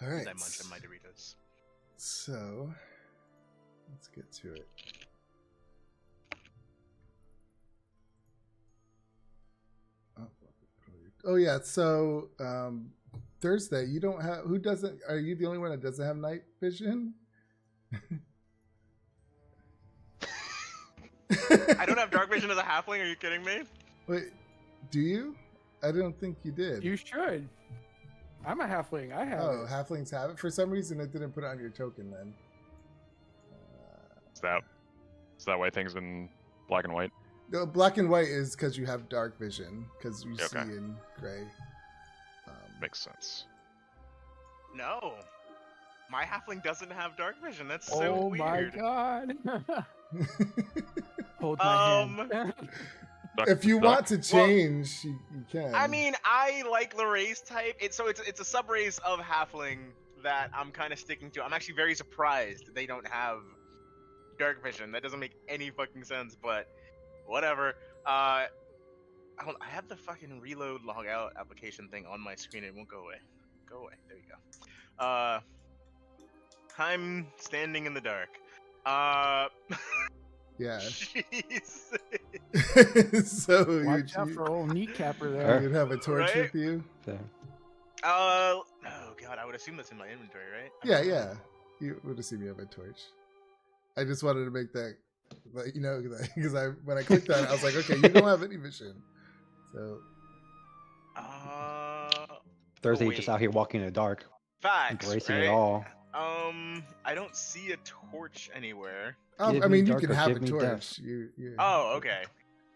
All right. As I munch on my Doritos. So, let's get to it. Oh yeah. So Thursday, you don't have. Who doesn't? Are you the only one that doesn't have night vision? I don't have dark vision as a halfling. Are you kidding me? Wait, do you? I don't think you did. You should. I'm a halfling. I have Oh, it. halflings have it. For some reason, it didn't put it on your token then. Is that why things in black and white? No, black and white is because you have dark vision, because you see Okay. in gray. Makes sense. No. My halfling doesn't have dark vision. That's so Oh weird. my god. Hold my hand. If you Duck- want to change, you can. I mean, I like the race type. It's a sub race of halfling that I'm kind of sticking to. I'm actually very surprised they don't have dark vision. That doesn't make any fucking sense, but whatever. I have the fucking reload logout application thing on my screen. It won't go away. Go away. There you go. I'm standing in the dark. Yeah. Jeez. So Watch out for old kneecapper you there. would have a torch Right? with you? Oh god, I would assume that's in my inventory, right? Yeah, yeah. You would assume you have a torch. I just wanted to make that, like, you know, because when I clicked that, I was like, okay, you don't have any vision. So Thursday, wait. you're just out here walking in the dark, Facts, embracing right? it all. I don't see a torch anywhere. Give I me mean, you dark can or have a give me torch. death. You Oh, okay.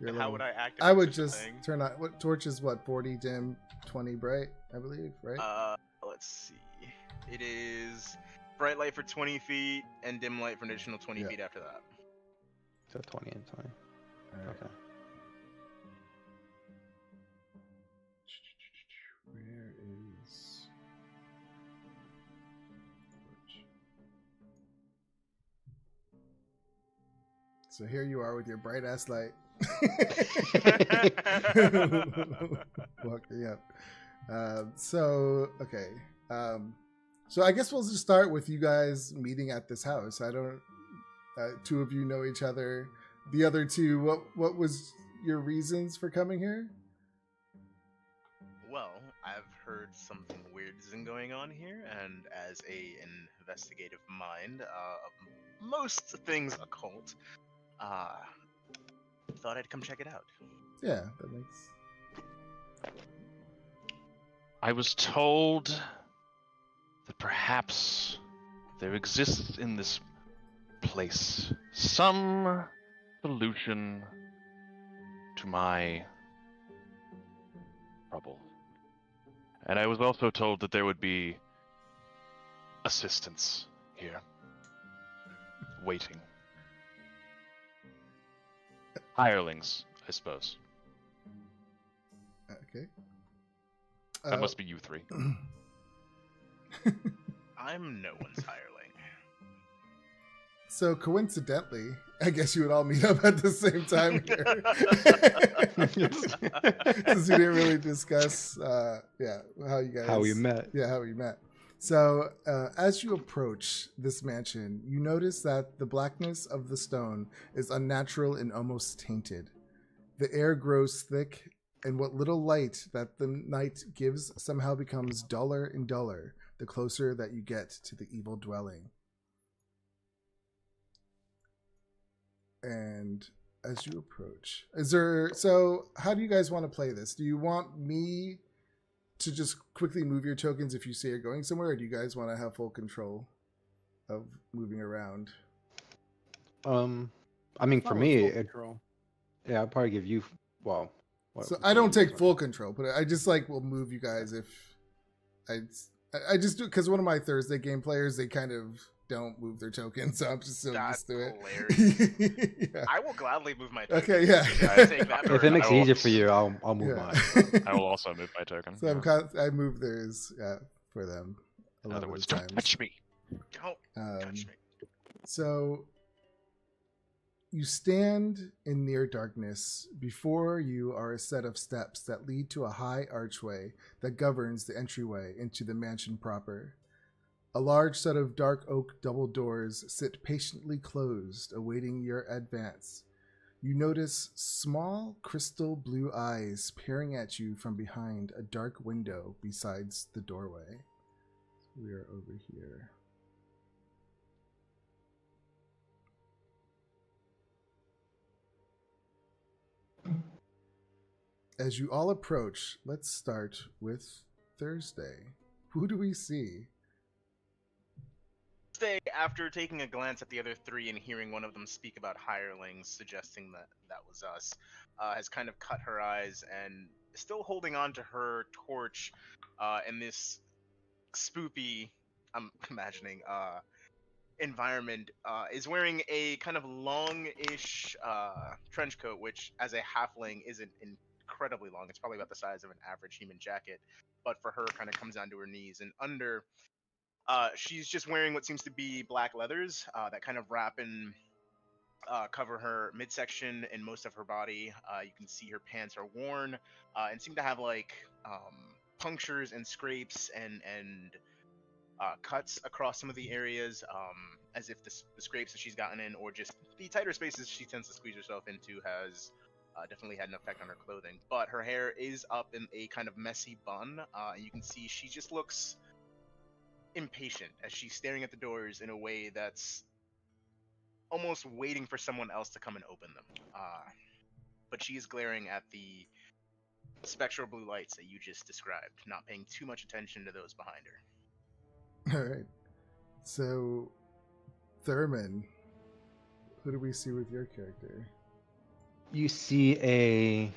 you're And a how little- would I activate I would such a just thing? turn on what torch is what 40 dim, 20 bright, I believe, right? Let's see. It is bright light for 20 feet and dim light for an additional 20 Yeah. feet after that. So 20 and 20. All right. Okay. Where is torch? So here you are with your bright ass light. Walking up. Okay. So I guess we'll just start with you guys meeting at this house. I don't. Two of you know each other. The other two, what was your reasons for coming here? Well, I've heard something weird is going on here, and as a investigative mind of most things occult, thought I'd come check it out. Yeah, that makes. I was told that perhaps there exists in this place some solution to my trouble. And I was also told that there would be assistance here, waiting. Hirelings, I suppose. Okay. That must be you three. I'm no one's hireling. So coincidentally, I guess you would all meet up at the same time here. Since we didn't really discuss, how you guys... How we met. Yeah, how we met. So as you approach this mansion, you notice that the blackness of the stone is unnatural and almost tainted. The air grows thick, and what little light that the night gives somehow becomes duller and duller the closer that you get to the evil dwelling. And as you approach, how do you guys want to play this? Do you want me to just quickly move your tokens if you say you're going somewhere, or do you guys want to have full control of moving around? I mean, for Not with me, full it, control. yeah, I'd probably give you, well. So I don't take full control, but I just will move you guys if I just do, because one of my Thursday game players, they kind of don't move their tokens, so I'm just so That's used to it. hilarious. Yeah. I will gladly move my token. Okay, yeah. I take that If burden. it makes I it will- easier for you, I'll move mine. I will also move my token. So I moved theirs for them. A In lot other of words, the don't times. touch me. Don't touch me. So you stand in near darkness. Before you are a set of steps that lead to a high archway that governs the entryway into the mansion proper. A large set of dark oak double doors sit patiently closed, awaiting your advance. You notice small crystal blue eyes peering at you from behind a dark window besides the doorway. We are over here. As you all approach, let's start with Thursday. Who do we see? Thursday, after taking a glance at the other three and hearing one of them speak about hirelings, suggesting that that was us, has kind of cut her eyes and still holding on to her torch in this spoopy, I'm imagining, environment, is wearing a kind of long-ish trench coat, which as a halfling isn't incredibly long. It's probably about the size of an average human jacket, but for her kind of comes down to her knees. And under, she's just wearing what seems to be black leathers that kind of wrap and cover her midsection and most of her body. You can see her pants are worn and seem to have like punctures and scrapes and cuts across some of the areas, as if the scrapes that she's gotten in, or just the tighter spaces she tends to squeeze herself into, has definitely had an effect on her clothing. But her hair is up in a kind of messy bun. You can see she just looks impatient as she's staring at the doors in a way that's almost waiting for someone else to come and open them. But she is glaring at the spectral blue lights that you just described, not paying too much attention to those behind her. All right. So, Thurman, who do we see with your character? You see a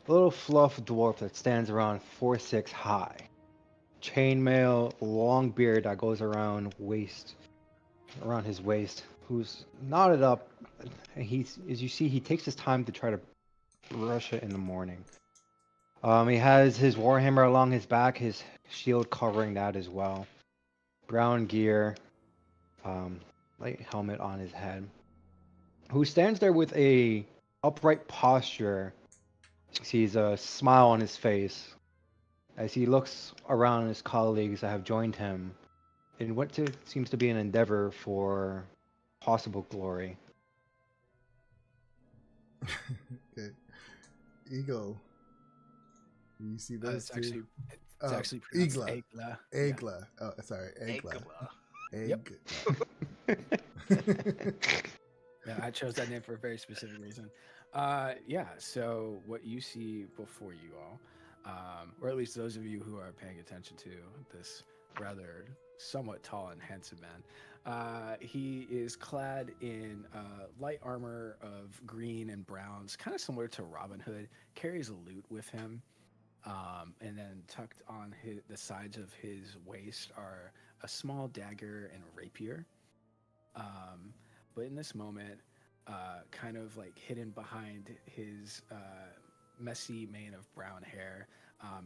little fluff dwarf that stands around 4'6" high. Chainmail, long beard that goes around his waist, who's knotted up. And as you see, he takes his time to try to brush it in the morning. He has his warhammer along his back, his shield covering that as well. Brown gear, light helmet on his head. Who stands there with a upright posture. Sees a smile on his face as he looks around his colleagues that have joined him in what seems to be an endeavor for possible glory. Okay. Eagle. You see those two? It's actually pronounced Egla. Egla. Egla. Oh, sorry. Egla. Egla. Yeah, I chose that name for a very specific reason. So what you see before you all, or at least those of you who are paying attention to this rather somewhat tall and handsome man, he is clad in light armor of green and browns, kind of similar to Robin Hood, carries a lute with him. And then tucked on the sides of his waist are a small dagger and a rapier. But in this moment, kind of like hidden behind his messy mane of brown hair,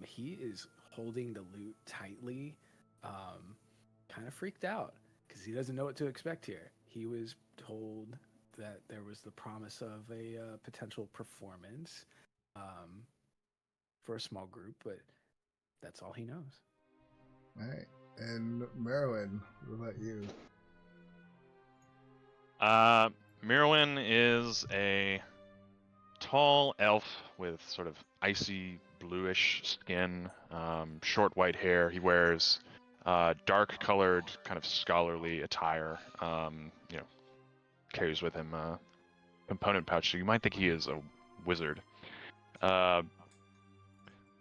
he is holding the lute tightly, kind of freaked out because he doesn't know what to expect here. He was told that there was the promise of a potential performance for a small group, but that's all he knows. All right. And Merwin, what about you? Mirwin is a tall elf with sort of icy bluish skin, short white hair. He wears dark colored, kind of scholarly attire. Carries with him a component pouch, so you might think he is a wizard.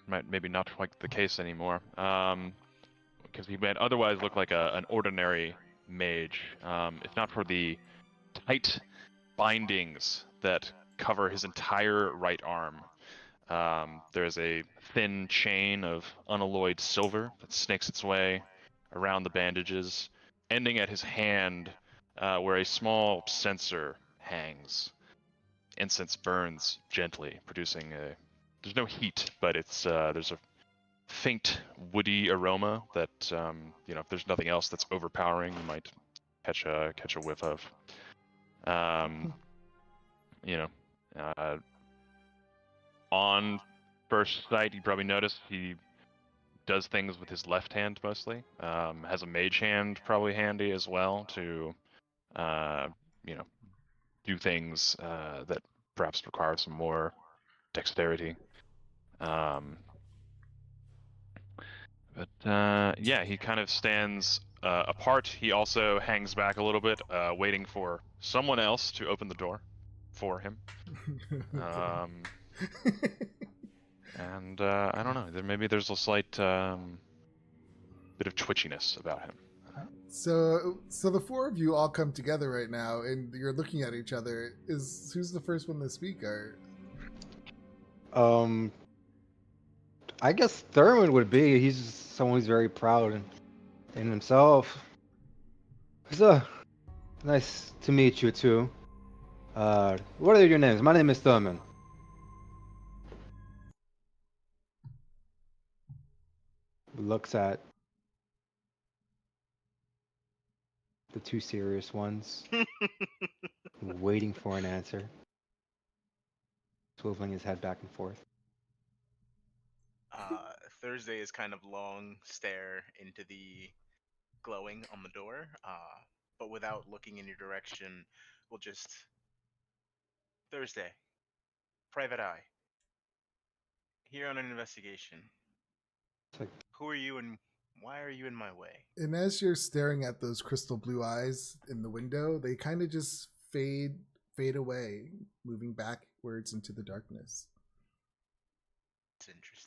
Maybe not quite the case anymore, because he might otherwise look like an ordinary mage, if not for the tight bindings that cover his entire right arm. There's a thin chain of unalloyed silver that snakes its way around the bandages, ending at his hand, where a small censer hangs. Incense burns gently, producing there's no heat, but there's a faint woody aroma that if there's nothing else that's overpowering, you might catch a whiff of. On first sight, you probably noticed he does things with his left hand mostly. Has a mage hand probably handy as well to, you know, do things that perhaps require some more dexterity. But yeah, he kind of stands apart. He also hangs back a little bit, waiting for someone else to open the door for him. And I don't know. Maybe there's a slight bit of twitchiness about him. So the four of you all come together right now, and you're looking at each other. Who's the first one to speak? Or I guess Thurman would be. He's someone who's very proud in himself. So, nice to meet you too. What are your names? My name is Thurman. Looks at the two serious ones, waiting for an answer, swiveling his head back and forth. Thursday is kind of long stare into the glowing on the door, but without looking in your direction, we'll just Thursday, private eye, here on an investigation. It's like, Who are you and why are you in my way? and as you're staring at those crystal blue eyes in the window, they kind of just fade away, moving backwards into the darkness. It's interesting.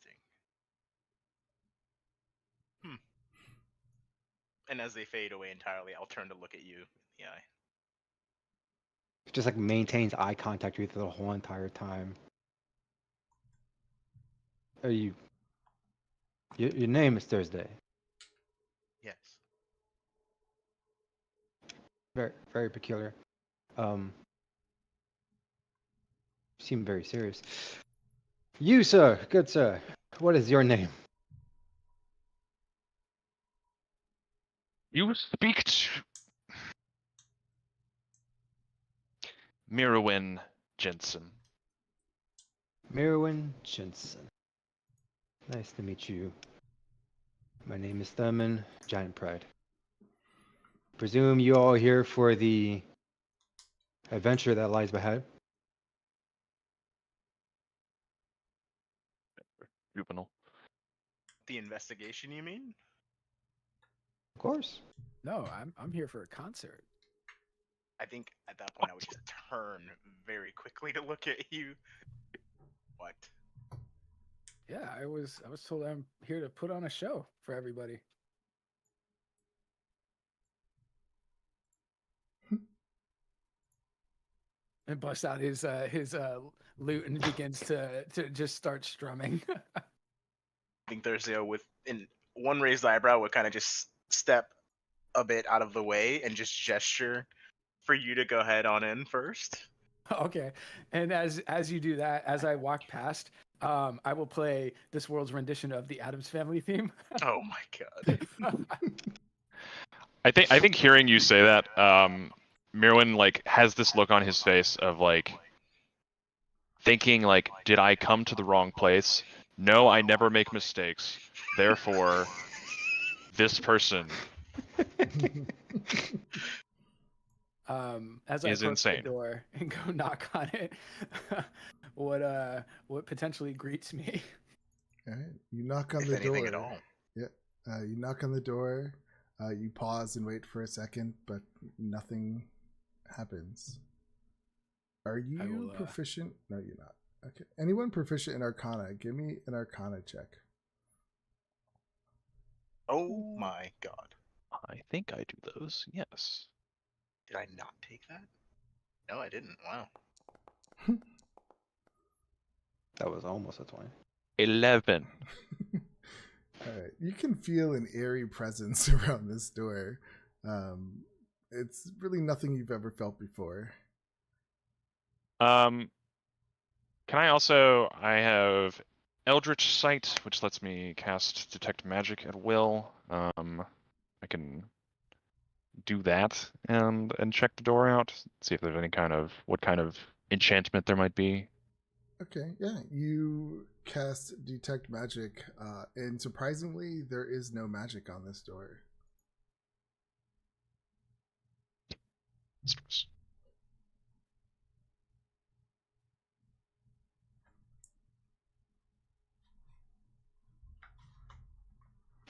And as they fade away entirely, I'll turn to look at you in the eye. just like maintains eye contact with you the whole entire time. Are you? Your name is Thursday. Yes. Very, very peculiar. Seem very serious. You, sir, good sir. What is your name? You speak to Mirwin Jensen. Merwin Jensen. Nice to meet you. My name is Thurman, Giant Pride. Presume you all here for the adventure that lies ahead. Juvenile. The investigation, you mean? Of course. No, I'm here for a concert. I think at that point I would just turn very quickly to look at you. What? Yeah, I was told I'm here to put on a show for everybody. And busts out his lute and begins to just start strumming. I think Thursday with in one raised eyebrow would kind of just step a bit out of the way and just gesture for you to go ahead on in first. Okay. And as you do that, as I walk past, I will play this world's rendition of the Addams Family theme. Oh my god. I think hearing you say that, Mirwin like has this look on his face of like thinking like, did I come to the wrong place? No, I never make mistakes. Therefore, this person As I is approach insane. the door and go knock on it, what potentially greets me? All right, you knock on If the anything door. at all. You knock on the door. You pause and wait for a second, but nothing happens. Are you will, proficient? No, you're not. Okay. Anyone proficient in Arcana? Give me an Arcana check. Oh my god. I think I do those. Yes. Did I not take that? No, I didn't. Wow. That was almost a 20. 11. All right. You can feel an eerie presence around this door. It's really nothing you've ever felt before. Can I also? I have Eldritch Sight, which lets me cast Detect Magic at will. I can do that and check the door out, see if there's any kind of what kind of enchantment there might be. Okay, yeah. You cast detect magic, and surprisingly, there is no magic on this door.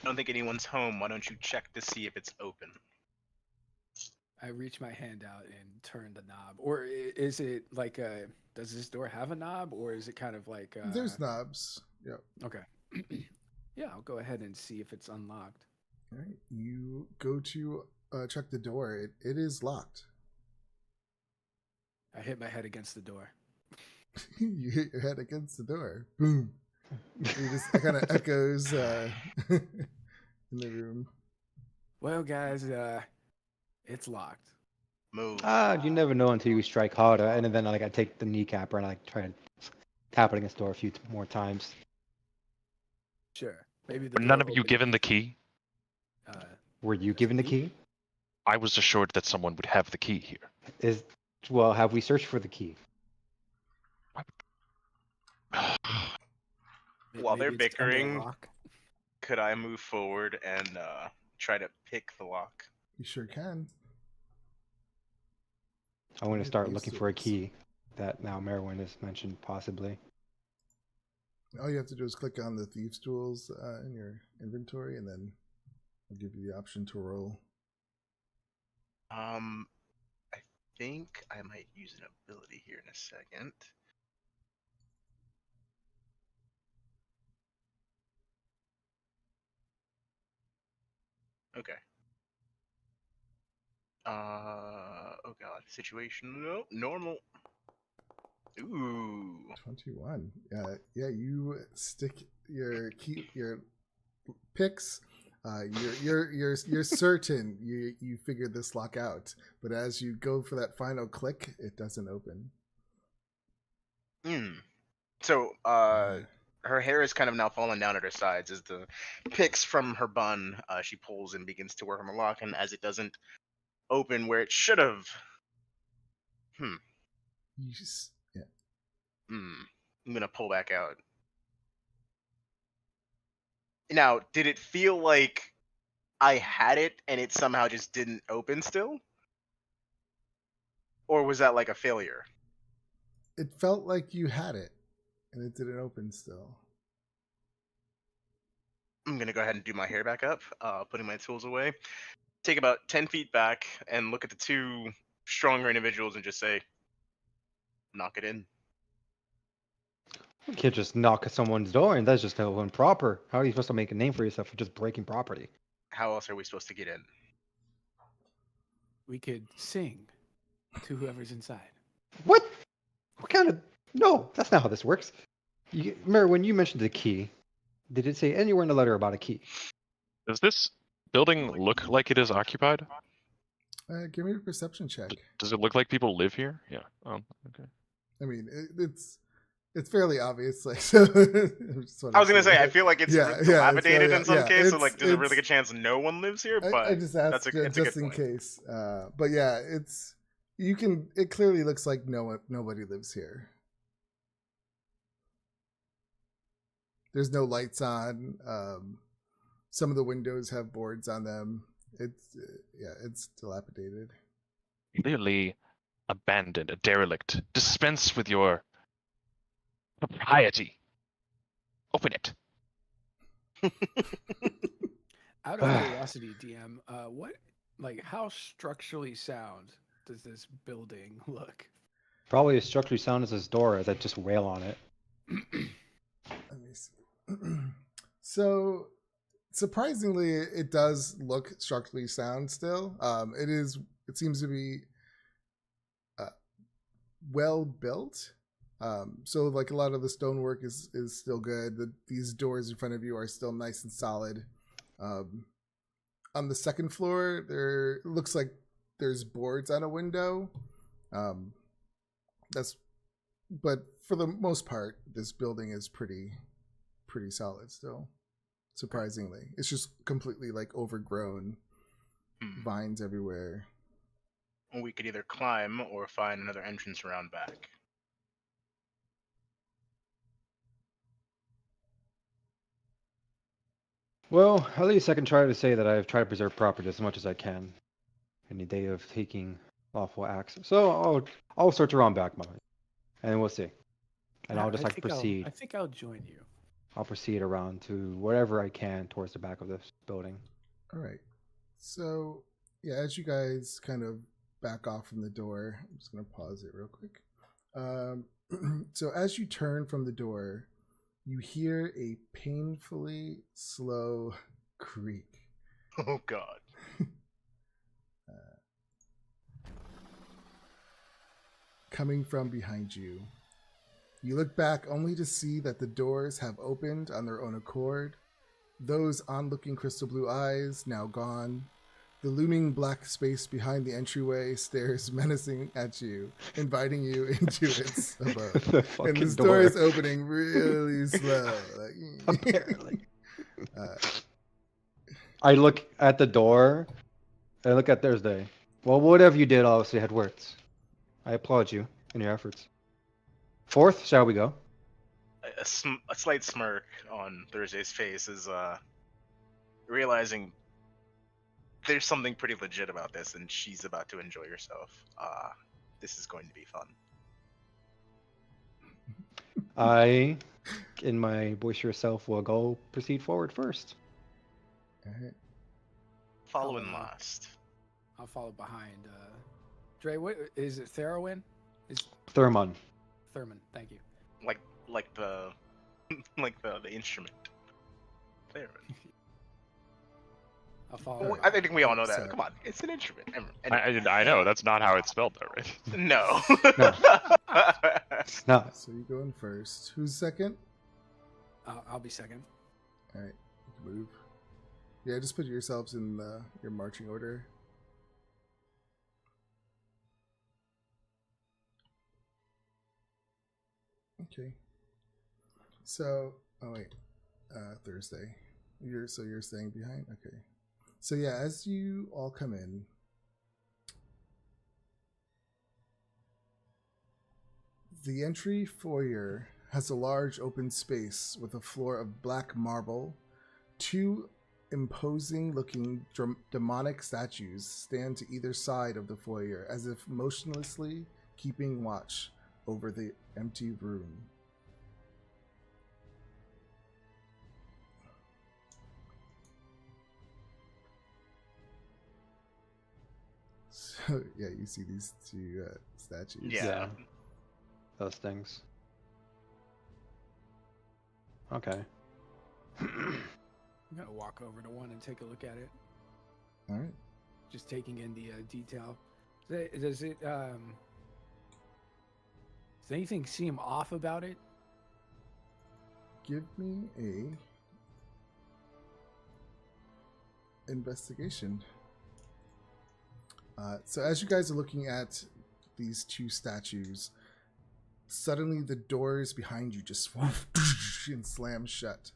I don't think anyone's home. Why don't you check to see if it's open? I reach my hand out and turn the knob. Or is it like a? Does this door have a knob, or is it kind of like? There's knobs. Yep. Okay. Yeah, I'll go ahead and see if it's unlocked. All right. You go to check the door. It is locked. I hit my head against the door. You hit your head against the door. Boom. It just kind of echoes in the room. Well, guys, it's locked. Move. You never know until you strike harder, and then like I take the kneecapper and I try to tap it against the door a few more times. Sure. Maybe the Were none door of you opened- given the key? Were you given the key? I was assured that someone would have the key here. Well, have we searched for the key? While they're maybe it's under a bickering, rock. could I move forward and try to pick the lock? You sure can. I want to Yeah, start you looking still- for a key that now Merwin has mentioned possibly. All you have to do is click on the thieves' tools in your inventory, and then I'll give you the option to roll. I think I might use an ability here in a second. Okay. Oh god, situation. No, normal. Ooh. 21. Yeah. You stick your key, your picks. You're certain you figured this lock out, but as you go for that final click, it doesn't open. So, her hair is kind of now falling down at her sides as the picks from her bun she pulls and begins to work on the lock, and as it doesn't open where it should have. Yeah. I'm gonna pull back out. Now, did it feel like I had it and it somehow just didn't open still? Or was that like a failure? It felt like you had it, and it didn't open still. I'm gonna go ahead and do my hair back up, putting my tools away. Take about 10 feet back and look at the two stronger individuals and just say, knock it in. You can't just knock at someone's door, and that's just improper. How are you supposed to make a name for yourself for just breaking property? How else are we supposed to get in? We could sing to whoever's inside. What? What kind of? No, that's not how this works. Merwin, you mentioned the key. Did it say anywhere in the letter about a key? Does this building look like it is occupied? Give me a perception check. Does it look like people live here? Yeah. Okay. I mean, it's fairly obvious. Like, so I was gonna say, I feel like it's dilapidated in some case, so like there's a really it's- good chance no one lives here. But I just asked that's a just good in point. case. But yeah, it clearly looks like nobody lives here. There's no lights on. Some of the windows have boards on them. It's dilapidated. Clearly abandoned, a derelict. Dispense with your propriety. Open it. Out of curiosity, DM, how structurally sound does this building look? Probably as structurally sound as this door, as I just wail on it. Let me see. So, surprisingly, it does look structurally sound still. It seems to be well built. So like a lot of the stonework is still good. These doors in front of you are still nice and solid. On the second floor, it looks like there's boards on a window. But for the most part, this building is pretty solid still. Surprisingly, it's just completely like overgrown, vines everywhere. We could either climb or find another entrance around back. Well, at least I can try to say that I've tried to preserve property as much as I can in the day of taking lawful acts. So I'll search around back mine, and we'll see. And I'll just like proceed. I think I'll join you. I'll proceed around to wherever I can towards the back of this building. All right. So, yeah, as you guys kind of back off from the door, I'm just going to pause it real quick. So, as you turn from the door, you hear a painfully slow creak. Oh God. Coming from behind you. You look back only to see that the doors have opened on their own accord. Those onlooking crystal blue eyes now gone. The looming black space behind the entryway stares menacing at you, inviting you into its abode. The And fucking this door. door is opening really slow. Apparently. Uh, I look at the door. I look at Thursday. Well, whatever you did obviously had worked. I applaud you in your efforts. Fourth, shall we go? A slight smirk on Thursday's face is realizing there's something pretty legit about this, and she's about to enjoy herself. This is going to be fun. I, in my boisterous self, will go proceed forward first. alright. Following Oh, last. I'll follow behind. Dre, what is it? Theroin? Is Thermon. Thurman? Thank you. Like the like the instrument. There. I'll follow. I think we all know that. So- Come on, it's an instrument. Anyway. I know that's not how it's spelled though, right? No. No. So you go in first. Who's second? I'll be second. Alright, you can move. Yeah, just put yourselves in your marching order. Okay. So, oh wait, Thursday. You're staying behind. Okay. So yeah, as you all come in, the entry foyer has a large open space with a floor of black marble. Two imposing looking demonic statues stand to either side of the foyer as if motionlessly keeping watch over the empty room. So yeah, you see these two statues. Yeah. Those things. Okay. I'm gonna walk over to one and take a look at it. All right. Just taking in the detail. Does anything seem off about it? Give me a investigation. So as you guys are looking at these two statues, suddenly the doors behind you just and slam shut.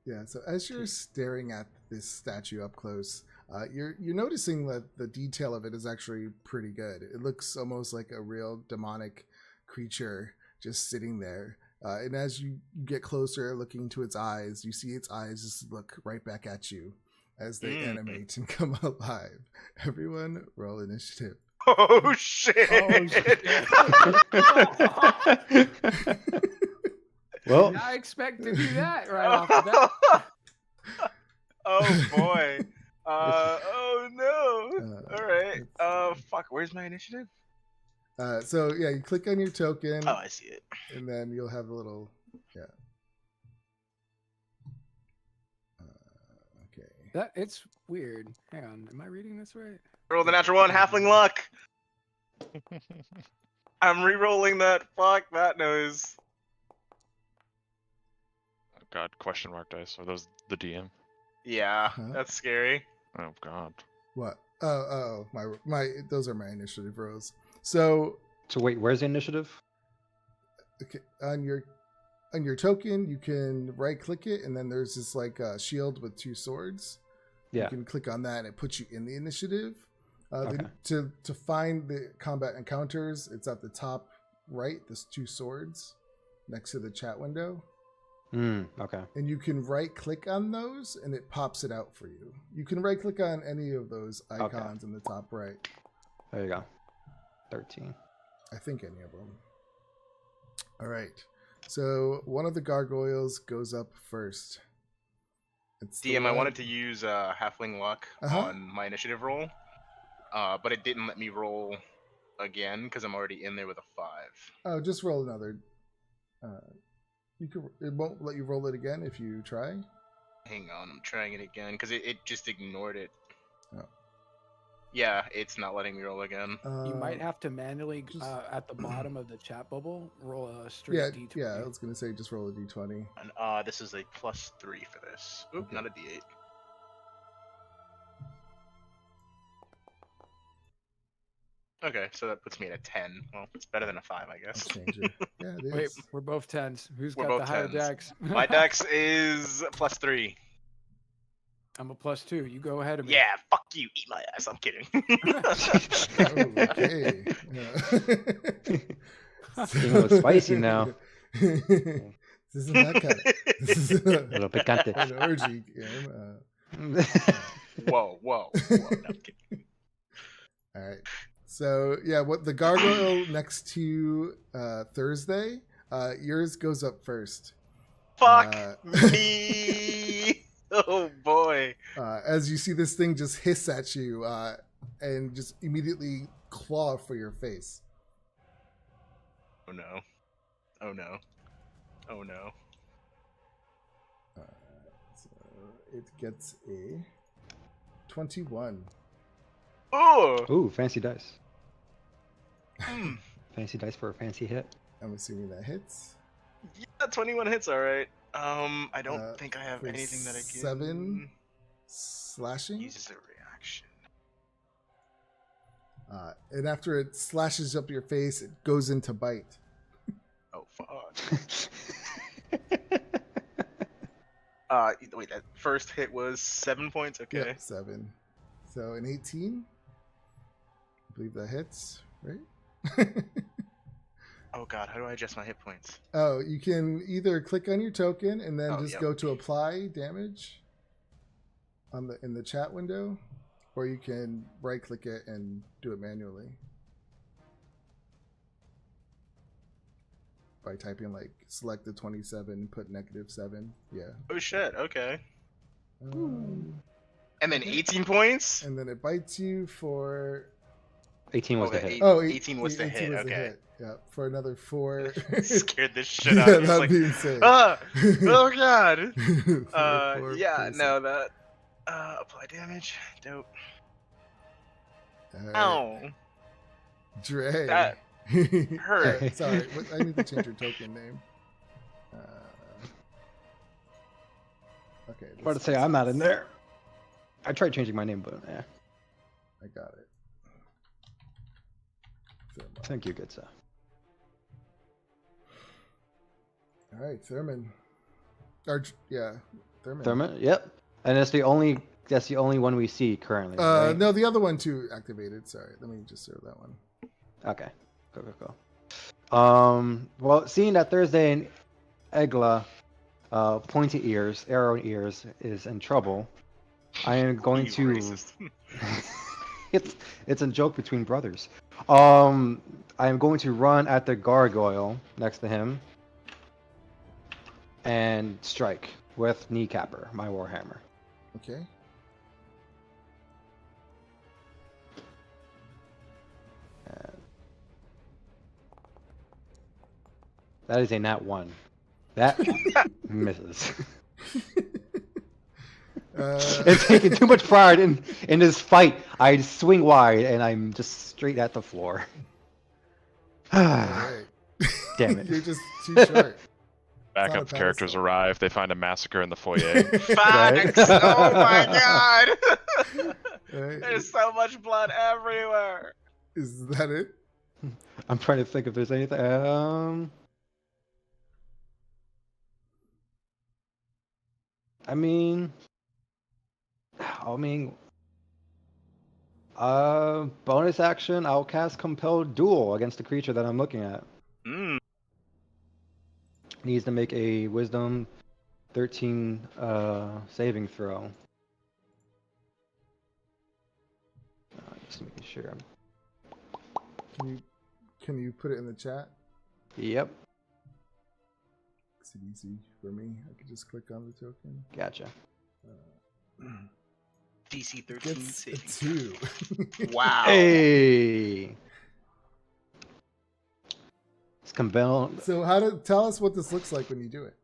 Yeah, so as you're staring at this statue up close, you're noticing that the detail of it is actually pretty good. It looks almost like a real demonic creature just sitting there. And as you get closer, looking into its eyes, you see its eyes just look right back at you as they animate and come alive. Everyone, roll initiative. Oh shit! Well, I expect to do that right off the bat. Oh boy. Oh no. All right. let's Fuck. Where's my initiative? So yeah, you click on your token, Oh, I see it. and then you'll have a little okay. It's weird. Hang on, am I reading this right? Roll the natural one. Halfling luck. I'm re-rolling that. Fuck that noise. Oh God, question mark dice. Are those the DM? Yeah, Huh? that's scary. Oh God. What? Oh, my those are my initiative rolls. So so wait, where's the initiative? okay, on your token, you can right click it, and then there's this like shield with two swords. You Yeah. can click on that, and it puts you in the initiative. Okay. To find the combat encounters, it's at the top right. There's 2 swords next to the chat window, Okay. and you can right click on those, and it pops it out for you. You can right click on any of those icons in the top right. There you go. 13. I think any of them. All right. So one of the gargoyles goes up first. It's the DM, I one- wanted to use Halfling Luck on my initiative roll, but it didn't let me roll again because I'm already in there with a 5. Oh, just roll another. It won't let you roll it again if you try. Hang on, I'm trying it again because it just ignored it. Oh. Yeah, it's not letting me roll again. You might have to manually, just- at the bottom of the chat bubble, roll a straight Yeah, D20. yeah. I was gonna say just roll a d20. And this is a +3 for this. Oop, Okay. not a D8. Okay, so that puts me at a 10. Well, it's better than a 5, I I'll guess. change it. Yeah, it is. Wait, we're both 10s. Who's We're got the both higher 10s. dex? My dex is +3. I'm a +2. You go ahead of me. Yeah, fuck you, eat my ass. I'm kidding. Oh, okay. Yeah. Getting a little spicy now. This isn't that kind of. This is A little picante. an orgy game. Whoa, whoa, whoa. No, I'm kidding. All right. So yeah, what the gargoyle next to Thursday, yours goes up first. Fuck Uh, me. Oh boy. As you see this thing just hiss at you and just immediately claw for your face. Oh no. Oh no. Oh no. So it gets a 21. Oh. Ooh, fancy dice. Hmm. Fancy dice for a fancy hit. I'm assuming that hits. Yeah, 21 hits. All right. I don't think I have for anything that I can. 7 slashing. Uses a reaction. And after it slashes up your face, it goes into bite. Oh fuck. Wait. That first hit was 7 points. Okay. Yep, 7. So an 18. I believe that hits, right? Oh god, how do I adjust my hit points? Oh, you can either click on your token and then Oh, just yep. go to apply damage in the chat window, or you can right click it and do it manually by typing like select the 27, put -7. Yeah. Oh shit. Okay. Um, And then 18 points. and then it bites you for 18 was Okay, the hit. eight- oh 18 was the 18 hit, was okay. Yeah, for another 4. Scared the shit Yeah, out of me. It's that'd like, be insane. ah! Oh god. For 4 Yeah, piercing. no, that. Apply damage. Dope. All right. Ow. Dre. That hurt. Sorry, I need to change your token name. Okay. I was about to say, I'm not in there. I tried changing my name, but yeah. I got it. Thermal. Thank you, good sir. All right, Thurman. Or yeah, Thurman. Thurman? Yep. And that's the only one we see currently. right? No, the other one too activated. Sorry, let me just throw that one. Okay. Go. Well, seeing that Thursday and Egla, pointy ears, arrow ears, is in trouble, I am going You to. racist. It's a joke between brothers. I am going to run at the gargoyle next to him and strike with kneecapper, my warhammer. Okay. That is a nat 1. That misses. It's taking too much pride in this fight. I swing wide and I'm just straight at the floor. All right. Damn it. You're just too short. Backup It's not a characters pedestal. arrive. They find a massacre in the foyer. Facts! Oh my god! Right? There's so much blood everywhere. Is that it? I'm trying to think if there's anything. I mean, Bonus action, I'll cast Compel Duel against the creature that I'm looking at. Mm. Needs to make a Wisdom 13 saving throw. Just making sure. Can you put it in the chat? Yep, Makes it easy for me. I could just click on the token. gotcha. DC 13 Gets a saving. 2. Wow. Hey! It's Compel. So tell us what this looks like when you do it.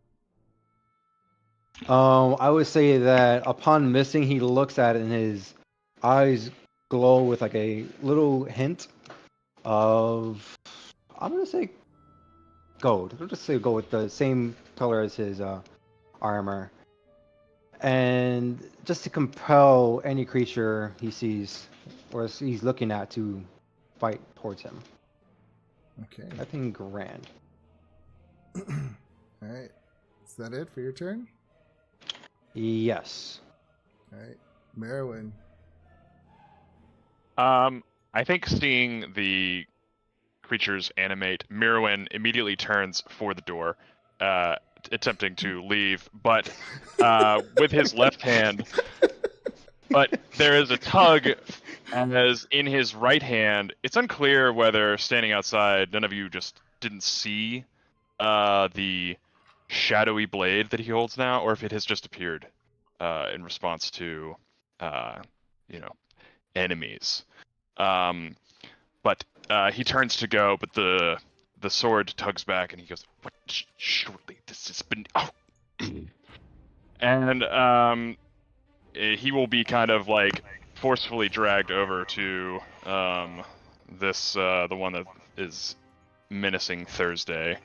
I would say that upon missing, he looks at it and his eyes glow with like a little hint of, I'm gonna say gold. We'll just say gold with the same color as his armor. And just to compel any creature he sees or he's looking at to fight towards him. Okay. Nothing grand. All right. Is that it for your turn? Yes. All right. Merwin. I think seeing the creatures animate, Mirwin immediately turns for the door, attempting to leave, but with his left hand. But there is a tug, as in his right hand. It's unclear whether standing outside, none of you just didn't see the shadowy blade that he holds now, or if it has just appeared in response to, enemies. But he turns to go, but the sword tugs back, and he goes, "What? Surely this has been." Oh. And he will be kind of like forcefully dragged over to the one that is menacing Thursday.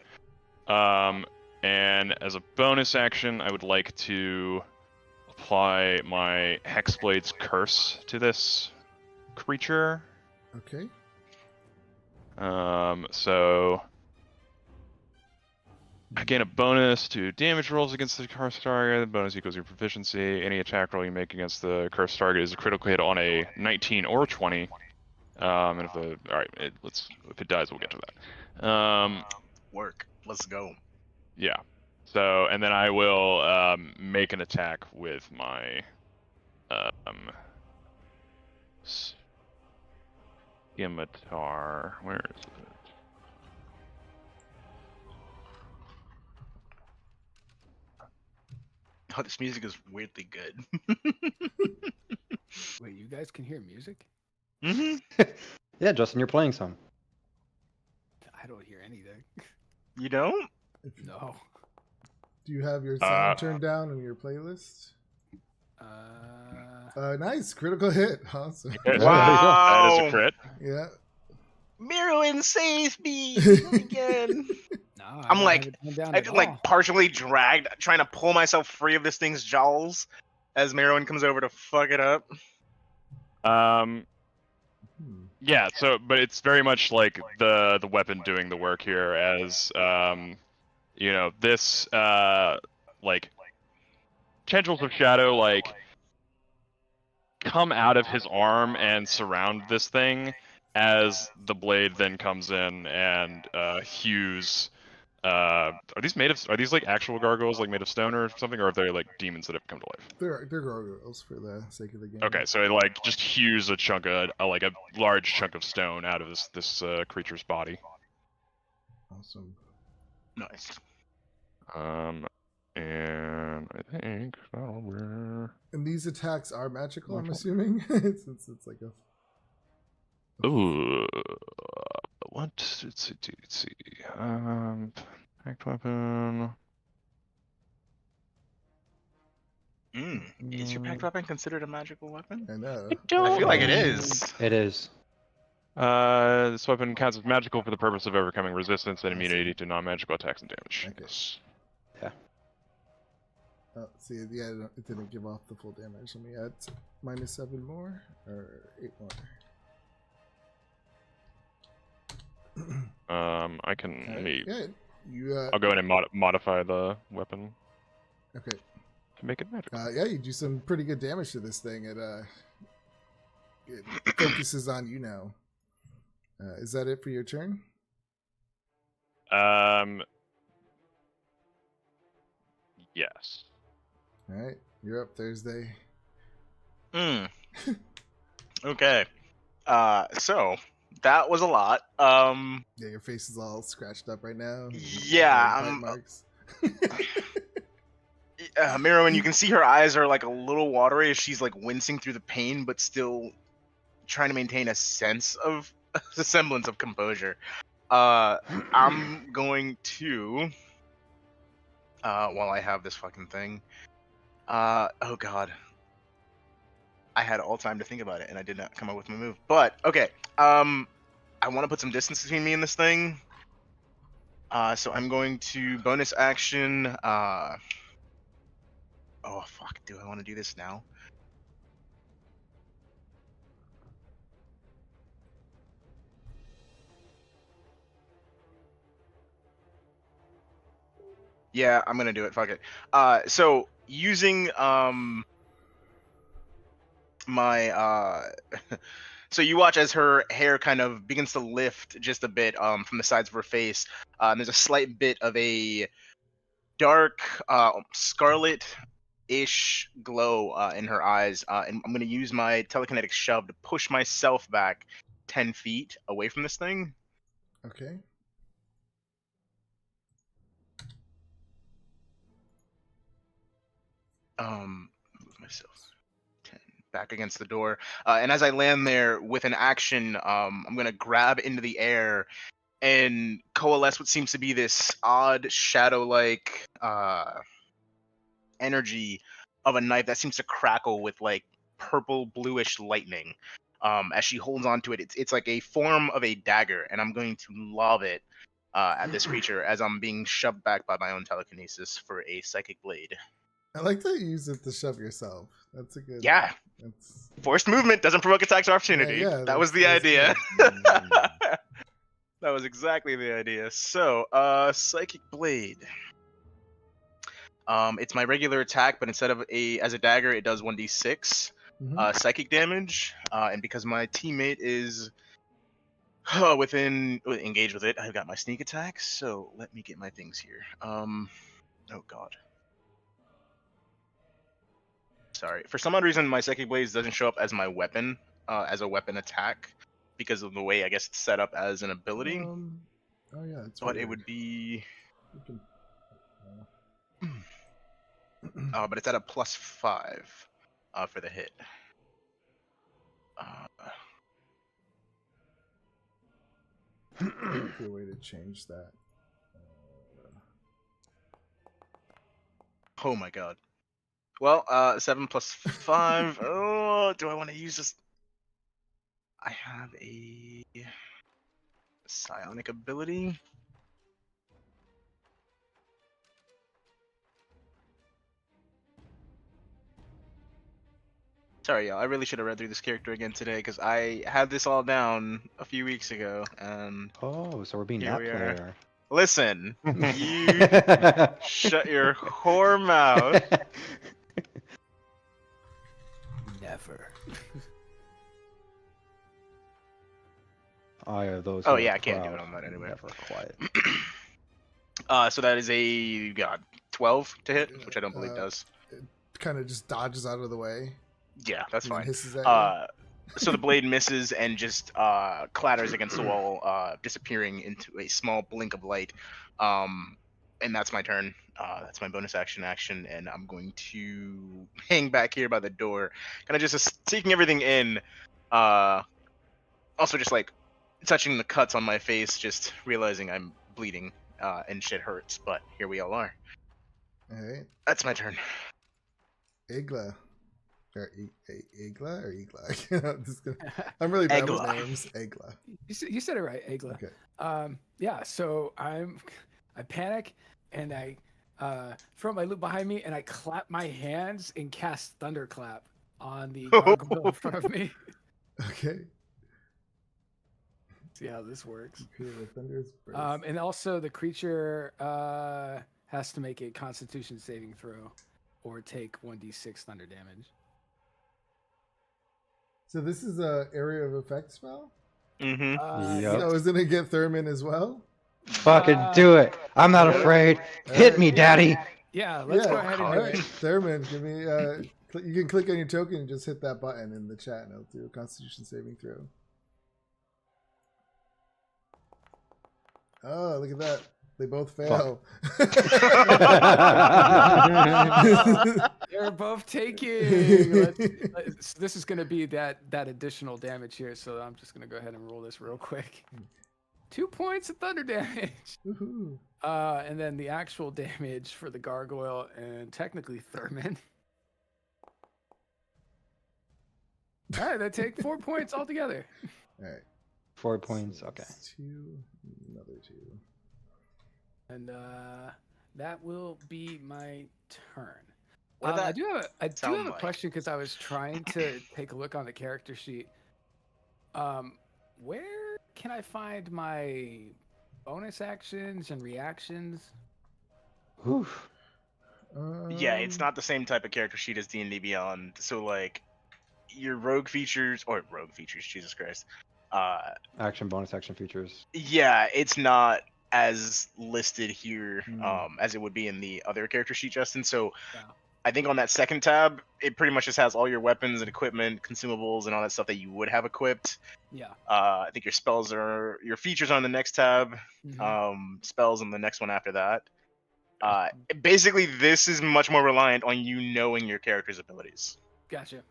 And as a bonus action, I would like to apply my Hexblade's Curse to this creature. Okay. So I gain a bonus to damage rolls against the cursed target. The bonus equals your proficiency. Any attack roll you make against the cursed target is a critical hit on a 19 or 20. And if if it dies, we'll get to that. Work. Let's go. Yeah. So, and then I will make an attack with my scimitar. Where is it? Oh, this music is weirdly good. Wait, you guys can hear music? Mm-hmm. Yeah, Justin, you're playing some. I don't hear anything. You don't? No. Do you have your sound turned down in your playlist? Nice. Critical hit. Awesome. Wow. That is a crit. Yeah. Mirwin, save me again. No, I'm like, I get like partially dragged, trying to pull myself free of this thing's jaws as Mirwin comes over to fuck it up. Yeah, so but it's very much like the weapon doing the work here, as this like tendrils of shadow like come out of his arm and surround this thing, as the blade then comes in and hews. Are these like actual gargoyles, like made of stone or something, or are they like demons that have come to life? They're gargoyles for the sake of the game. Okay, so it like just hews a chunk of like a large chunk of stone out of this creature's body. Awesome. Nice. And I think we're. And these attacks are magical, I'm assuming, since it's like a. Ooh, let's see. Packed weapon. Is your packed weapon considered a magical weapon? I know. I feel like it is. It is. This weapon counts as magical for the purpose of overcoming resistance and immunity to non-magical attacks and damage. Okay. Yes. Oh, see, yeah, it didn't give off the full damage. Let me add -7 more, or 8 more. I can. Let me. Yeah, you. I'll go in and modify the weapon Okay. to make it magical. Yeah, you do some pretty good damage to this thing. it focuses on you now. Is that it for your turn? Yes. All right, you're up, Thursday. Hmm. Okay. So that was a lot. Yeah, your face is all scratched up right now. Yeah, Bite marks. Mirrowin, you can see her eyes are like a little watery as she's like wincing through the pain, but still trying to maintain a sense of a semblance of composure. I'm going to while I have this fucking thing. Oh god. I had all time to think about it and I did not come up with my move. But okay. I want to put some distance between me and this thing. So I'm going to bonus action. Oh fuck! Do I want to do this now? Yeah, I'm gonna do it. Fuck it. So using my so you watch as her hair kind of begins to lift just a bit from the sides of her face. There's a slight bit of a dark scarlet-ish glow in her eyes, and I'm gonna use my telekinetic shove to push myself back 10 feet away from this thing. Okay. Move myself 10 back against the door, and as I land there with an action, I'm gonna grab into the air and coalesce what seems to be this odd shadow-like energy of a knife that seems to crackle with like purple bluish lightning. As she holds onto it, it's like a form of a dagger, and I'm going to lob it at this creature as I'm being shoved back by my own telekinesis for a psychic blade. I like that you use it to shove yourself. That's a good. Yeah, That's forced movement doesn't provoke attacks or opportunity. yeah, that was the that's idea. good. That was exactly the idea. So, psychic blade. It's my regular attack, but instead of as a dagger, it does 1d6 Mhm. psychic damage. And because my teammate is engaged with it, I've got my sneak attack. So let me get my things here. Oh god. Sorry. For some odd reason, my psychic blades doesn't show up as my weapon, as a weapon attack, because of the way I guess it's set up as an ability. Oh yeah, that's But weird. it would be. You can- But it's at a +5 for the hit. Might be a way to change that. Oh my god. Well, 7 + 5. Oh, do I want to use this? I have a psionic ability. Sorry, y'all. I really should have read through this character again today because I had this all down a few weeks ago, and Oh, so we're being Here that we are. player. listen, you shut your whore mouth. Never. I are those. Oh, who are yeah, I can't do proud, it on that anyway. Never quiet. So that is a 12 to hit, which I don't believe does. Kind of just dodges out of the way. Yeah, that's and then fine. Hisses at you. So the blade misses and just clatters against the wall, disappearing into a small blink of light. And that's my turn. That's my bonus action, and I'm going to hang back here by the door, kind of just taking everything in. Also, just like touching the cuts on my face, just realizing I'm bleeding and shit hurts. But here we all are. All right, That's my turn. Igla. Or Igla or Igla? I'm really bad with Egla. names. Egla. You said it right, Agla. Okay. Yeah. So I panic and I throw my loot behind me and I clap my hands and cast thunderclap on the gargoyle in front of me. Okay. See how this works. Okay, the thunder's burst. And also the creature has to make a Constitution saving throw, or take 1d6 thunder damage. So this is a area of effect spell. Mm-hmm. Yep. So isn't it get Thurman as well? Fucking do it. I'm not afraid. Hit me, daddy. Yeah, let's go ahead and all do right. it. Thurman, give me. You can click on your token and just hit that button in the chat, and it'll do a Constitution saving throw. Oh, look at that! They both fail. They're both taking. This is going to be that additional damage here, so I'm just going to go ahead and roll this real quick. 2 points of thunder damage. Woohoo. And then the actual damage for the gargoyle and technically Thurman. All right, that take 4 points altogether. All right. 4 points. Okay. That's 2, another 2. And that will be my turn. What did I that do have a sound like? question because I was trying to take a look on the character sheet. Where can I find my bonus actions and reactions? Oof. Yeah, it's not the same type of character sheet as D&D Beyond. So like, your rogue features, Jesus Christ. Action, bonus action features. Yeah, it's not as listed here Hmm. as it would be in the other character sheet, Justin. So Yeah. I think on that second tab, it pretty much just has all your weapons and equipment, consumables, and all that stuff that you would have equipped. Yeah. I think your features are on the next tab. Mhm. Spells on the next one after that. Basically, this is much more reliant on you knowing your character's abilities. Gotcha.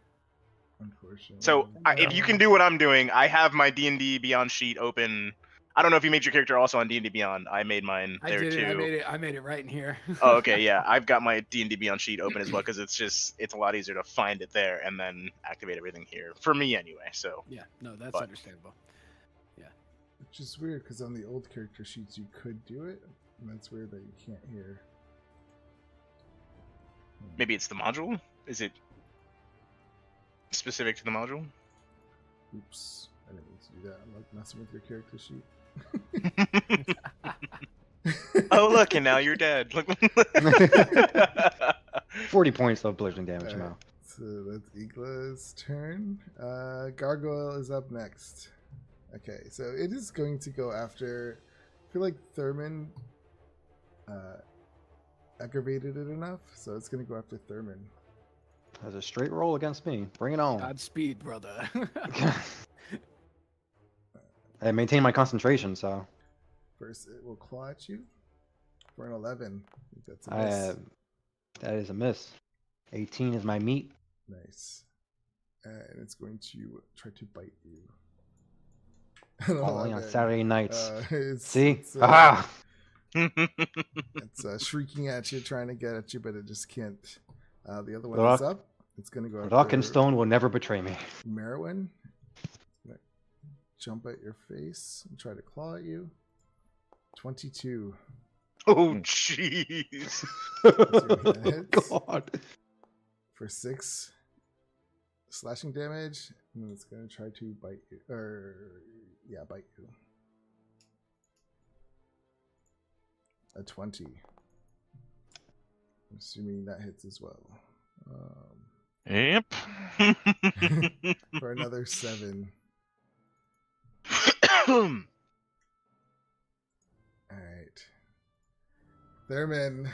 Unfortunately. So if you can do what I'm doing, I have my D&D Beyond sheet open. I don't know if you made your character also on D&D Beyond. I made mine I there did too. it. I made it right in here. Oh, okay, yeah. I've got my D&D Beyond sheet open as well because it's a lot easier to find it there and then activate everything here for me anyway. So Yeah. No, that's But- understandable. Which is weird because on the old character sheets you could do it, and that's weird that you can't here. maybe it's the module. Is it specific to the module? Oops, I didn't mean to do that. I'm like messing with your character sheet. Oh look, and now you're dead. Look. 40 points of bludgeoning damage Alright. now. So that's Igla's turn. Gargoyle is up next. Okay, so it is going to go after. I feel like Thurman aggravated it enough, so it's going to go after Thurman. That's a straight roll against me. Bring it on. Godspeed, brother. I maintain my concentration, so First, it will claw at you for an 11. I think that's a miss. that is a miss. 18 is my meat. Nice. And it's going to try to bite you. An Only on 11. Saturday nights. It's, See? It's, Aha! it's shrieking at you, trying to get at you, but it just can't. The other one Rock- is up. It's going to go Rock and after stone will never betray me. Merwin. It's gonna jump at your face and try to claw at you. 22. Oh jeez. God. For 6 slashing damage, and it's gonna try to bite you. Bite you. A 20. I'm assuming that hits as well. Yep. For another 7. Alright. Thurman,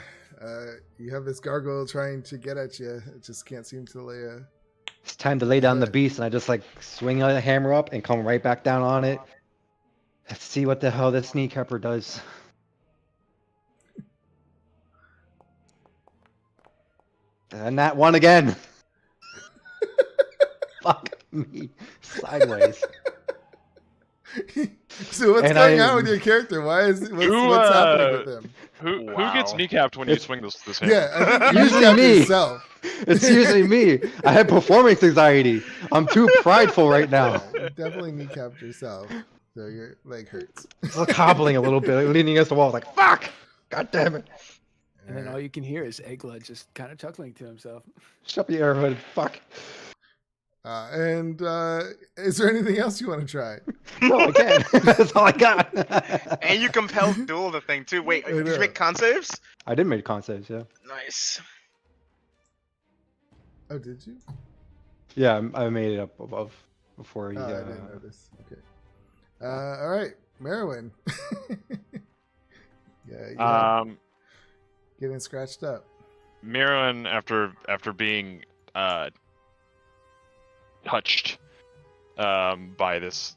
you have this gargoyle trying to get at you. It just can't seem to lay a. It's time to lay down the Yeah. beast, and I just like swing a hammer up and come right back down on it. Let's see what the hell this sneak heifer does. And that one again. Fuck me. Sideways. So what's And going I- on with your character? Why is what's Who, happening with him? Who Wow. gets kneecapped when you It's- swing this hammer? Yeah, I think you Usually kneecapped me. yourself. It's usually me. I have performance anxiety. I'm too prideful right now. Yeah, you definitely kneecapped yourself. So your leg hurts. Just hobbling a little bit, leaning against the wall, like, fuck! God damn it. And then all you can hear is Eggla just kind of chuckling to himself. Shut the airhood. Fuck. And is there anything else you want to try? No, I can't. That's all I got. And you compelled duel the thing too. Wait, I did you know. make con saves? I did make con saves, yeah. Nice. Oh, did you? Yeah, I made it up above. before he. Oh, I didn't notice. Okay. All right, Merwin. Yeah, getting scratched up. Mirren, after being touched by this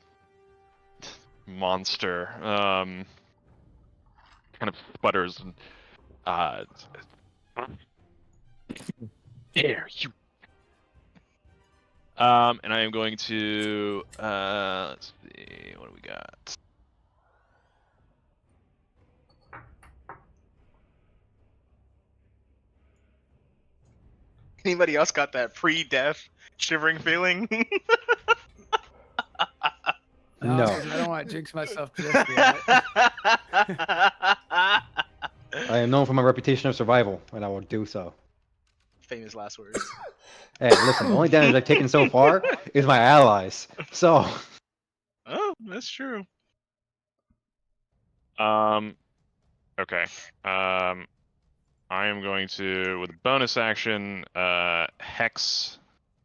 monster, kind of sputters and dare you. And I am going to let's see, what do we got? Anybody else got that pre-death shivering feeling? No. 'Cause I don't want to jinx myself just yet. I am known for my reputation of survival, and I will do so. Famous last words. Hey, listen, the only damage I've taken so far is my allies. So, Oh, that's true. Okay. I am going to, with a bonus action, hex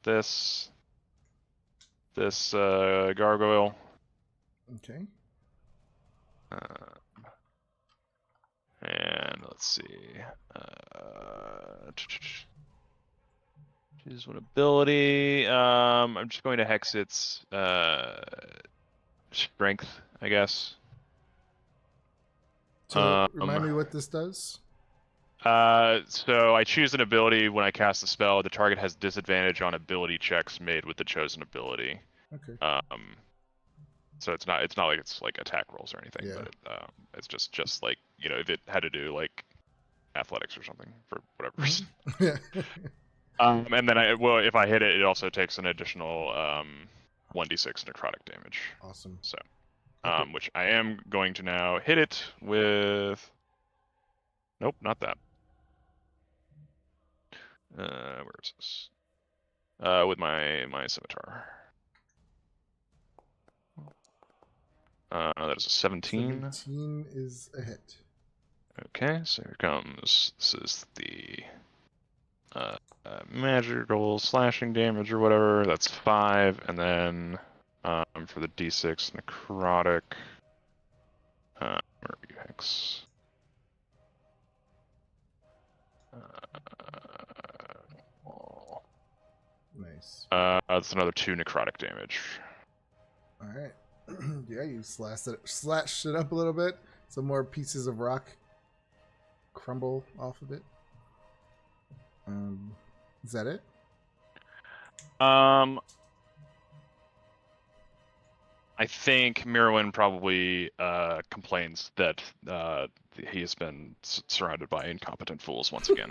this gargoyle. Okay. And let's see. Choose one ability. I'm just going to hex its strength, I guess. So remind me what this does. So I choose an ability when I cast a spell. The target has disadvantage on ability checks made with the chosen ability. Okay. So it's not like it's like attack rolls or anything, Yeah. but it's just like, you know, if it had to do like athletics or something for whatever reason. Yeah. And then if I hit it, it also takes an additional 1d6 necrotic damage. Awesome. So, Okay. which I am going to now hit it with. Nope, not that. Where is this? With my scimitar. That is a 17. 17 is a hit. Okay, so here comes. This is the magical slashing damage or whatever. That's 5, and then for the d6 necrotic. Where are you, Hex? Nice. That's another 2 necrotic damage. All right. Yeah, you slashed it up a little bit. Some more pieces of rock crumble off of it. Is that it? I think Mirwin probably complains that he has been surrounded by incompetent fools once again.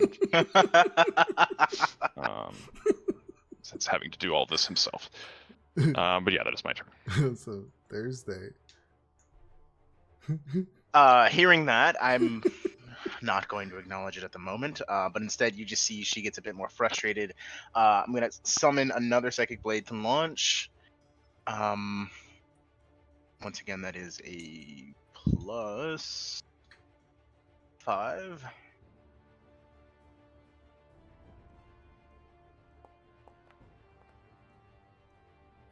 Since having to do all this himself. But yeah, that is my turn. So Thursday. Hearing that, I'm not going to acknowledge it at the moment, but instead you just see she gets a bit more frustrated. I'm going to summon another Psychic Blade to launch. Once again, that is a +5.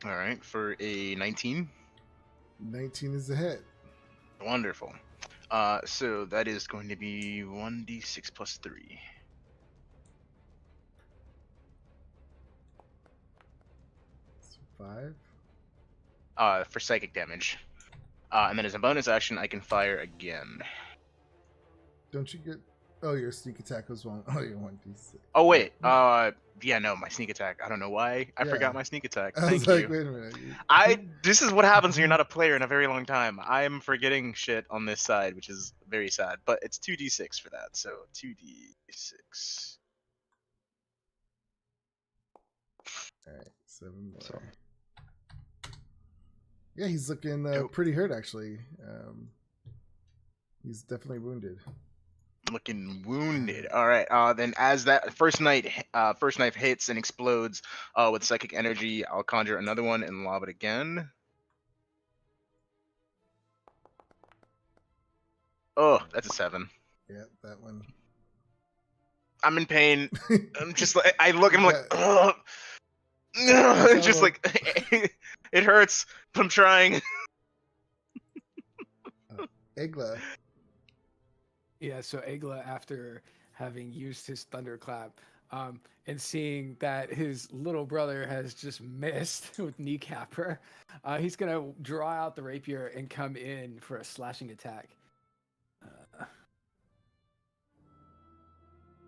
All right, for a 19. 19 is a hit. Wonderful. So that is going to be 1d6 plus 3. So 5. For psychic damage. And then as a bonus action, I can fire again. Don't you get? Oh, your sneak attack was one. Oh, you're 1d6. Oh wait. Yeah, no, my sneak attack. I don't know why. I Yeah. forgot my sneak attack. I was Thank like, you. wait a minute. This is what happens when you're not a player in a very long time. I'm forgetting shit on this side, which is very sad. But it's 2d6 for that, so 2d6. All right, 7 more. So- Yeah, he's looking pretty hurt actually. He's definitely wounded. Looking wounded. All right. Then as that first knife hits and explodes with psychic energy, I'll conjure another one and lob it again. Oh, that's a 7. Yeah, that one. I'm in pain. I'm just like I look. I'm like, Yeah. ugh. It's just like it hurts, but I'm trying. Egla. Yeah, so Egla, after having used his thunderclap, and seeing that his little brother has just missed with kneecapper, he's gonna draw out the rapier and come in for a slashing attack.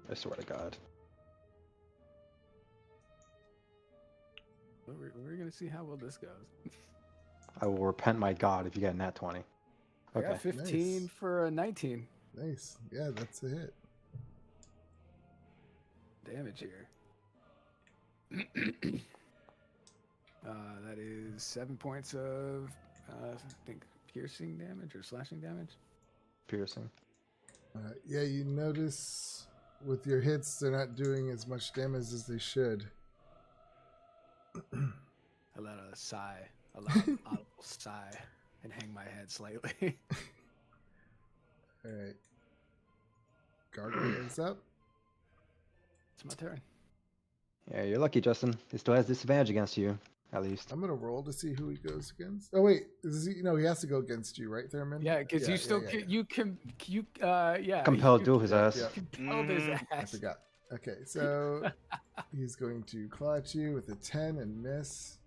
I swear to God. We're gonna see how well this goes. I will repent my God if you get a nat 20. I got Okay. 15 Nice. for a 19 Nice. Yeah, that's a hit. damage here. That is 7 points of, I think, piercing damage or slashing damage. Piercing. Yeah, you notice with your hits, they're not doing as much damage as they should. I let a sigh, a loud audible sigh, and hang my head slightly. All right. Gargoyle is up. It's my turn. Yeah, you're lucky, Justin. He still has disadvantage against you, at least. I'm gonna roll to see who he goes against. Oh wait, is he? No, he has to go against you, right, Thurman? Yeah, because you still you Compelled you duel his ass. Yeah. compelled his Mhm. I ass. forgot. Okay, so he's going to claw at you with a 10 and miss.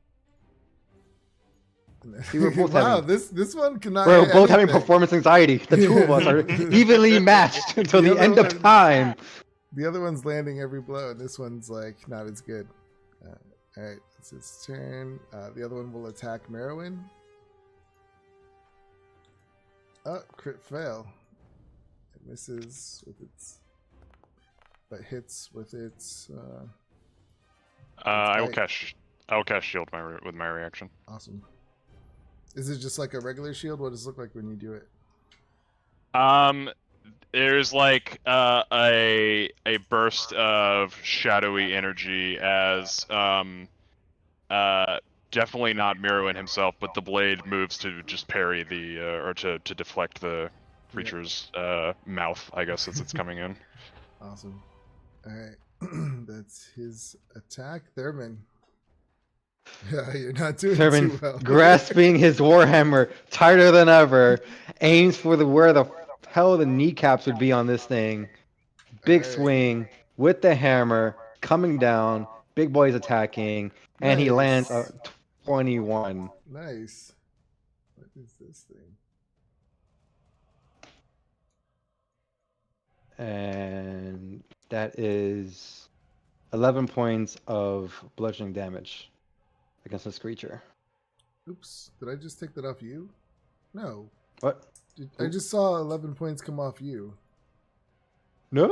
And then- See, we're both wow, having- this one cannot. We're hit both having anything. performance anxiety. The two of us are evenly matched until The the other end of one- time. The other one's landing every blow, and this one's like not as good. All right, it's his turn. The other one will attack Merowyn. Oh, crit fail. It misses with its, but hits with its. I will tight. cast shield with my reaction. Awesome. Is it just like a regular shield? What does it look like when you do it? There's like a burst of shadowy energy as definitely not Merowyn himself, but the blade moves to just parry the or to deflect the creature's mouth, I guess, as it's coming in. Awesome. All right, that's his attack. Thurman. Yeah, you're not doing Thurman, too well. grasping his warhammer tighter than ever, aims for where the hell the kneecaps would be on this thing. Big Alright. swing with the hammer, coming down. Big boy's attacking, and he lands a Nice. 21. Nice. What is this thing? And that is 11 points of bludgeoning damage against this creature. Oops. Did I just take that off you? No. What? I just saw 11 points come off you. No!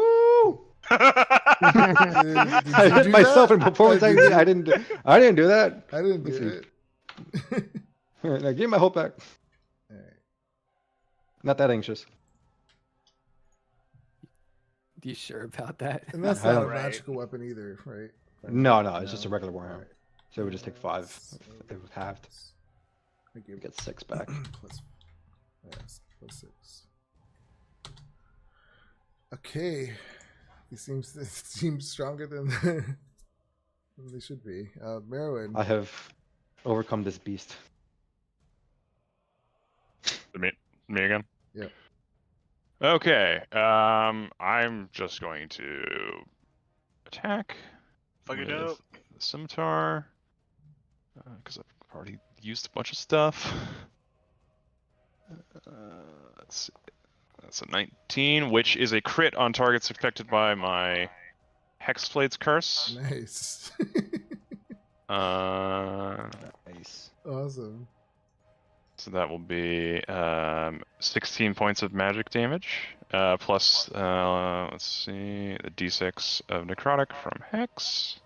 Did I you hit do myself that? in performance Did anxiety. you- I didn't do that. I didn't Let's do it. Now give me my hope back. Alright. Not that anxious. You sure about that? And that's I not a don't- Right. magical weapon either, right? No, it's just a regular warhammer. Alright. So it would just take 5. It was halved. I give You get 6 back. plus, yes, plus 6. Okay. He seems stronger than they should be. Merowyn. I have overcome this beast. Me again? Yeah. Okay. I'm just going to attack. Fuck it with up. the scimitar, because I've already used a bunch of stuff. Let's see. That's a 19, which is a crit on targets affected by my Hexblade's Curse. Nice. Nice. Awesome. So that will be 16 points of magic damage, plus, let's see, the d6 of necrotic from Hex,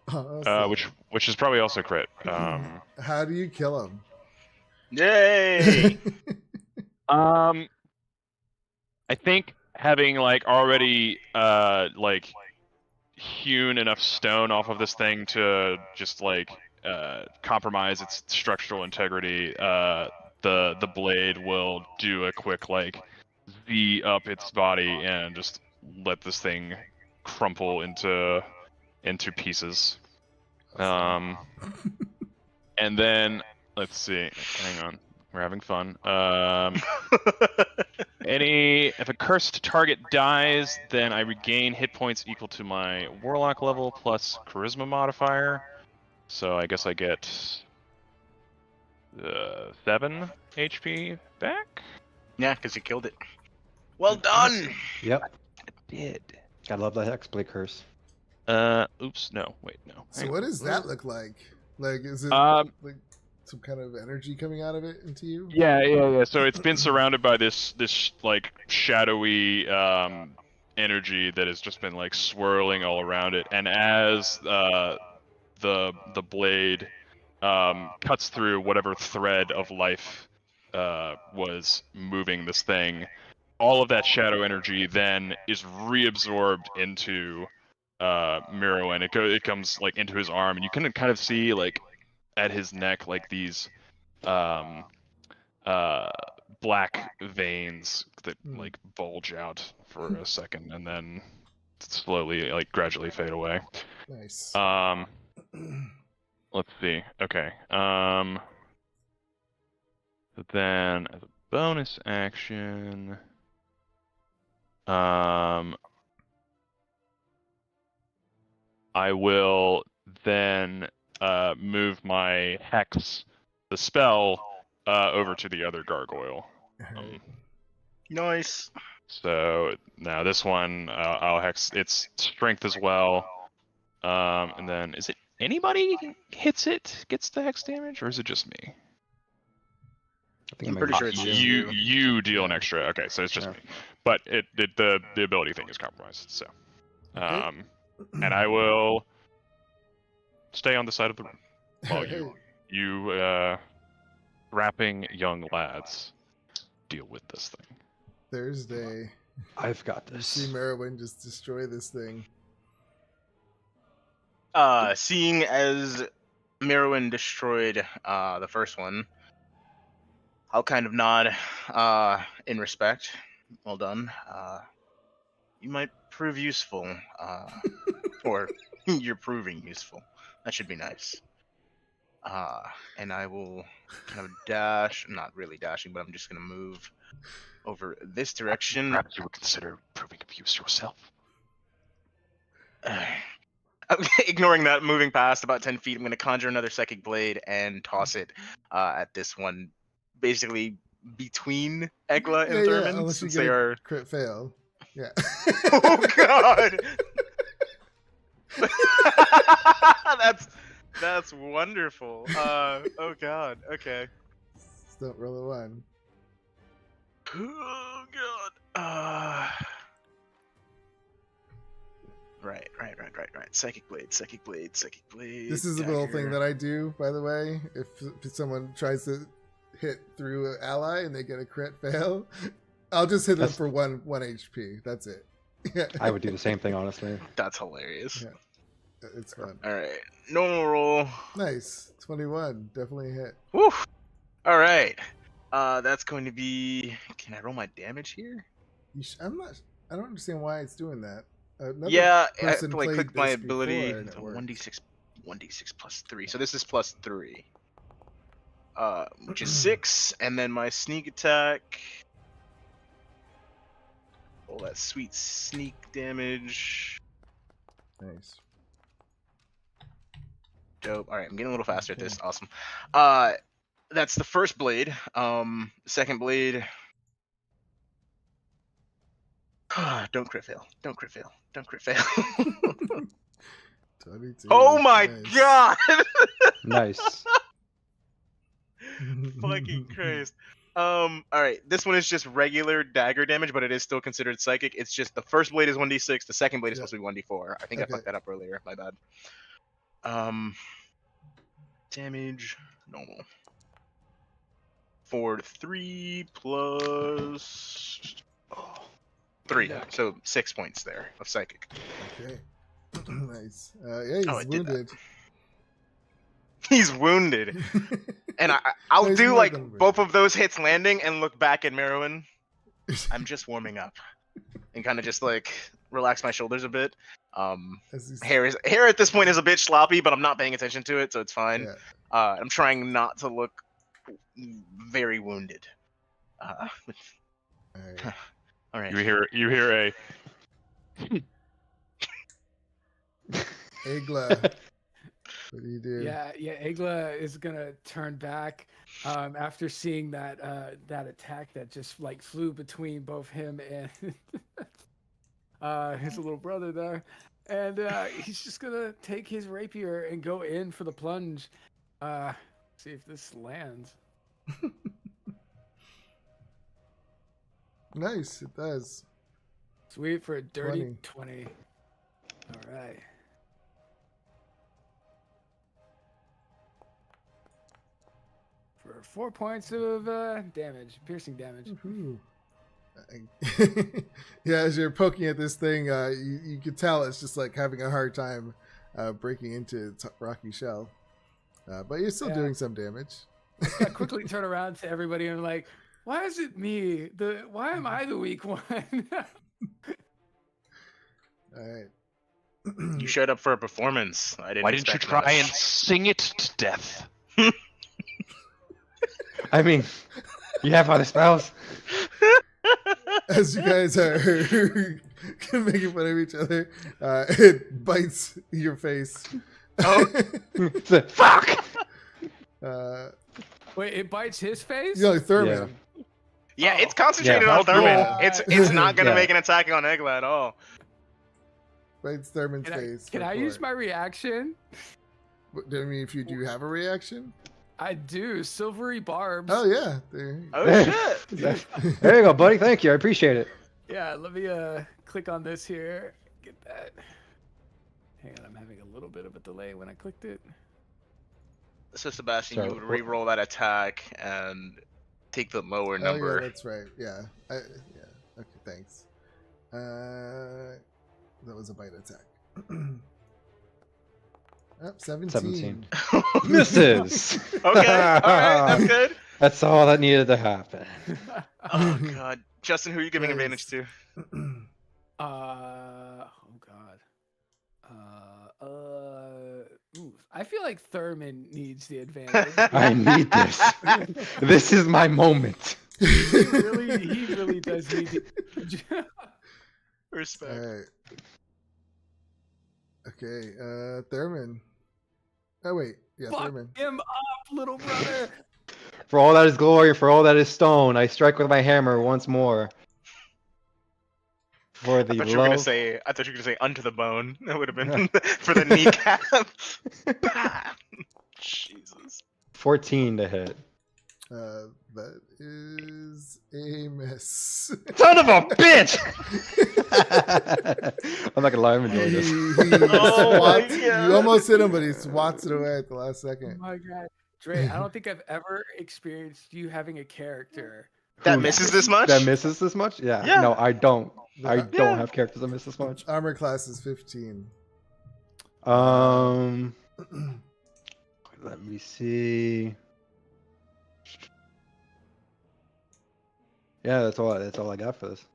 Awesome. which is probably also crit. How do you kill him? Yay! I think having like already like hewn enough stone off of this thing to just like compromise its structural integrity, the blade will do a quick like Z up its body and just let this thing crumple into pieces. And then let's see. Hang on, we're having fun. If a cursed target dies, then I regain hit points equal to my warlock level plus charisma modifier. So I guess I get 7 HP back. Yeah, because you killed it. Well done. Yep. I did. I love that Hexblade curse. Oops. No. Wait. No. So Hang what on. does that look like? Like, is it Um, like some kind of energy coming out of it into you? Yeah. So it's been surrounded by this like shadowy energy that has just been like swirling all around it, and as the blade cuts through whatever thread of life was moving this thing, all of that shadow energy then is reabsorbed into Miro, and it comes like into his arm, and you can kind of see like at his neck like these black veins that like bulge out for a second and then slowly like gradually fade away. Nice. Let's see. Okay. So then as a bonus action, I will then move my hex, the spell, over to the other gargoyle. Nice. So now this one, I'll hex its strength as well. And then is it anybody gets the hex damage, or is it just me? I think I'm it pretty might sure be it's you. you. You deal an extra. Okay, so it's just Yeah. me. But the ability thing is compromised. So, Okay. and I will stay on the side of the room while you rapping young lads deal with this thing. Thursday. I've got You see this. Merwin just destroy this thing. Seeing as Merwin destroyed the first one, I'll kind of nod in respect. Well done. You might prove useful, or you're proving useful. That should be nice. And I will kind of dash. I'm not really dashing, but I'm just going to move over this direction. Perhaps you would consider proving of use yourself. Ignoring that, moving past about 10 feet, I'm going to conjure another Psychic Blade and toss it at this one, basically between Egla and Thurman, unless you since get they a are... crit fail. Yeah. Oh, God! That's wonderful. Oh, God. Okay. Just don't roll a 1. Oh, God. Right. Psychic Blade. This is a little thing that I do, by the way. If someone tries to hit through an ally and they get a crit fail, I'll just hit them That's- for one HP. That's it. Yeah. I would do the same thing, honestly. That's hilarious. Yeah. It's fun. All right. Normal roll. Nice. 21. Definitely a hit. Woo. All right. That's going to be... Can I roll my damage here? I don't understand why it's doing that. Another Yeah, I person like played clicked my this ability. before and it So worked. 1d6 plus 3. So this is plus 3. Which is 6, and then my sneak attack. All that sweet sneak damage. Nice. Dope. All right, I'm getting a little faster at this. Awesome. That's the first blade. Second blade. Don't crit fail. 22. Oh my Nice. God! Nice. Fucking Christ. All right, this one is just regular dagger damage, but it is still considered psychic. It's just the first blade is 1d6, the second blade is supposed to be 1d4. I think I Okay. fucked that up earlier. My bad. Damage normal. For 3 plus 3, so 6 points there of psychic. Okay. Nice. Yeah, he's Oh, it did that. wounded. He's wounded, and I'll He's do more like than wounded. both of those hits landing and look back at Merwin. I'm just warming up, and kind of just like relax my shoulders a bit. As he's- Hair at this point is a bit sloppy, but I'm not paying attention to it, so it's fine. yeah. I'm trying not to look very wounded. All right. All right. You hear a Agla, what do you do? Yeah, Agla is gonna turn back after seeing that that attack that just like flew between both him and his little brother there, and he's just gonna take his rapier and go in for the plunge. See if this lands. Nice, it does. Sweet for a dirty 20. All right. For 4 points of damage, piercing damage. Woohoo. Yeah, as you're poking at this thing, you can tell it's just like having a hard time breaking into its rocky shell. But you're still Yeah. doing some damage. I quickly turn around to everybody and I'm like, why is it me? Why am I the weak one? All right. You showed up for a performance. I didn't. Why didn't you expect try much. and sing it to death? I mean, you have other spells. As you guys are making fun of each other, it bites your face. Oh. Fuck! Wait, it bites his face? You know, Thurman. Yeah, Oh. it's concentrated Yeah. on Thurman. Oh. It's not gonna Yeah. make an attack on Egla at all. Bites Thurman's face. Can for I use four. my reaction? I mean, if you do have a reaction? I do. Silvery barbs. Oh, yeah. There you go. Oh shit! There you go, buddy. Thank you. I appreciate it. Yeah, let me click on this here. Get that. Hang on, I'm having a little bit of a delay when I clicked it. So Sebastian, So, you would re-roll that attack and take the lower Oh, number. yeah, that's right. Yeah. Yeah. Okay, thanks. That was a bite attack. Oh, 17. 17. Misses. Okay, all right, that's good. That's all that needed to happen. Oh god, Justin, who are you giving Nice. advantage to? Oh god. Ooh, I feel like Thurman needs the advantage. I need this. This is my moment. he really does need the Respect. All right. Okay, Thurman. Oh, wait. Yeah, Fuck Thurman. him up, little brother. For all that is glory, for all that is stone, I strike with my hammer once more. For the I thought you were gonna love. say. I thought you were gonna say "unto the bone." That would have been for the kneecap. Jesus. 14 to hit. That is a miss. Son of a bitch! I'm not gonna lie, I'm enjoying He this. Oh my swats, God. you almost hit him, but he swats it away at the last Oh second. my god. Dre, I don't think I've ever experienced you having a character. That Who- misses this much? That misses this much? Yeah. Yeah. No, I don't. I Yeah. don't have characters that miss this much. Armor class is 15. Let me see. Yeah, that's all I got for this.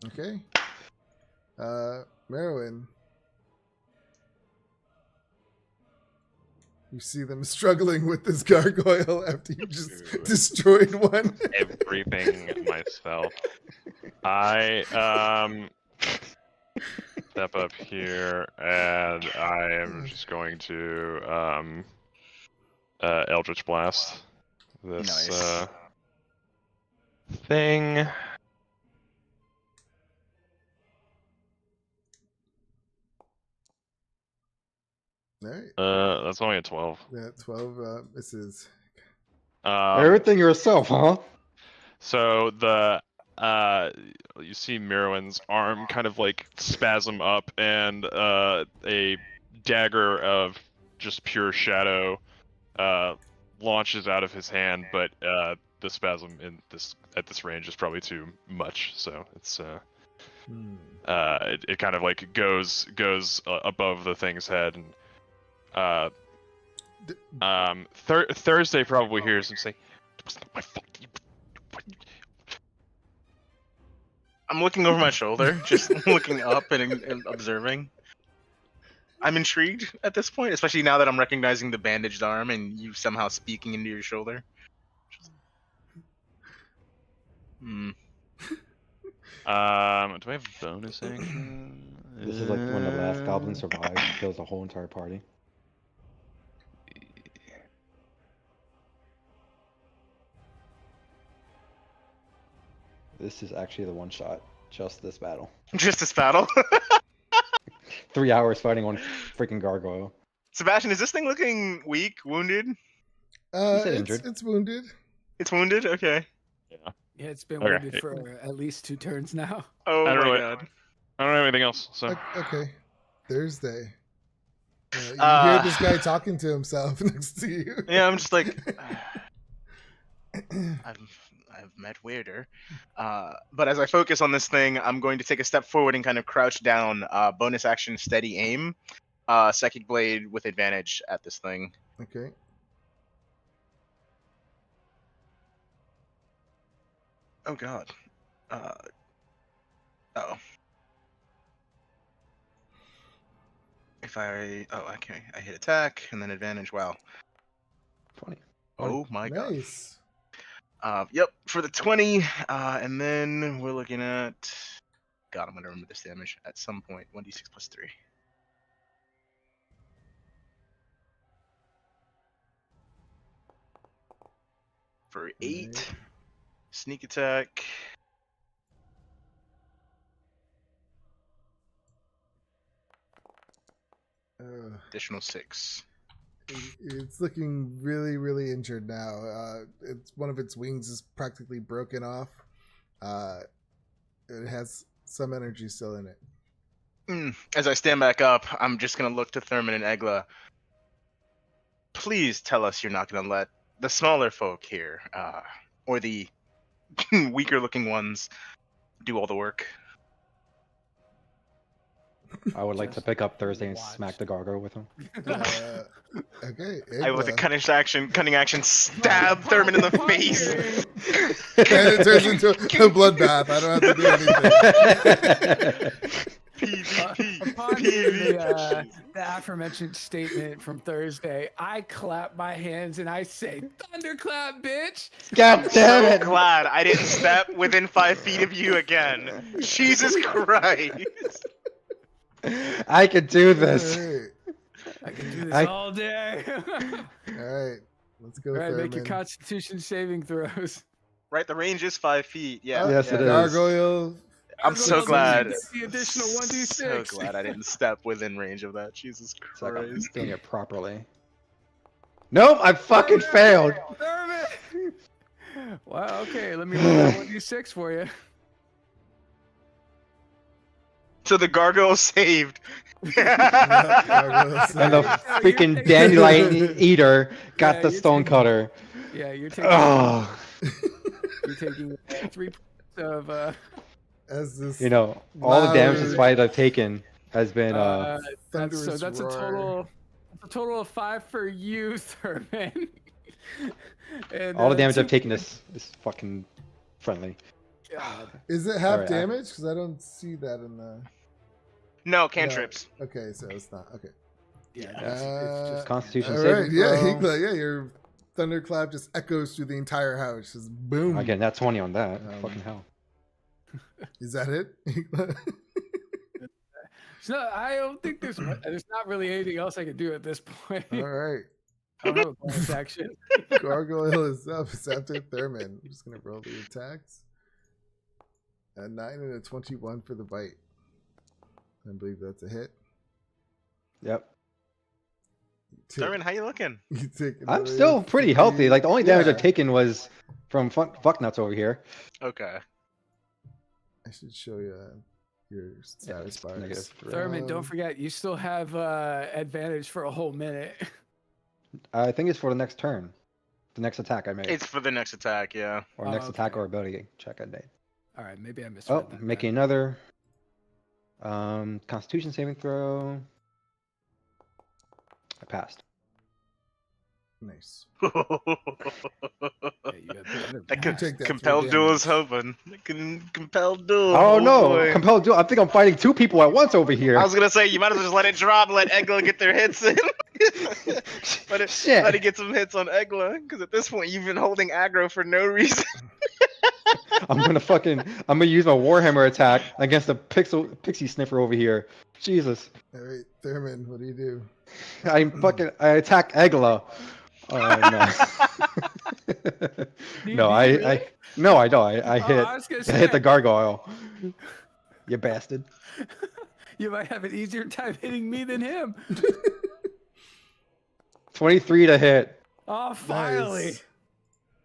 Okay. Merwin. You see them struggling with this gargoyle after you just Dude. destroyed one. Everything myself. I step up here and I am just going to Eldritch Blast this Nice. thing. All right. That's only a 12. Yeah, 12 misses. Everything yourself, huh? So the you see Merwin's arm kind of like spasm up, and a dagger of just pure shadow launches out of his hand, but the spasm at this range is probably too much, so it's it kind of like goes above the thing's head, and Thursday probably hears him say, "It wasn't my fault. I'm looking over my shoulder, just looking up and observing. I'm intrigued at this point, especially now that I'm recognizing the bandaged arm and you somehow speaking into your shoulder. Hmm. Do I have bonus action? This is like when the last goblin survives, kills the whole entire party. This is actually the one shot. Just this battle. Just this battle. 3 hours fighting one freaking gargoyle. Sebastian, is this thing looking weak, wounded? said injured. It's wounded. It's wounded? Okay. Yeah, it's been Okay. wounded for at least 2 turns now. Oh I don't my really- god. I don't have anything else, so. Okay. Thursday. You hear this guy talking to himself next to you. Yeah, I'm just like, I've met weirder. But as I focus on this thing, I'm going to take a step forward and kind of crouch down. Bonus action, steady aim. Psychic blade with advantage at this thing. Okay. Oh god. Oh. If I okay, I hit attack and then advantage. Wow. 20. Oh my god. Nice. Yep, for the 20, and then we're looking at. God, I'm gonna remember this damage at some point. 1d6 plus 3. For 8, Right. sneak attack. Additional 6. It's looking really, really injured now. It's one of its wings is practically broken off. It has some energy still in it. As I stand back up, I'm just gonna look to Thurman and Egla. Please tell us you're not gonna let the smaller folk here, or the weaker-looking ones, do all the work. I would like to Just pick up Thursday and watch. smack the gargoyle with him. Okay. I with a Igla. cunning action, stab Thurman in the face. And it turns into a bloodbath. I don't have to do anything. PvP. Upon hearing the aforementioned statement from Thursday, I clap my hands and I say, "Thunderclap, bitch!" God damn So it! glad I didn't step within 5 feet of you again. Jesus Christ. I could do this. Alright. I can do this I- all day. Alright. Let's go, All right, make your Thurman. Constitution saving throws. Right, the range is 5 feet. Yeah. Oh, Yes, yeah. it is. Gargoyle. I'm so Gargoyles glad. get the additional 1d6. So glad I didn't step within range of that. Jesus It's like I'm Christ. doing it properly. Nope, I fucking failed. Damn it! Wow. Okay, let me roll that 1d6 for you. So the gargoyle saved. Gargoyle And the saved. freaking dandelion eater got Yeah, the you're stone taking- cutter. Yeah, you're taking. Oh, You're taking 3 points of. As this you know, all the damage Louder. this fight I've taken has been thunderous that's a roar. total of 5 for you, Thurman. And, all the damage 2 I've taken is fucking friendly. God. Is it half Alright, damage? Because I don't see that in the. No, cantrips. Okay, so it's not. Okay. Yeah, Uh, it's just Constitution All saving right. Yeah, throw. Igla, yeah, your thunderclap just echoes through the entire house. Just boom. Again, that's 20 on that. Fucking hell. Is that it? Igla? So I don't think there's not really anything else I can do at this point. All right. I don't have a bonus action. Gargoyle is up. It's after Thurman. I'm just gonna roll the attacks. A 9 and a 21 for the bite. I believe that's a hit. Yep. Thurman, how you looking? You take I'm another still pretty healthy. 3. Like the only damage I've Yeah. taken was from fuck nuts over here. Okay. I should show you your status it's bars. negative 3. Thurman, don't forget you still have advantage for a whole minute. I think it's for the next turn. The next attack I made. It's for the next attack, yeah. Or Oh, next attack okay. or ability check I made. All right, maybe I misread Oh, that. making then. another Constitution saving throw. I passed. Nice. Yeah, you got better That You math. take that compelled 3 duel is damage. hoping. Compelled duel. Oh no! boy. Compelled duel. I think I'm fighting 2 people at once over here. I was gonna say you might as well just let it drop and let Egla get their hits in. let it Shit. get some hits on Egla, because at this point you've been holding aggro for no reason. I'm gonna use my Warhammer attack against the pixie sniffer over here. Jesus. All right, Thurman, what do you do? I attack Egla. No. You No, do, I really? no, I don't. I Oh, hit I was gonna I say, hit the gargoyle. You bastard. you might have an easier time hitting me than him. 23 to hit. Oh, finally. Nice.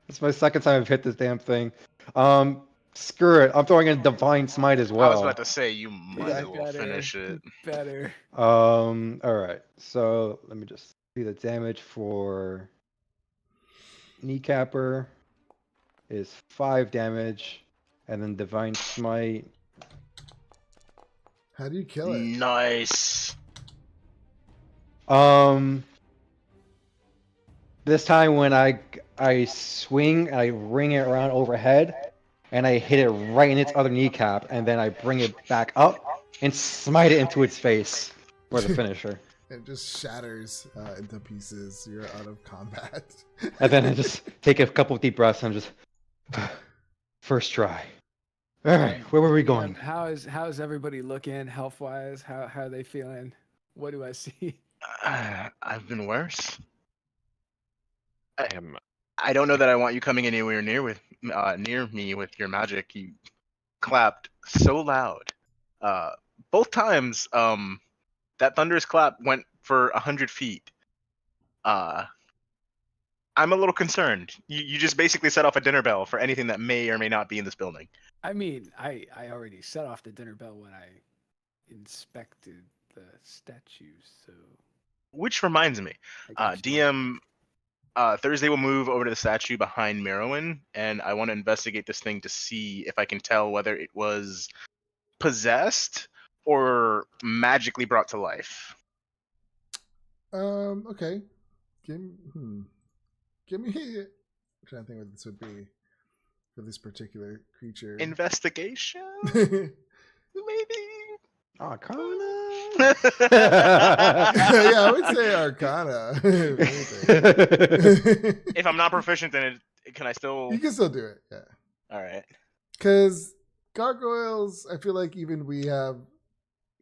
It's my second time I've hit this damn thing. Screw it. I'm throwing in Divine Smite as I well. was about to say you might as well Better. finish it. Better. All right. So let me just see the damage for Kneecapper is 5 damage, and then Divine Smite. How do you kill it? Nice. This time when I swing, I ring it around overhead, and I hit it right in its other kneecap, and then I bring it back up and smite it into its face for the finisher. It just shatters into pieces. You're out of combat. And then I just take a couple of deep breaths and just first try. All right, where were we going? How's everybody looking health wise? How are they feeling? What do I see? I've been worse. I am. I don't know that I want you coming anywhere near me with your magic. You clapped so loud. Both times, that thunderous clap went for 100 feet. I'm a little concerned. You just basically set off a dinner bell for anything that may or may not be in this building. I mean, I already set off the dinner bell when I inspected the statues, so Which reminds me, I guess- DM Thursday will move over to the statue behind Merowyn, and I want to investigate this thing to see if I can tell whether it was possessed or magically brought to life. Okay. Give me. I'm trying to think what this would be for this particular creature. Investigation, Yeah, maybe. Arcana. I would say Arcana. If I'm not proficient in it, can I still? You can still do it, yeah. All right. Because gargoyles, I feel like even we have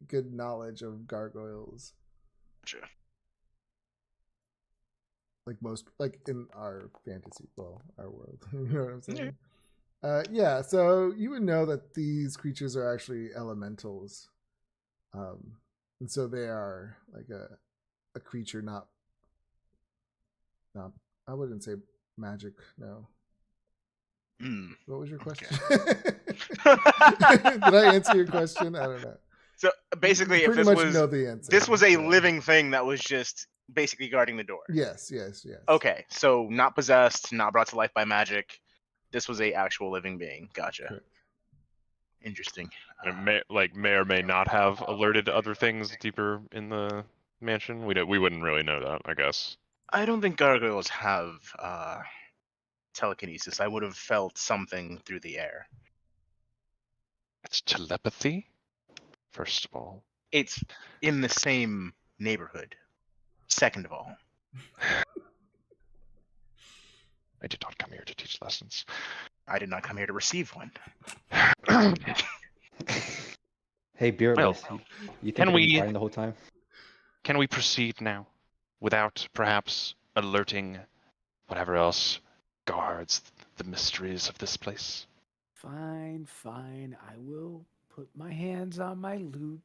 good knowledge of gargoyles. Sure. Like in our fantasy, our world. You know what I'm saying? Yeah, so you would know that these creatures are actually elementals. And so they are like a creature, not I wouldn't say magic, no. Mm. What was your question? Did I answer your question? I don't know. So basically, You if pretty this much was know the answer. this was a Yeah. living thing that was just basically guarding the door. Yes. Okay, so not possessed, not brought to life by magic. This was a actual living being. Gotcha. Correct. Interesting. It may or may not have alerted other things deeper in the mansion. We wouldn't really know that, I guess. I don't think gargoyles have telekinesis. I would have felt something through the air. It's telepathy, first of all. It's in the same neighborhood. Second of all, I did not come here to teach lessons. I did not come here to receive one. Hey, Beardless, you think can I've been we- fighting the whole time? Can we proceed now, without perhaps alerting whatever else guards the mysteries of this place? Fine. I will put my hands on my lute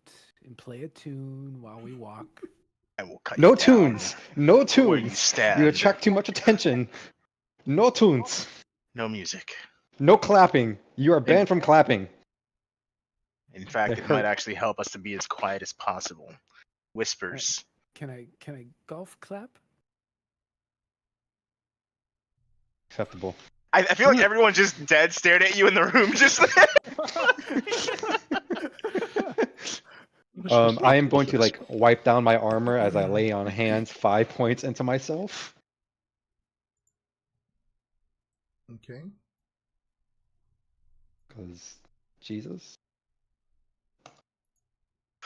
and play a tune while we walk. I will cut No you down tunes. No where you tunes. stand. You attract too much attention. No tunes. No music. No clapping. You are banned from clapping. In fact, They it might hurt. actually help us to be as quiet as possible. Whispers. Can I golf clap? Acceptable. I feel like everyone just dead stared at you in the room. Just I am going to wipe down my armor as I lay on hands 5 points into myself. Okay. Because Jesus.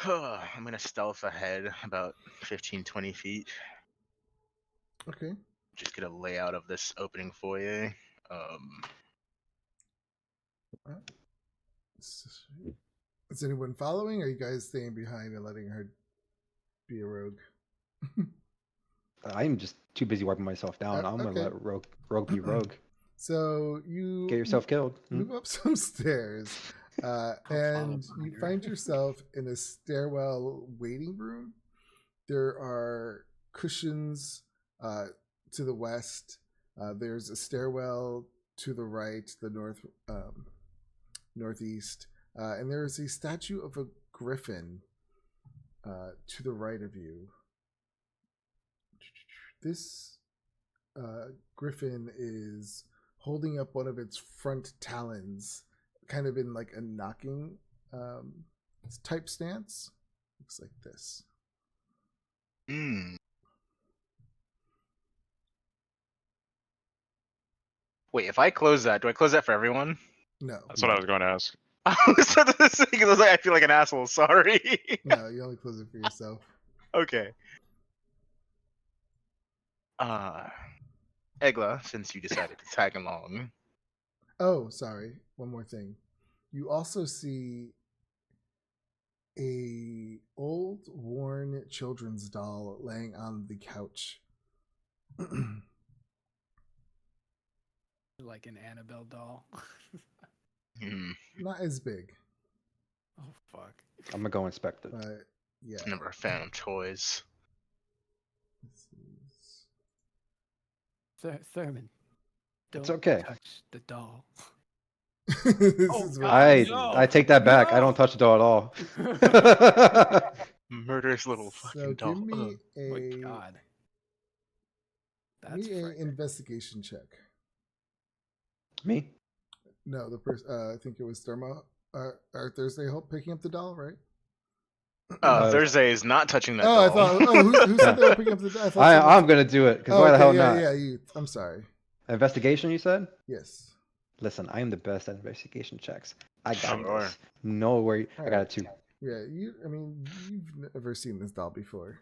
I'm gonna stealth ahead about 15, 20 feet. Okay. Just get a layout of this opening foyer. Is anyone following? Or are you guys staying behind and letting her be a rogue? I'm just too busy wiping myself down. I'm Okay. gonna let rogue be rogue. So you Get yourself killed. move up some stairs, and follow you behind her. find yourself in a stairwell waiting room. There are cushions to the west. There's a stairwell to the right, the northeast, and there is a statue of a griffin to the right of you. This griffin is holding up one of its front talons, kind of in like a knocking type stance. Looks like this. Wait, if I close that, do I close that for everyone? No, That's what I was going to ask. I was like, I feel like an asshole. Sorry. no, you only close it for yourself. Okay. Egla, since you decided to tag along. Oh, sorry. One more thing. You also see a old, worn children's doll laying on the couch. Like an Annabelle doll. Not as big, Oh fuck. I'm gonna go inspect it. but yeah. Never a fan of toys. This Thurman. Don't It's okay. touch the doll. this Oh, is God, what no. I take that back. I No. don't touch the doll at all. Murderous little So fucking doll. give me Oh my a god. give That's me an frightening. investigation check. Me? No, the person. I think it was Therma or Thursday Hope picking up the doll, right? Thursday is not touching that Oh, doll. I thought. Oh, who said they were picking up the doll? I thought someone I'm said- gonna do it. Because Oh, why the okay, hell yeah, not? yeah. You. I'm sorry. Investigation, you said? Yes. Listen, I am the best at investigation checks. I got Sure. this. No worry. I got a Alright. 2. Yeah. You. I mean, you've never seen this doll before.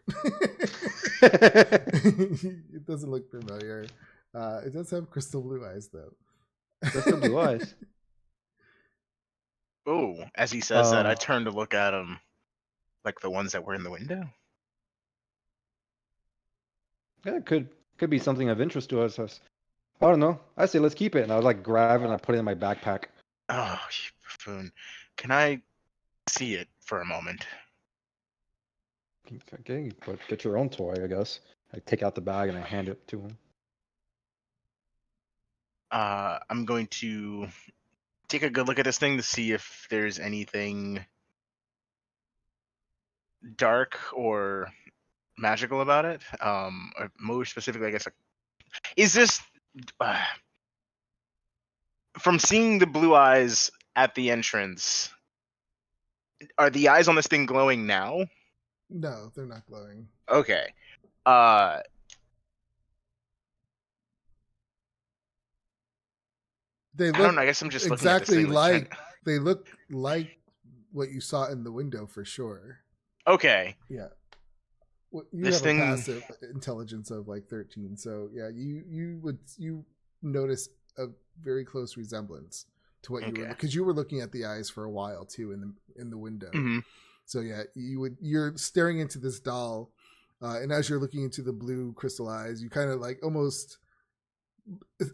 That's It doesn't look familiar. It does have crystal blue eyes, though. the blue eyes. Oh, as he says that, I Um, turn to look at him, like the ones that were in the window. Yeah, it could be something of interest to us. I don't know. I say let's keep it, and I was like grab it and I put it in my backpack. Oh, you buffoon! Can I see it for a moment? Okay, but get your own toy, I guess. I take out the bag and I hand it to him. I'm going to take a good look at this thing to see if there's anything dark or magical about it. Or more specifically, I guess, is this from seeing the blue eyes at the entrance? Are the eyes on this thing glowing now? No, they're not glowing. Okay. They I look don't know. I guess I'm just looking at this exactly thing with like Chen- they look like what you saw in the window for sure. Okay. Yeah. Well, you This have thing- a passive intelligence of like 13, so yeah, you notice a very close resemblance to what you were Okay. because you were looking at the eyes for a while too in the window. Mhm. So yeah, you're staring into this doll, and as you're looking into the blue crystal eyes, you kind of like it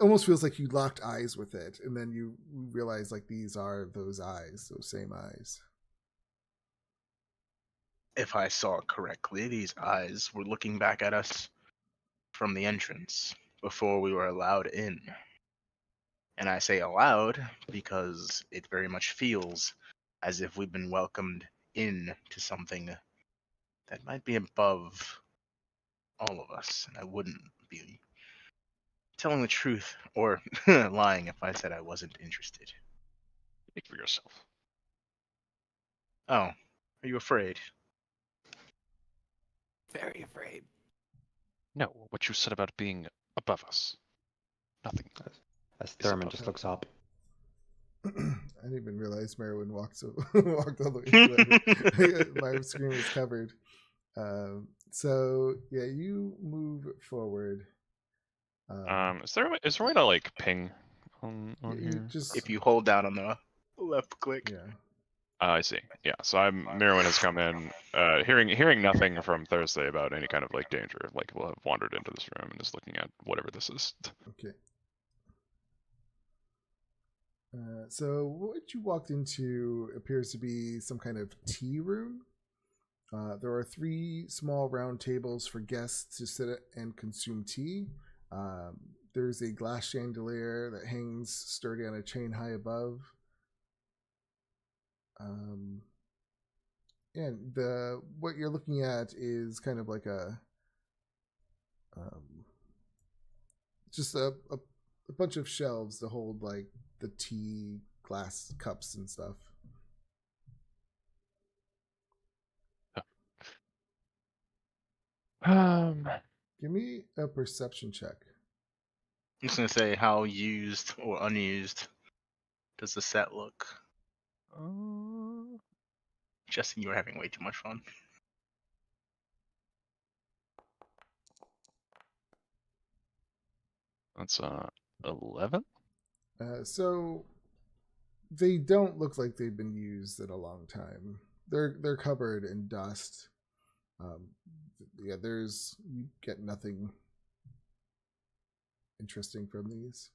almost feels like you locked eyes with it, and then you realize like these are those eyes, those same eyes. If I saw correctly, these eyes were looking back at us from the entrance before we were allowed in. And I say allowed because it very much feels as if we've been welcomed in to something that might be above all of us. And I wouldn't be telling the truth or lying if I said I wasn't interested. Speak for yourself. Oh, are you afraid? Very afraid. No, what you said about being above us. Nothing. as Thurman just looks up. I didn't even realize Merwin walked walked all the way. So my screen was covered. So yeah, you move forward. Is there a way to like ping on you here? just If you hold down on the left click. yeah. I see. Yeah. So Merwin has come in, hearing nothing from Thursday about any kind of like danger. Like we'll have wandered into this room and is looking at whatever this is. Okay. So what you walked into appears to be some kind of tea room. There are 3 small round tables for guests to sit at and consume tea. There's a glass chandelier that hangs sturdy on a chain high above. And what you're looking at is kind of like a just a bunch of shelves to hold like the tea glass cups and stuff. Give me a perception check. I'm just gonna say, how used or unused does the set look? Justin, you were having way too much fun. That's 11. So they don't look like they've been used in a long time. They're covered in dust. Yeah, you get nothing interesting from these.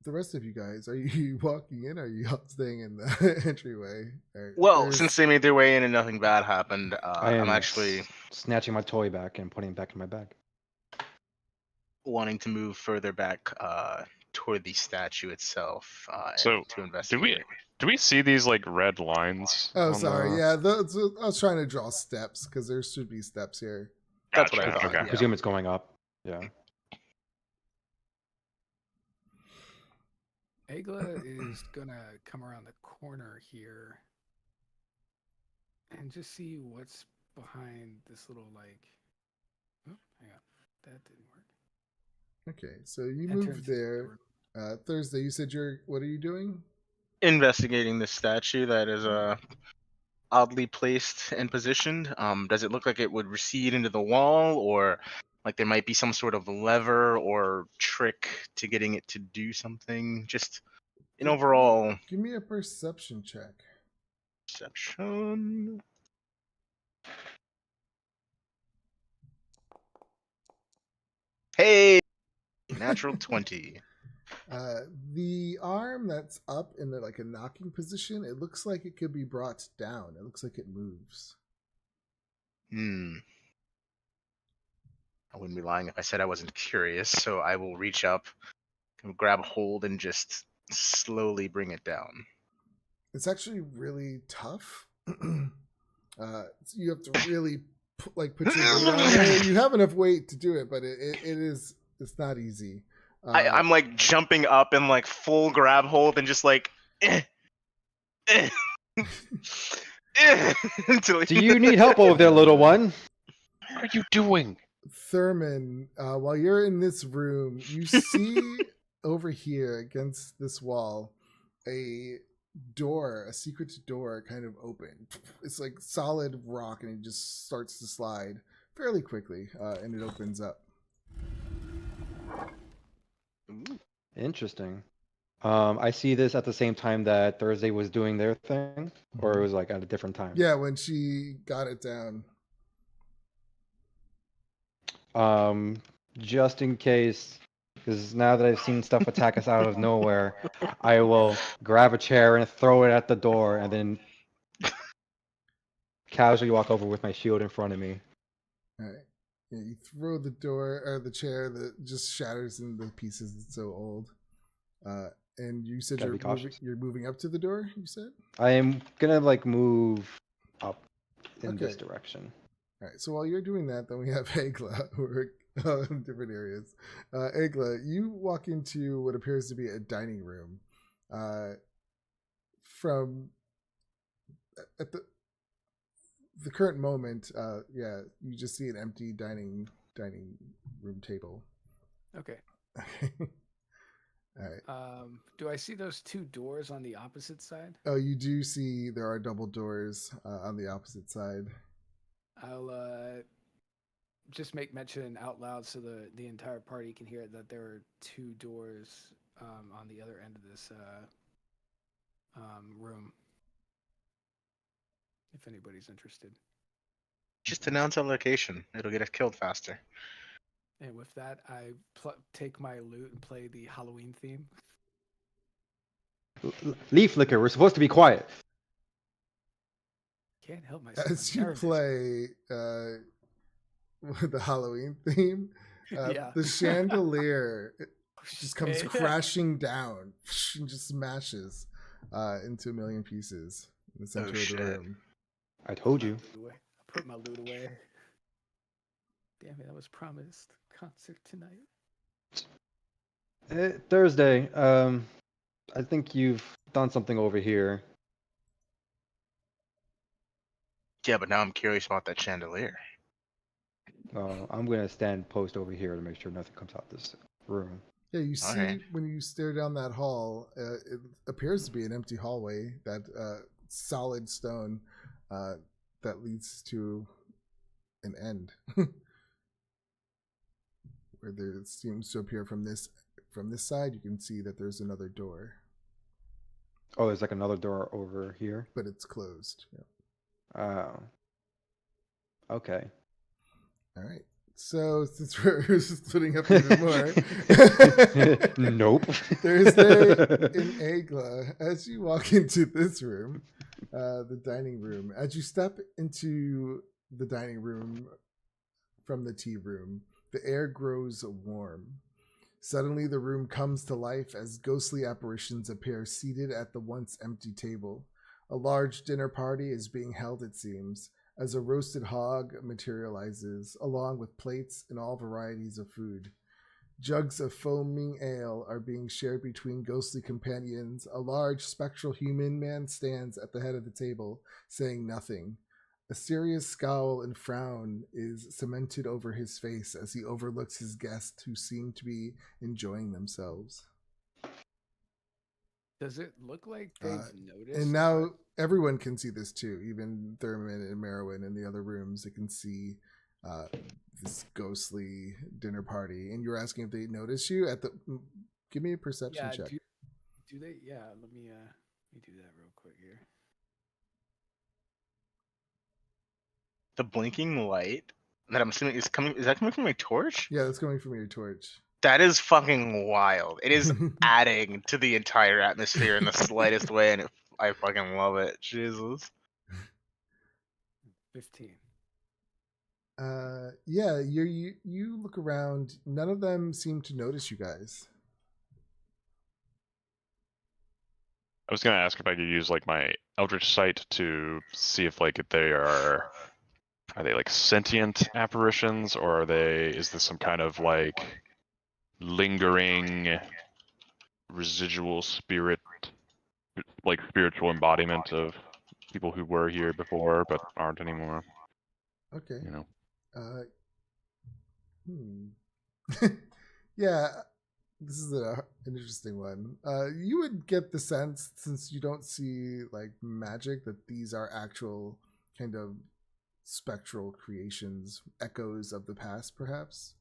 The rest of you guys, are you walking in? Or are you all staying in the entryway? Well, since they made their way in and nothing bad happened, I am I'm actually snatching my toy back and putting it back in my bag. wanting to move further back toward the statue itself So, to investigate. Do we see these like red lines? Oh, on sorry. the- Yeah, I was trying to draw steps because there should be steps here. That's what I Gotcha, thought. okay. Yeah. Presume it's going up. Yeah. Agla is gonna come around the corner here and just see what's behind this little like. Oh, hang on, that didn't work. Okay, so you Enter move into the there. Thursday, you said what are you doing? Investigating this statue that is oddly placed and positioned. Does it look like it would recede into the wall, or like there might be some sort of lever or trick to getting it to do something? Just an overall Give me a perception check. perception. Hey, natural 20. The arm that's up in like a knocking position, it looks like it could be brought down. It looks like it moves. I wouldn't be lying if I said I wasn't curious, so I will reach up, grab hold, and just slowly bring it down. It's actually really tough. You have to really put your weight on it. You have enough weight to do it, but it's not easy. I'm like jumping up in like full grab hold and just like until Do you need help over there, little one? What are you doing? Thurman, while you're in this room, you see over here against this wall a secret door kind of open. It's like solid rock and it just starts to slide fairly quickly, and it opens up. Interesting. I see this at the same time that Thursday was doing their thing, or it was like at a different time. Yeah, when she got it down. Just in case, because now that I've seen stuff attack us out of nowhere, I will grab a chair and throw it at the door, and then casually walk over with my shield in front of me. All right. Yeah, you throw the door or the chair that just shatters into pieces. It's so old. And you said Gotta be cautious. you're moving up to the door. You said. I am gonna like move up in this Okay. direction. All right. So while you're doing that, then we have Agla, who are in different areas. Agla, you walk into what appears to be a dining room. From at the current moment, you just see an empty dining dining room table. Okay. Okay. All right. Do I see those two doors on the opposite side? Oh, you do see there are double doors on the opposite side. I'll just make mention out loud so the entire party can hear it that there are two doors on the other end of this room. If anybody's interested. Just announce our location. It'll get us killed faster. And with that, I take my lute and play the Halloween theme. Leaf liquor. We're supposed to be quiet. Can't help myself. As I'm you nervous. play with the Halloween theme, Yeah. the chandelier just comes Okay. crashing down and just smashes into a million pieces in the center of the shit. room. I told you. I put my loot away. Damn it, I was promised concert tonight. Thursday. I think you've done something over here. Yeah, but now I'm curious about that chandelier. I'm gonna stand post over here to make sure nothing comes out this room. Yeah, you see Alright. when you stare down that hall, it appears to be an empty hallway, that solid stone that leads to an end. Where there seems to appear from this side, you can see that there's another door, Oh, there's like another door over here. but it's closed. Yeah. Oh. Okay. All right. So since we're splitting up even more, Nope. Thursday in Agla, as you walk into this room, the dining room, as you step into the dining room from the tea room, the air grows warm. Suddenly, the room comes to life as ghostly apparitions appear seated at the once empty table. A large dinner party is being held, it seems, as a roasted hog materializes, along with plates and all varieties of food. Jugs of foaming ale are being shared between ghostly companions. A large spectral human man stands at the head of the table, saying nothing. A serious scowl and frown is cemented over his face as he overlooks his guests who seem to be enjoying themselves. Does it look like they've noticed? And now everyone can see this too. Even Thurman and Merowyn in the other rooms, they can see this ghostly dinner party. And you're asking if they notice you at the. Give me a perception yeah, check. do they? Yeah, let me do that real quick here. The blinking light that I'm assuming is that coming from my torch? Yeah, that's coming from your torch. That is fucking wild. It is adding to the entire atmosphere in the slightest way, and I fucking love it. Jesus. 15. Yeah, you look around. None of them seem to notice you guys. I was gonna ask if I could use like my Eldritch Sight to see if like are they like sentient apparitions, or is this some kind of like lingering residual spirit, like spiritual embodiment of people who were here before but aren't anymore? Okay. You know. Yeah, this is an interesting one. You would get the sense, since you don't see like magic, that these are actual kind of spectral creations, echoes of the past, perhaps.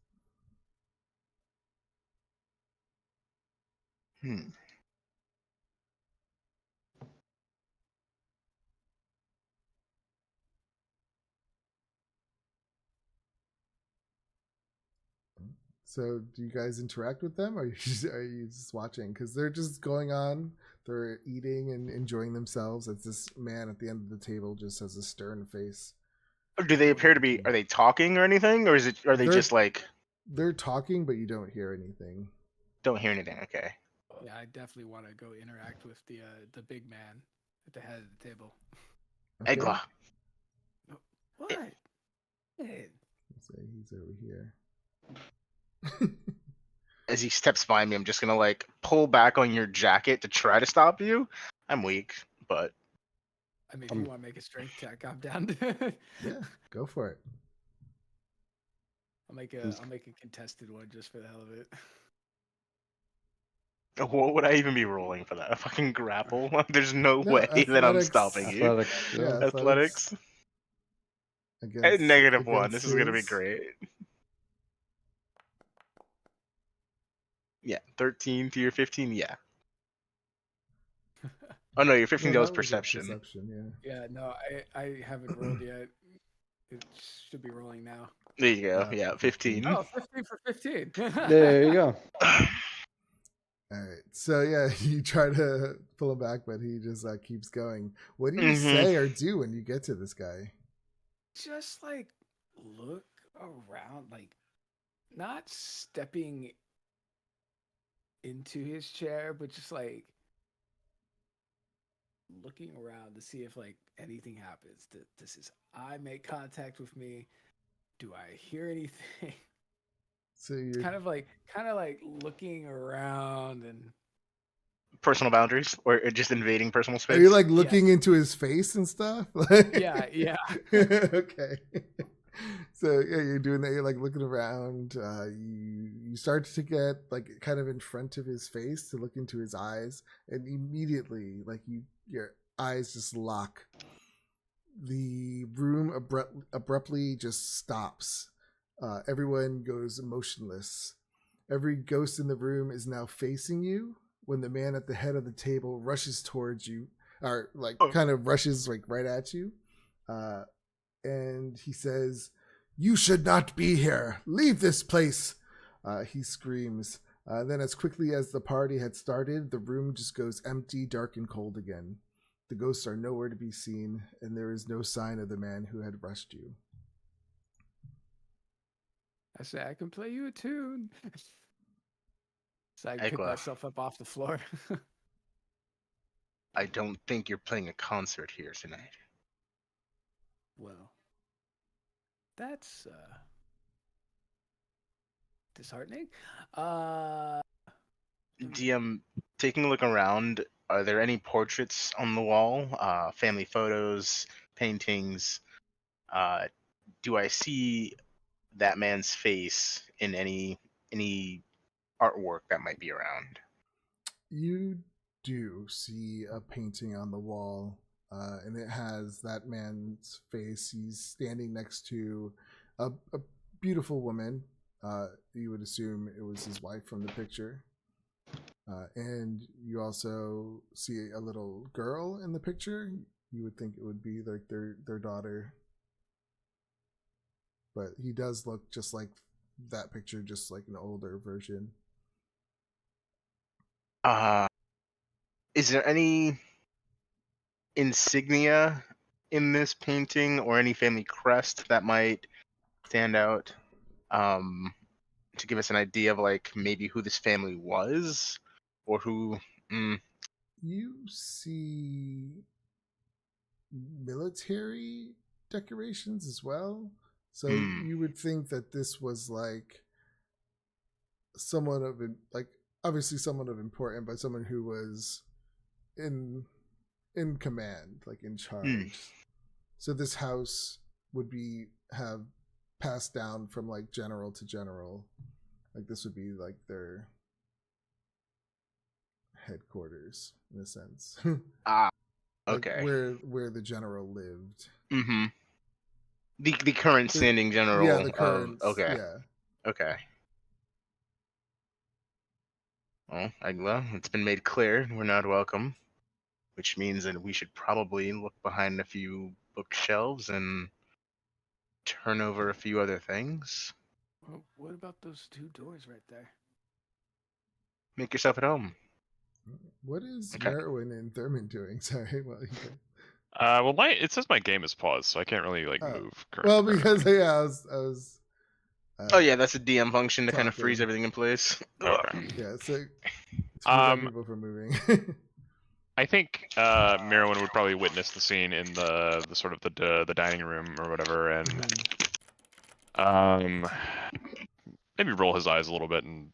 So, do you guys interact with them, or are you just watching? Because they're just going on. They're eating and enjoying themselves as this man at the end of the table just has a stern face. Do they appear to be? Are they talking or anything, or are they They're- just like They're talking, but you don't hear anything. don't hear anything? Okay. Yeah, I definitely want to go interact with the big man at the head of the table. Okay? Egla. What? Hey, Let's say he's over here. As he steps by me, I'm just gonna like pull back on your jacket to try to stop you. I'm weak, but I mean, if you want to make a strength check, I'm down. Yeah, go for it. I'll make a contested one just for the hell of it. What would I even be rolling for that? A fucking grapple? There's no No, way that I'm athletics. stopping you. Athletics. Yeah, Yeah. Athletics? Against -1. This against is gonna be his. great. Yeah, 13 to your 15. Yeah. Oh no, your 15 No, that was that was a perception. perception. Yeah. Yeah, no, I haven't rolled yet. It should be rolling now. There you go. Oh, Yeah, 15. Oh, 15 for 15. There you go. All right. So yeah, you try to pull him back, but he just keeps going. What do you Mhm. say or do when you get to this guy? Just like look around, like not stepping into his chair, but just like looking around to see if like anything happens. Does his eye make contact with me? Do I hear anything? So you're kind of like looking around and Personal boundaries or just invading personal are space? you like looking into his face and stuff? yeah. Okay. So yeah, you're doing that. You're like looking around. You start to get like kind of in front of his face to look into his eyes, and immediately, like your eyes just lock. The room abruptly just stops. Everyone goes motionless. Every ghost in the room is now facing you. When the man at the head of the table rushes towards you, or like kind of rushes like right at you. And he says, "You should not be here. Leave this place." He screams. Then as quickly as the party had started, the room just goes empty, dark, and cold again. The ghosts are nowhere to be seen, and there is no sign of the man who had rushed you. I say I can play you a tune. So I can pick Egla. myself up off the floor. I don't think you're playing a concert here tonight. Well, that's disheartening. DM, taking a look around, are there any portraits on the wall? Family photos, paintings? Do I see that man's face in any artwork that might be around? You do see a painting on the wall, and it has that man's face. He's standing next to a beautiful woman. You would assume it was his wife from the picture. And you also see a little girl in the picture. You would think it would be like their daughter. But he does look just like that picture, just like an older version. Is there any insignia in this painting or any family crest that might stand out to give us an idea of like maybe who this family was or who? You see military decorations as well. So you would think that this was like someone of like obviously someone of importance, but someone who was in command, like in charge. So this house would have passed down from like general to general. Like this would be like their headquarters in a sense. Okay. Like where the general lived. Mm-hmm. The current standing general. Yeah, the current. Okay. Yeah. Okay. Well, it's been made clear we're not welcome, which means that we should probably look behind a few bookshelves and turn over a few other things. Well, what about those two doors right there? Make yourself at home. What is Okay. Merwin and Thurman doing? Sorry. Well, it says my game is paused, so I can't really like move. Well, because yeah, I was. Oh yeah, that's a DM function to kind of talking. freeze everything in place. Okay. Yeah, so to prevent people from moving. I think Merwin would probably witness the scene in the sort of the dining room or whatever, and maybe roll his eyes a little bit and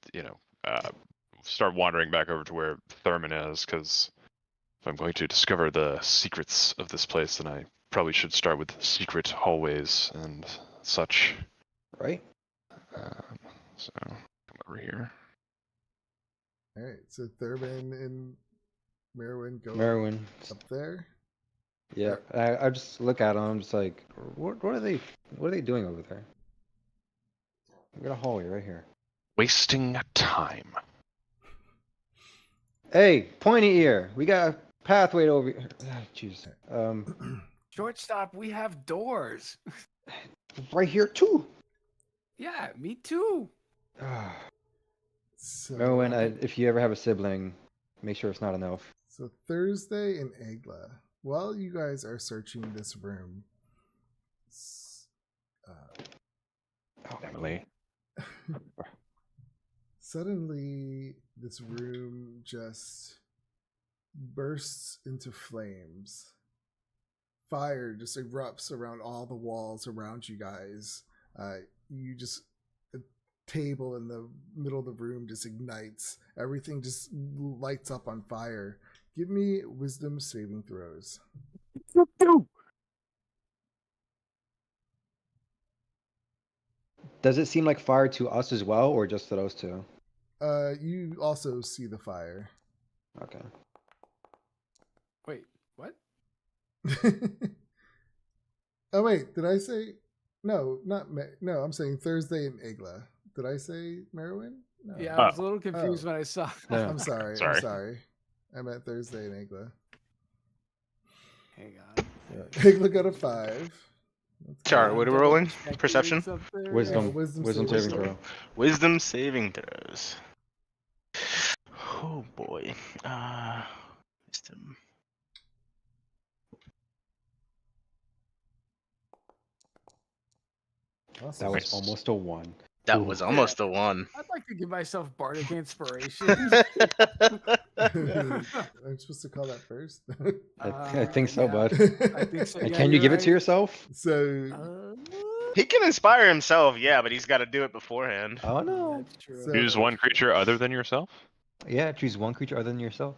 start wandering back over to where Thurman is, because if I'm going to discover the secrets of this place, then I probably should start with secret hallways and such. Right? So come over here. All right, so Thurman and Merwin go Merwin. up there. Yeah, I just look at them. I'm just like, what are they doing over there? We got a hallway right here. Wasting time. Hey, pointy ear. We got a pathway over here. Ah, jeez. Shortstop, we have doors. Right here too. Yeah, me too. Ah. So, Merwin, if you ever have a sibling, make sure it's not an elf. so Thursday and Egla, while you guys are searching this room, Emily. suddenly this room just bursts into flames. Fire just erupts around all the walls around you guys. You just a table in the middle of the room just ignites. Everything just lights up on fire. Give me wisdom saving throws. Does it seem like fire to us as well, or just to those two? You also see the fire. Okay. Wait, what? Oh wait, did I say no? No, I'm saying Thursday and Egla. Did I say Merwin? No. Yeah, I was a little confused Oh. when I saw. No. I'm sorry. Sorry. I'm sorry. I meant Thursday and Egla. Hang on. Egla got a 5. That's Sorry, good. what are we Double rolling? checking Perception? something. Wisdom. wisdom Wisdom saving saving throw. Wisdom saving throws. Oh boy. Wisdom. Awesome. That was Nice. almost a 1. That Ooh. was almost a 1. I'd like to give myself bardic inspiration. I'm supposed to call that first. I think so, yeah. bud. I think so. And Yeah, can you you're give it to right. yourself? So He can inspire himself, yeah, but he's got to do it beforehand. Oh no. That's true. So- Choose one creature other than yourself. Yeah, choose one creature other than yourself.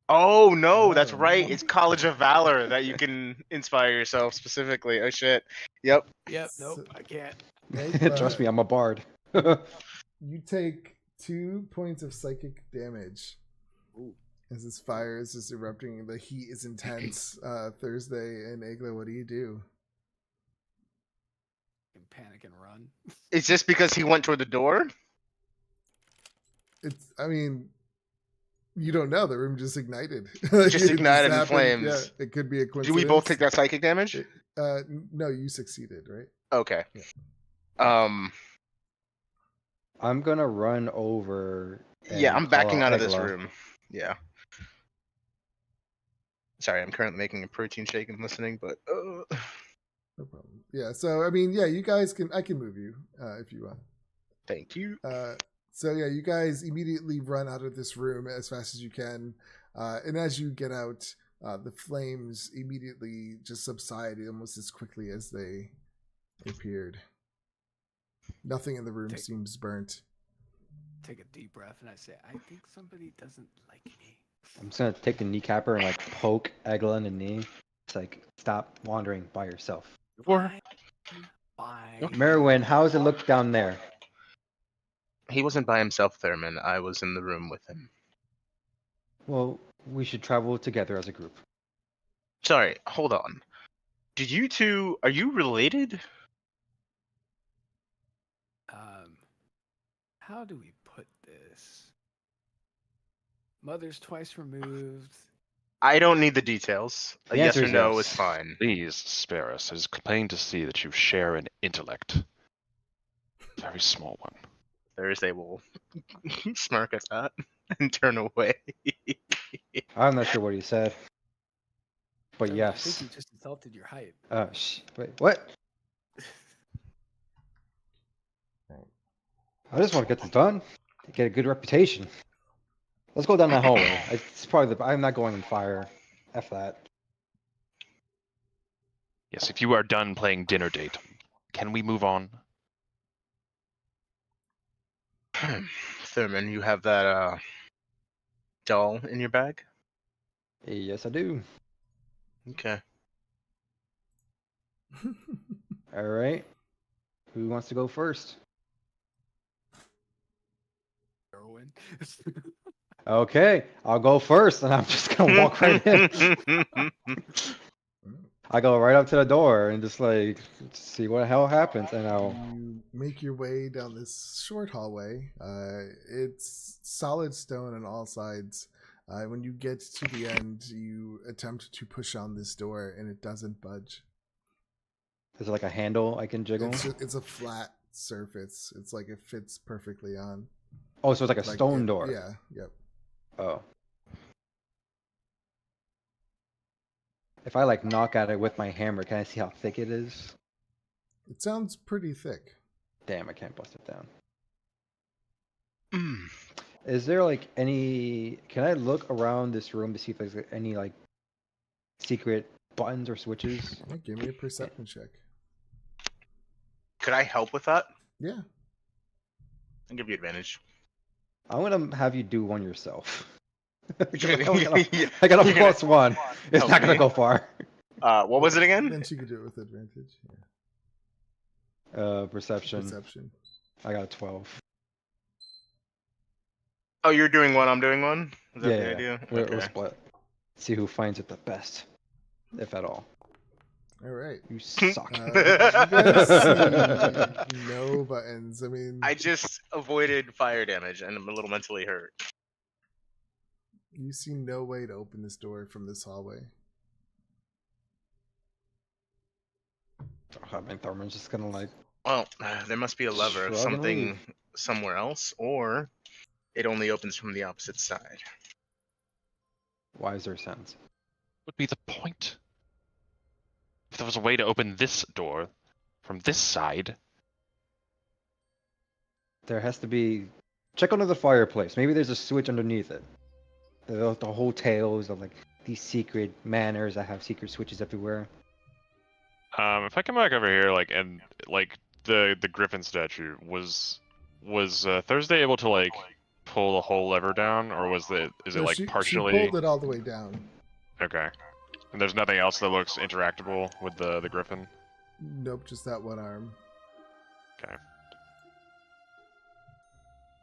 Oh no, that's Oh, right. no. It's College of Valor that you can inspire yourself specifically. Oh shit. Yep. Yep. Nope. So- I can't. Egla, Trust me, I'm a bard. you take 2 points of psychic damage Ooh. as this fire is just erupting. The heat is intense. Thursday and Egla, what do you do? Can panic and run. It's just because he went toward the door? I mean, you don't know. The room just ignited. Just It ignited in happened. flames. Yeah, it could be a Do coincidence. we both take that psychic damage? No, you succeeded, right? Okay. Yeah. I'm gonna run over. Yeah, and I'm call backing out of this Egla. room. Yeah. Sorry, I'm currently making a protein shake and listening, but No problem. Yeah. So I mean, yeah, you guys can. I can move you if you want. thank you. So yeah, you guys immediately run out of this room as fast as you can, and as you get out, the flames immediately just subside almost as quickly as they appeared. Nothing in the room Take- seems burnt. Take a deep breath and I say, I think somebody doesn't like me. I'm just gonna take the kneecapper and like poke Egla in the knee. It's like, stop wandering by yourself. Or Fine. Merwin, how does it look down there? He wasn't by himself, Thurman. I was in the room with him. Well, we should travel together as a group. Sorry, hold on. Did you two, are you related? How do we put this? Mother's twice removed. I don't need the details. A The yes answer or is no yes. is fine. please spare us. It is plain to see that you share an intellect. Very small one. Thursday will smirk at that and turn away. I'm not sure what he said, but I yes. think you just insulted your height. Wait, what? I just want to get this done. Get a good reputation. Let's go down that hallway. It's probably I'm not going in fire. F that. Yes, if you are done playing dinner date, can we move on? Thurman, you have that doll in your bag? Yes, I do. Okay. All right. Who wants to go first? going. Okay, I'll go first, and I'm just gonna walk right in. I go right up to the door and just like see what the hell happens, and I'll. You make your way down this short hallway. It's solid stone on all sides. When you get to the end, you attempt to push on this door, and it doesn't budge. Is it like a handle I can jiggle? It's a flat surface. It's like it fits perfectly on. Oh, so it's like a stone door. Yeah. Yep. Oh. If I like knock at it with my hammer, can I see how thick it is? It sounds pretty thick. Damn, I can't bust it down. Mm. Is there like any? Can I look around this room to see if there's any like secret buttons or switches? Yeah, give me a perception check. Could I help with that? Yeah. I'll give you advantage. I'm gonna have you do one yourself. I Yeah. got a You're +1. It's help not gonna me? go far. What was it again? Then she could do it with advantage. Yeah. Perception. Perception. I got a 12. Oh, you're doing one, I'm doing one? Is that Yeah, the yeah. idea? We'll Okay. split. See who finds it the best, if at all. All right. You suck. You guys see no buttons. I mean, I just avoided fire damage and I'm a little mentally hurt. you see no way to open this door from this hallway. I mean, Thurman's just gonna like. Well, there must be a lever of Shrug and something leave. somewhere else, or it only opens from the opposite side. Why is there sense? Would be the point. If there was a way to open this door from this side. There has to be. Check under the fireplace. Maybe there's a switch underneath it. The whole tales of like these secret manors that have secret switches everywhere. If I come back over here, like, and like the griffin statue was Thursday able to like pull the whole lever down, or was it is it No, like she partially pulled it all the way down. okay? And there's nothing else that looks interactable with the griffin. Nope, just that one arm. Okay.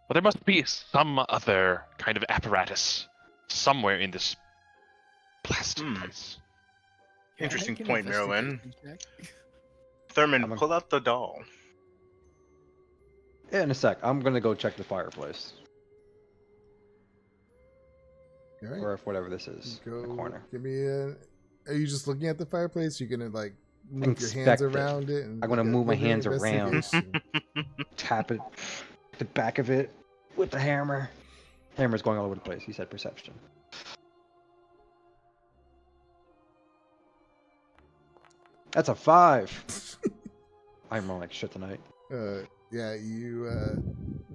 Well, there must be some other kind of apparatus somewhere in this blasted Hmm. place. Can I Interesting make an point, Merwin. investigation check? Thurman, I'm a- pull out the doll. Yeah, in a sec. I'm gonna go check the fireplace, All right. or if whatever this is, Go. the corner. Give me a. Are you just looking at the fireplace? You're gonna like move your hands Inspect it. around it. And I'm gonna move my give me an hands around. investigation. Tap it, the back of it, with the hammer. Hammer's going all over the place. He said perception. That's a 5. I'm rolling like shit tonight. Yeah, you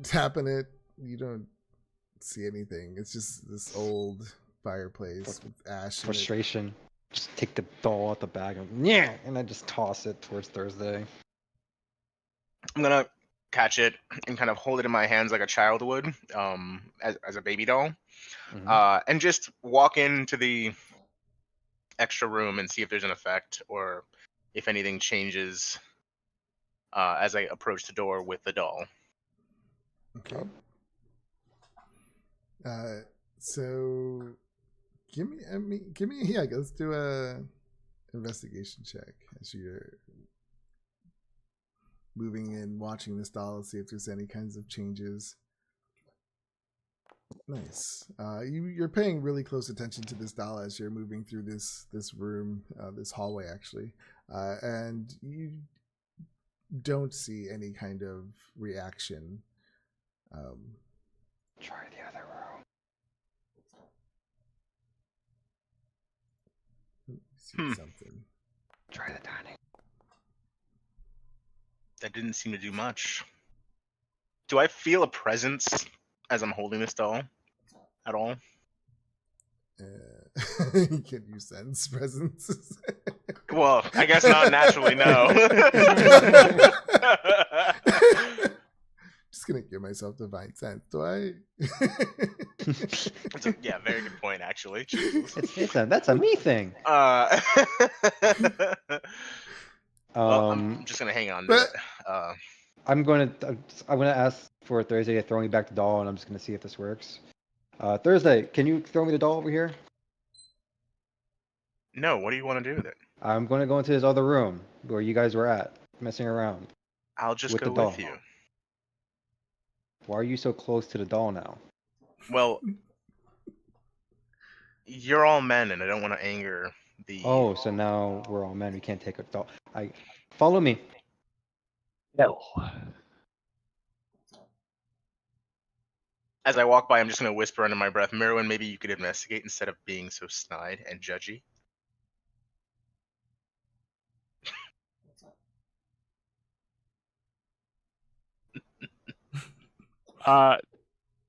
tapping it. You don't see anything. It's just this old fireplace with ash. In it. Frustration. Just take the doll out the bag and yeah, and I just toss it towards Thursday. I'm gonna catch it and kind of hold it in my hands like a child would, as a baby doll, Mhm. and just walk into the extra room and see if there's an effect or if anything changes as I approach the door with the doll. Okay. So give me. Yeah, let's do a investigation check as you're moving in, watching this doll, see if there's any kinds of changes. Nice. You're paying really close attention to this doll as you're moving through this room, this hallway actually, and you don't see any kind of reaction. Try the other room. See something. Try the dining. That didn't seem to do much. Do I feel a presence as I'm holding this doll at all? Can you sense presence? Well, I guess not naturally, no. Just gonna give myself divine sense. Do I? Yeah, very good point, actually. Jesus. That's a me thing. Well, Um, I'm just gonna hang on to but- it. I'm gonna ask for Thursday throwing me back the doll, and I'm just gonna see if this works. Thursday, can you throw me the doll over here? No, what do you want to do with it? I'm gonna go into this other room where you guys were at, messing around. I'll just With go the doll. with you. Why are you so close to the doll now? Well, you're all men, and I don't want to anger the. Oh, so now we're all men. We can't take a doll. Follow me. No. As I walk by, I'm just gonna whisper under my breath, Merwin, maybe you could investigate instead of being so snide and judgy.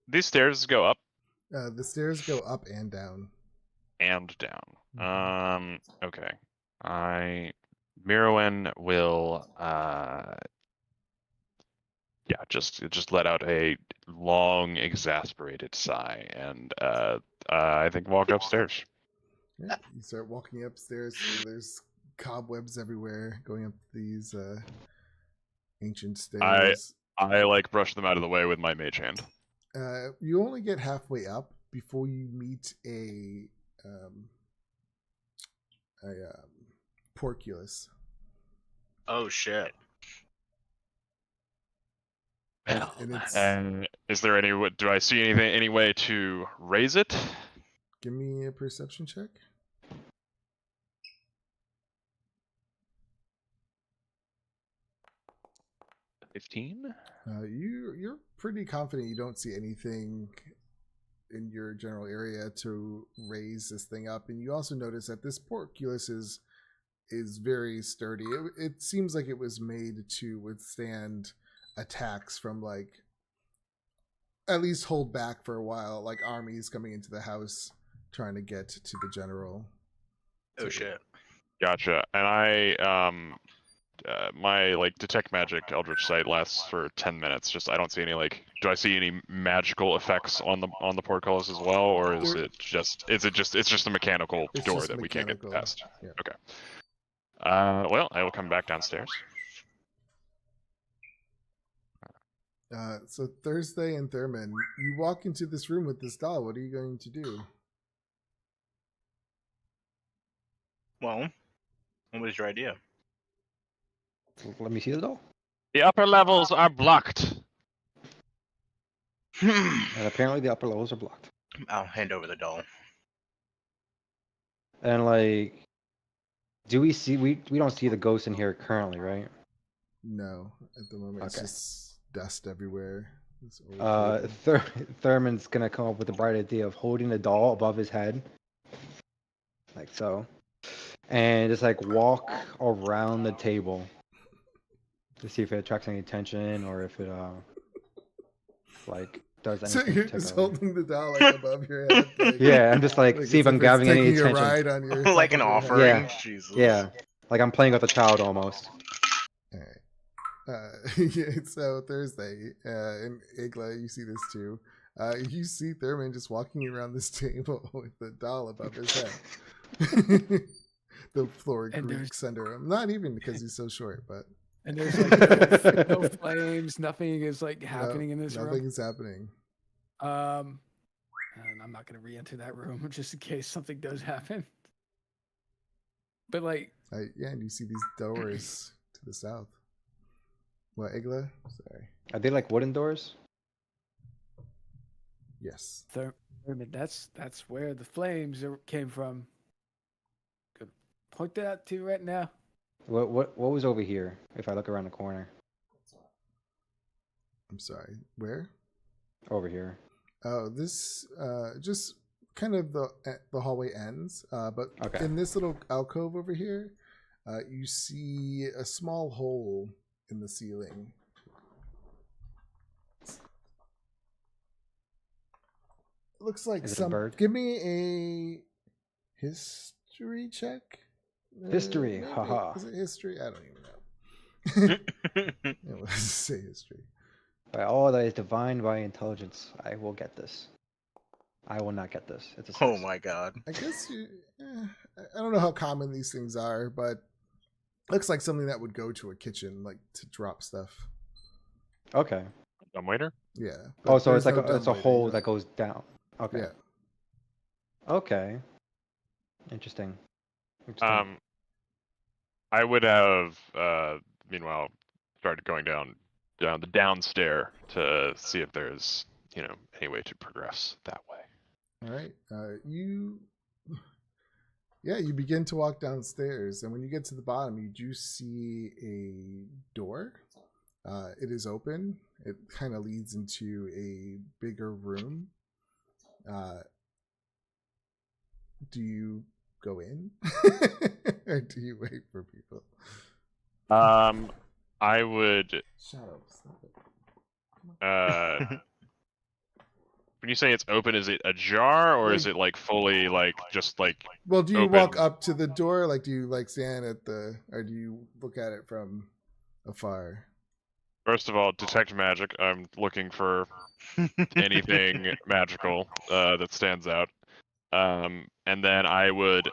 These stairs go up The stairs go up and down. and down. Okay. Mirwin will just let out a long, exasperated sigh, and I think walk upstairs. Yeah, you start walking upstairs. There's cobwebs everywhere going up these ancient stairs. I like brush them out of the way with my mage hand. You only get halfway up before you meet a porculus. Oh shit. And it's, And is there do I see any way to raise it? give me a perception check. 15? You're pretty confident you don't see anything in your general area to raise this thing up, and you also notice that this porculus is very sturdy. It seems like it was made to withstand attacks from, like, at least hold back for a while, like armies coming into the house trying to get to the general. Oh shit. Gotcha. And I my like detect magic eldritch sight lasts for 10 minutes. Just I don't see any do I see any magical effects on the portcullis as well, or is it just a mechanical It's door just that we can't get mechanical, past? yeah. Okay. Well, I will come back downstairs. So Thursday and Thurman, you walk into this room with this doll. What are you going to do? Well, what was your idea? Let me see the doll. The upper levels are blocked. And apparently the upper levels are blocked. I'll hand over the doll. And like, do we see? We don't see the ghost in here currently, right? No, at the moment it's Okay. just dust everywhere. This old table. Thurman's gonna come up with the bright idea of holding the doll above his head, like so, and just like walk around the table to see if it attracts any attention or if it like does So anything. you're just particular. holding the doll like above your head. Like, Yeah, I'm just like see if as I'm it's grabbing any taking a attention. ride on your Like an top of your offering. head. Yeah. Jesus. Yeah, like I'm playing with a child almost. All right. Yeah, so Thursday, and Igla, you see this too. You see Thurman just walking around this table with the doll above his head. The floor And there's- creaks under him. Not even because he's so short, but And there's like no flames, nothing is like happening in this nothing is happening. room. And I'm not gonna re-enter that room just in case something does happen. But like, Yeah, and you see these doors to the south. What, Igla? Sorry. Are they like wooden doors? Yes. Thurman, that's where the flames came from. Could point that out to you right now. What was over here? If I look around the corner, I'm sorry. Where? over here. Oh, this just kind of the hallway ends. But Okay. in this little alcove over here, you see a small hole in the ceiling. Looks like Is it a some. bird? Give me a history check. History, Maybe. haha. Is it history? I don't even know. It was say history. By all that is divine by intelligence, I will get this. I will not get this. It's a Oh six. my god. I guess I don't know how common these things are, but looks like something that would go to a kitchen, like to drop stuff. Okay. Dumbwaiter? Yeah. Oh, but so it's there's like no it's a dumb way hole go. that goes down. Okay. Yeah. Okay. Interesting. Interesting. I would have meanwhile started going down the downstair to see if there's any way to progress that way. All right. You begin to walk downstairs, and when you get to the bottom, you do see a door. It is open. It kind of leads into a bigger room. Do you go in, or do you wait for people? I would. Shut up! Stop it. When you say it's open, is it ajar or is Like- it like fully just like? Well, do you Open. walk up to the door? Like, do you like stand at the, or do you look at it from afar? First of all, detect magic. I'm looking for anything magical that stands out. And then I would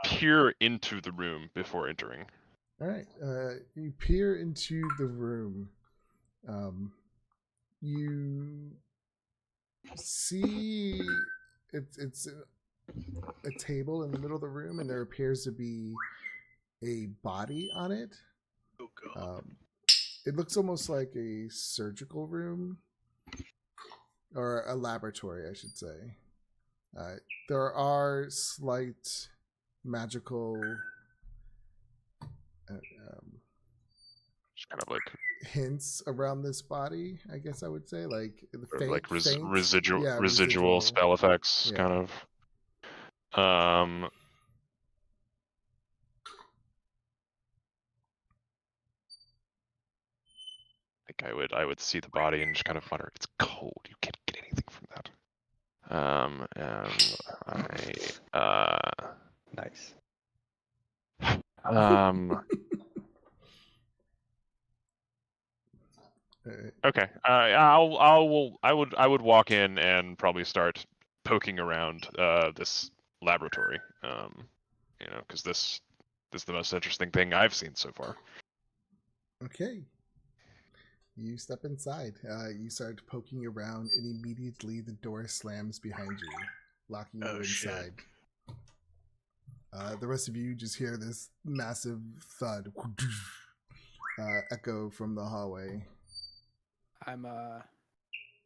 peer into the room before entering. All right. You peer into the room. You see it's a table in the middle of the room, and there appears to be a body on it. Oh god. It looks almost like a surgical room or a laboratory, I should say. There are slight magical Just kind of like hints around this body, I guess I would say, like the or faint, like faint- residual yeah, residual spell effects, Yeah. kind of. I think I would see the body and just kind of wonder, it's cold. You can't get anything from that. And Nice. Okay. I would walk in and probably start poking around this laboratory. Because this is the most interesting thing I've seen so far. Okay. You step inside. You start poking around, and immediately the door slams behind you, locking you Oh, shit. inside. The rest of you just hear this massive thud echo from the hallway. I'm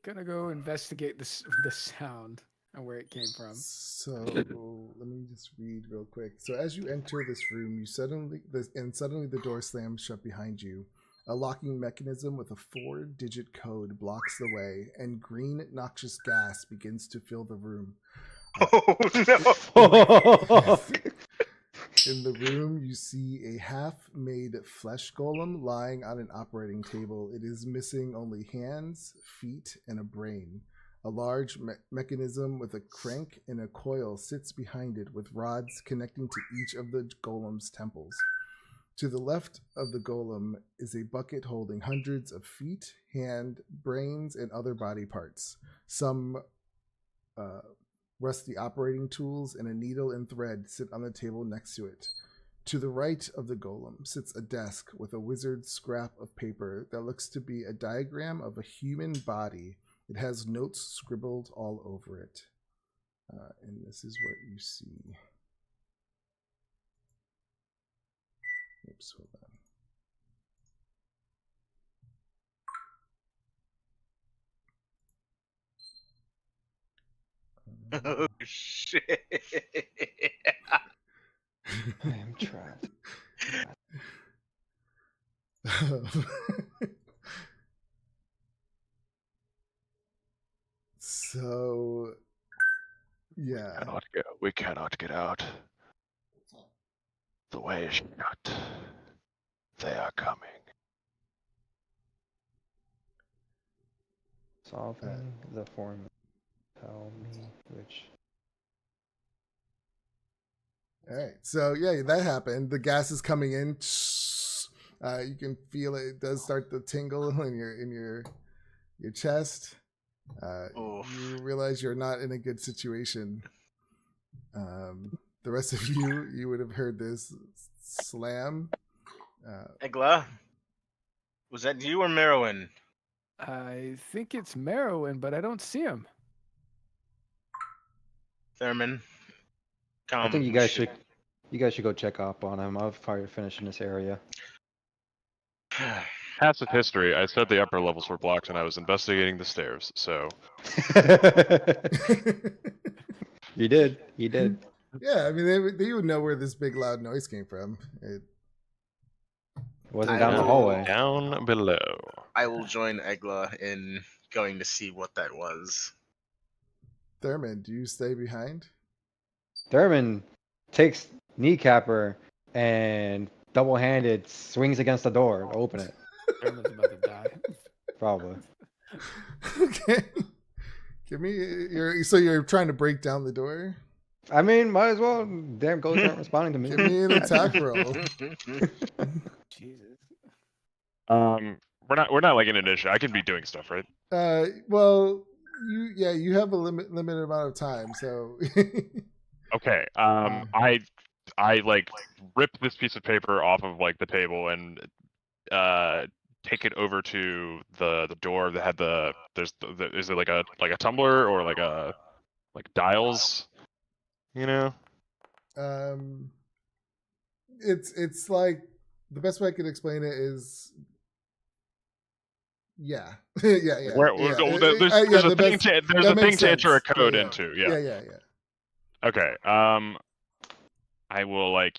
gonna go investigate this the sound and where it came from. So let me just read real quick. So as you enter this room, suddenly the door slams shut behind you. A locking mechanism with a 4-digit code blocks the way, and green noxious gas begins to fill the room. Oh no. In the room, you see a half-made flesh golem lying on an operating table. It is missing only hands, feet, and a brain. A large mechanism with a crank and a coil sits behind it, with rods connecting to each of the golem's temples. To the left of the golem is a bucket holding hundreds of feet, hand, brains, and other body parts. Some rusty operating tools and a needle and thread sit on the table next to it. To the right of the golem sits a desk with a wizard's scrap of paper that looks to be a diagram of a human body. It has notes scribbled all over it. And this is what you see. Oops, hold on. Oh shit. I am trapped. So, yeah. We cannot get out. The way is shut. They are coming. Solving the form. Tell me which. All right. So yeah, that happened. The gas is coming in. You can feel it. It does start to tingle in your chest. Oof. You realize you're not in a good situation. The rest of you would have heard this slam. Egla, was that you or Merowyn? I think it's Merowyn, but I don't see him. Thurman, I think come. you guys should go check up on him. I'll probably finish in this area. Passive history. I said the upper levels were blocked, and I was investigating the stairs. So You did. You did. Yeah, I mean, they would know where this big loud noise came from. It wasn't I down the will- hallway. down below. I will join Egla in going to see what that was. Thurman, do you stay behind? Thurman takes kneecapper and double-handed swings against the door to open it. Thurman's about to die. Probably. Okay. Give me so you're trying to break down the door? I mean, might as well. Damn ghosts aren't responding to me. Give me an attack roll. Jesus. We're not like an initiative. I can be doing stuff, right? Well, you have a limited amount of time, so Okay. I like rip this piece of paper off of like the table and take it over to the door that had is it like a tumbler or like dials, you know? it's like the best way I could explain it is yeah. yeah. Where, yeah. there's a the thing best- to there's that a thing makes to enter a sense. code Yeah. into. Yeah. Yeah. Okay. I will like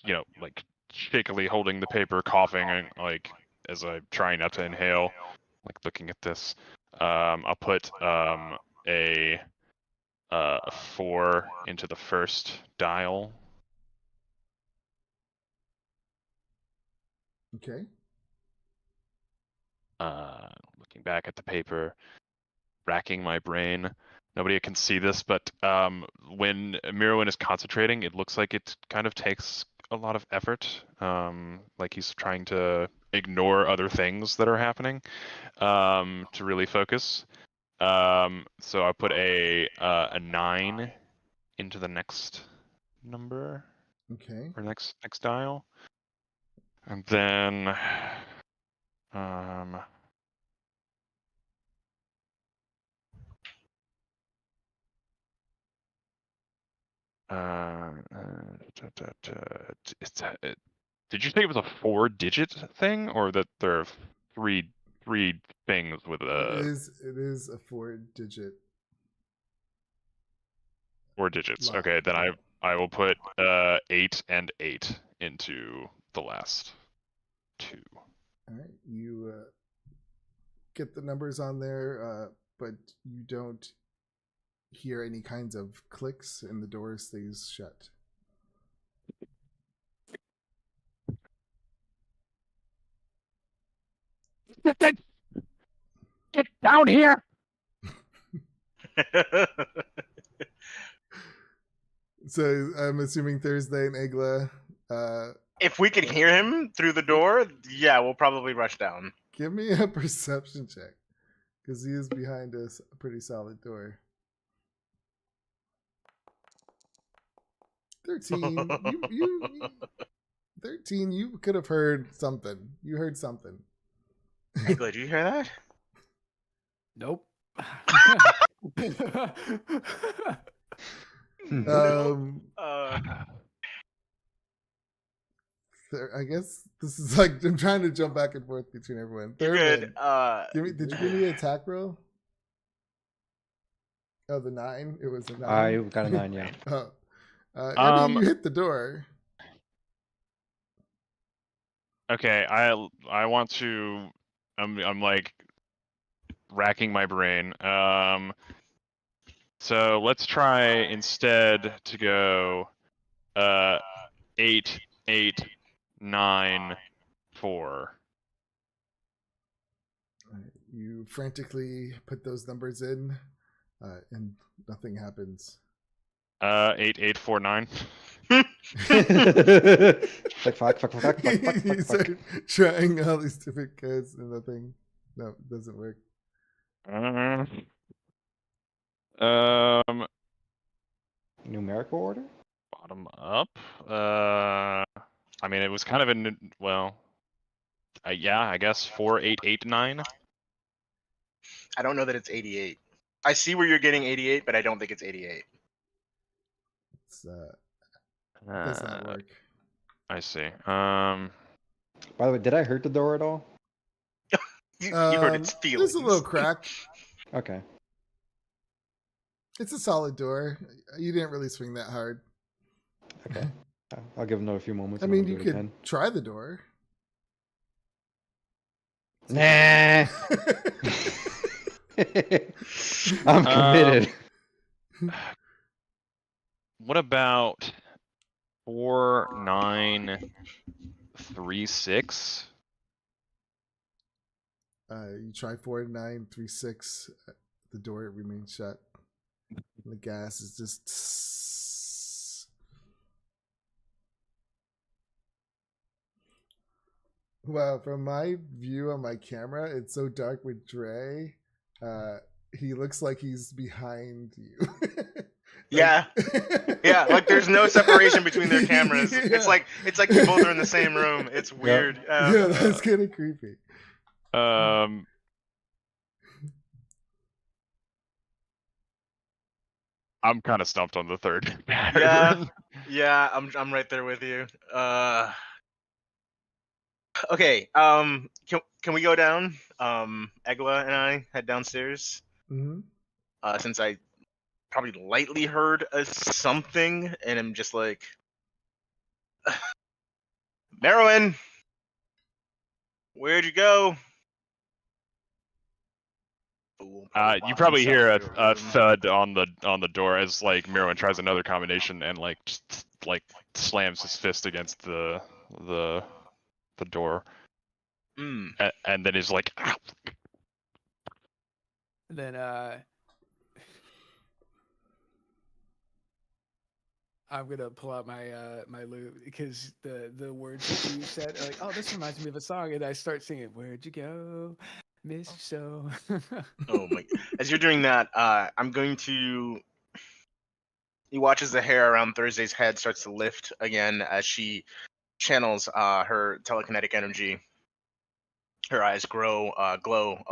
shakily holding the paper, coughing, and like as I'm trying not to inhale, like looking at this. I'll put a 4 into the first dial. Okay. Looking back at the paper, racking my brain. Nobody can see this, but when Merowyn is concentrating, it looks like it kind of takes a lot of effort. Like he's trying to ignore other things that are happening to really focus. So I put a 9 into the next number Okay. or next dial, and then did you say it was a 4-digit thing, or that there are three things with It is a 4-digit. 4 digits? line. Okay, then I will put 8 and 8 into the last 2. All right. You get the numbers on there, but you don't hear any kinds of clicks, and the door stays shut. Get down here! So I'm assuming Thursday and Egla. If we can hear him through the door, yeah, we'll probably rush down. Give me a perception check, because he is behind a pretty solid door. 13. You 13. You could have heard something. You heard something. Egla, do you hear that? Nope. I guess this is like I'm trying to jump back and forth between everyone. You're Thurman, good. did you give me an attack roll? Oh, the 9. It was a 9. I got a 9, yeah. Oh. I mean, you hit the door. Okay, I want to. I'm like racking my brain. So let's try instead to go 8, 8, 9, 4. You frantically put those numbers in, and nothing happens. 8, 8, 4, 9. Fuck. You start trying all these different codes, and nothing. No, it doesn't work. Numerical order? Bottom up. I mean, it was kind of in. Well, yeah, I guess 4, 8, 8, 9. I don't know that it's 88. I see where you're getting 88, but I don't think it's 88. It's, does not work. I see. By the way, did I hurt the door at all? You hurt its feelings. There's a little crack. Okay. It's a solid door. You didn't really swing that hard. Okay. I'll give another few moments. I and mean, I'll you do it could again. try the door. Nah. I'm committed. What about 4936? You try 4936. The door remains shut. And the gas is just. Wow, from my view on my camera, it's so dark with Dre. He looks like he's behind you. Yeah. Yeah, like there's no separation between their cameras. Yeah. It's like you both are in the same room. It's weird. Yeah, that's kind of creepy. I'm kind of stumped on the third. Yeah, I'm right there with you. Okay, can we go down? Egla and I head downstairs. Mm-hmm. Since I probably lightly heard a something, and I'm just like, Merwin, where'd you go? You probably hear a thud on the door as like Mirwin tries another combination and like just like slams his fist against the door, and then is like, "Ow." Then I'm gonna pull out my my lute because the words that you said are like, oh, this reminds me of a song, and I start singing, "Where'd you go, Miss So?" Oh my! As you're doing that, I'm going to. He watches the hair around Thursday's head starts to lift again as she channels her telekinetic energy. Her eyes glow a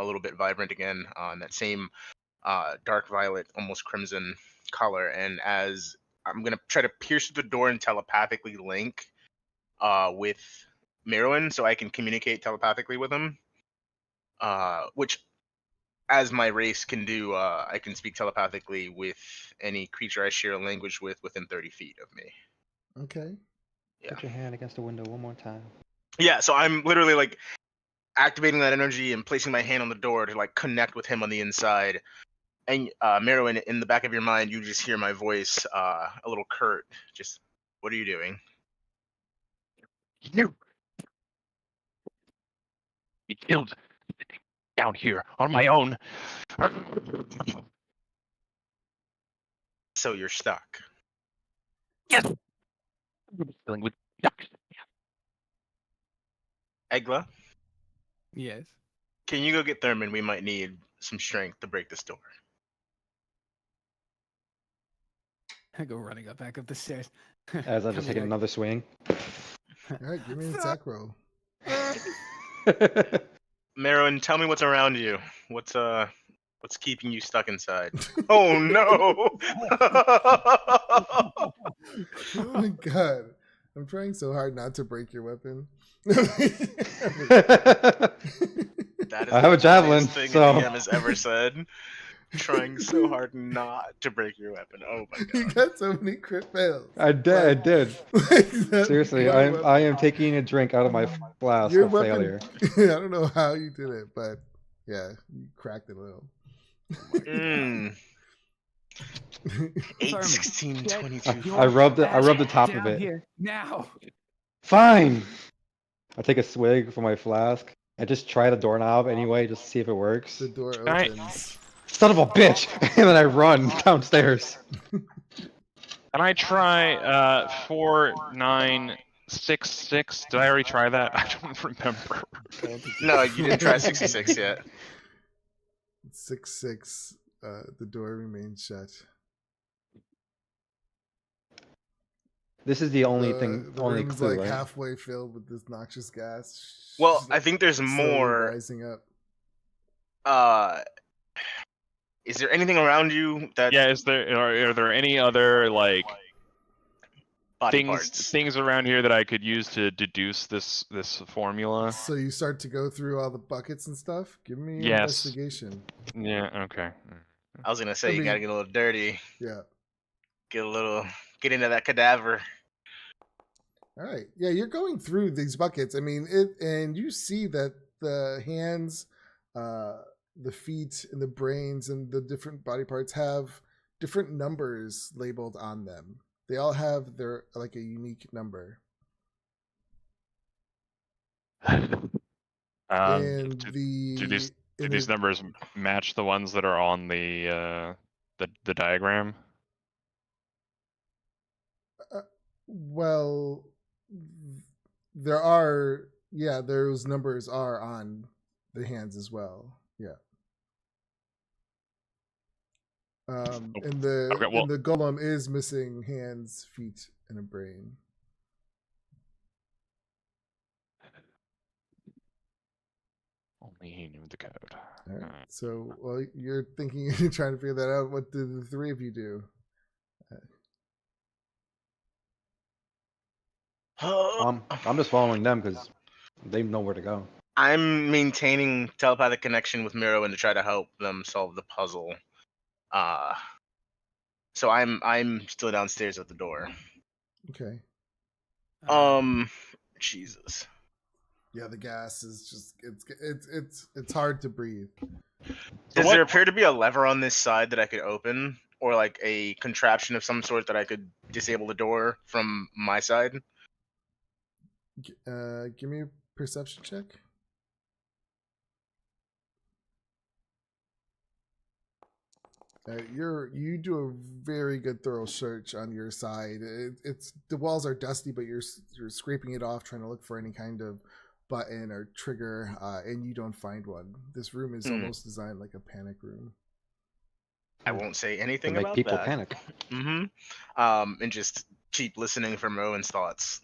little bit vibrant again on that same dark violet, almost crimson color. And as I'm gonna try to pierce the door and telepathically link with Merwin, so I can communicate telepathically with him. Which, as my race can do, I can speak telepathically with any creature I share a language with within 30 feet of me. Okay. Yeah. Put your hand against the window one more time. Yeah, so I'm literally like activating that energy and placing my hand on the door to like connect with him on the inside. And Merwin, in the back of your mind, you just hear my voice, a little curt. Just, what are you doing? You be killed down here on my own. So you're stuck. Yes. Dealing with ducks. Egla, Yes. can you go get Thurman? We might need some strength to break this door. I go running back up the stairs. As I'm just Coming taking back. another swing. All right, give me an attack roll. Merwin, tell me what's around you. What's keeping you stuck inside? Oh no! Oh my god. I'm trying so hard not to break your weapon. That is I have a the javelin, funniest thing so- a DM has ever said. Trying so hard not to break your weapon. Oh my You god. got so many crit fails. I did. Like that- Seriously, my weapon- I am taking a drink out of my flask your of weapon. failure. I don't know how you did it, but yeah, you cracked it a little. 8, 16, 22. I rubbed the top Down of it. here now. Fine. I take a swig from my flask. I just try the doorknob anyway, just to see if it works. The door I- opens. Son of a bitch! And then I run downstairs. Can I try 4966? Did I already try that? I don't remember. No, you didn't try 66 yet. 6-6. The door remains shut. This is the only thing, The only room's clue, like right? halfway filled with this noxious gas. Well, She's, I think there's slowly more. rising up. Is there anything around you that Yeah, are there any other like body things parts? things around here that I could use to deduce this formula? So you start to go through all the buckets and stuff. Give me Yes. investigation. Yeah, okay. I was gonna say I you gotta mean- get a little dirty, Yeah. get into that cadaver. All right. Yeah, you're going through these buckets. I mean, and you see that the hands, the feet, and the brains and the different body parts have different numbers labeled on them. They all have their like a unique number. And Do the these in these the- numbers match the ones that are on the diagram? well, there are those numbers are on the hands as well. Yeah. And Okay, well- the golem is missing hands, feet, and a brain. Only he knew the code. All right. Alright. So, well, you're thinking, you're trying to figure that out. What do the three of you do? I'm just following them because they know where to go. I'm maintaining telepathic connection with Miro to try to help them solve the puzzle. So I'm still downstairs at the door. Okay. Jesus. Yeah, the gas is just it's hard to breathe. Does what- there appear to be a lever on this side that I could open, or like a contraption of some sort that I could disable the door from my side? Give me a perception check. You do a very good thorough search on your side. It's the walls are dusty, but you're scraping it off, trying to look for any kind of button or trigger, and you don't find one. This room is almost designed like a panic room. I won't say To anything make about people that. panic. And just keep listening for Rowan's thoughts.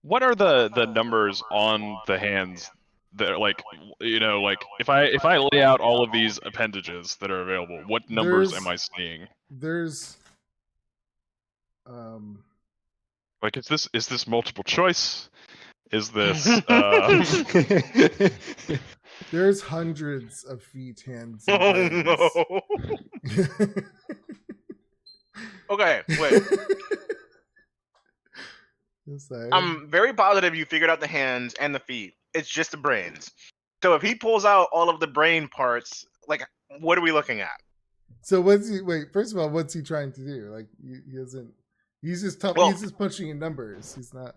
What are the numbers on the hands that are like, you know, like if I lay out all of these appendages that are available, what numbers There's- am I seeing? There's Like is this multiple choice? Is this there's hundreds of feet, hands. Oh And no. brains. Okay, wait. It's like- I'm very positive you figured out the hands and the feet. It's just the brains. So if he pulls out all of the brain parts, like, what are we looking at? So what's he? Wait, first of all, what's he trying to do? Like he doesn't. He's just Well- he's just punching in numbers. He's not.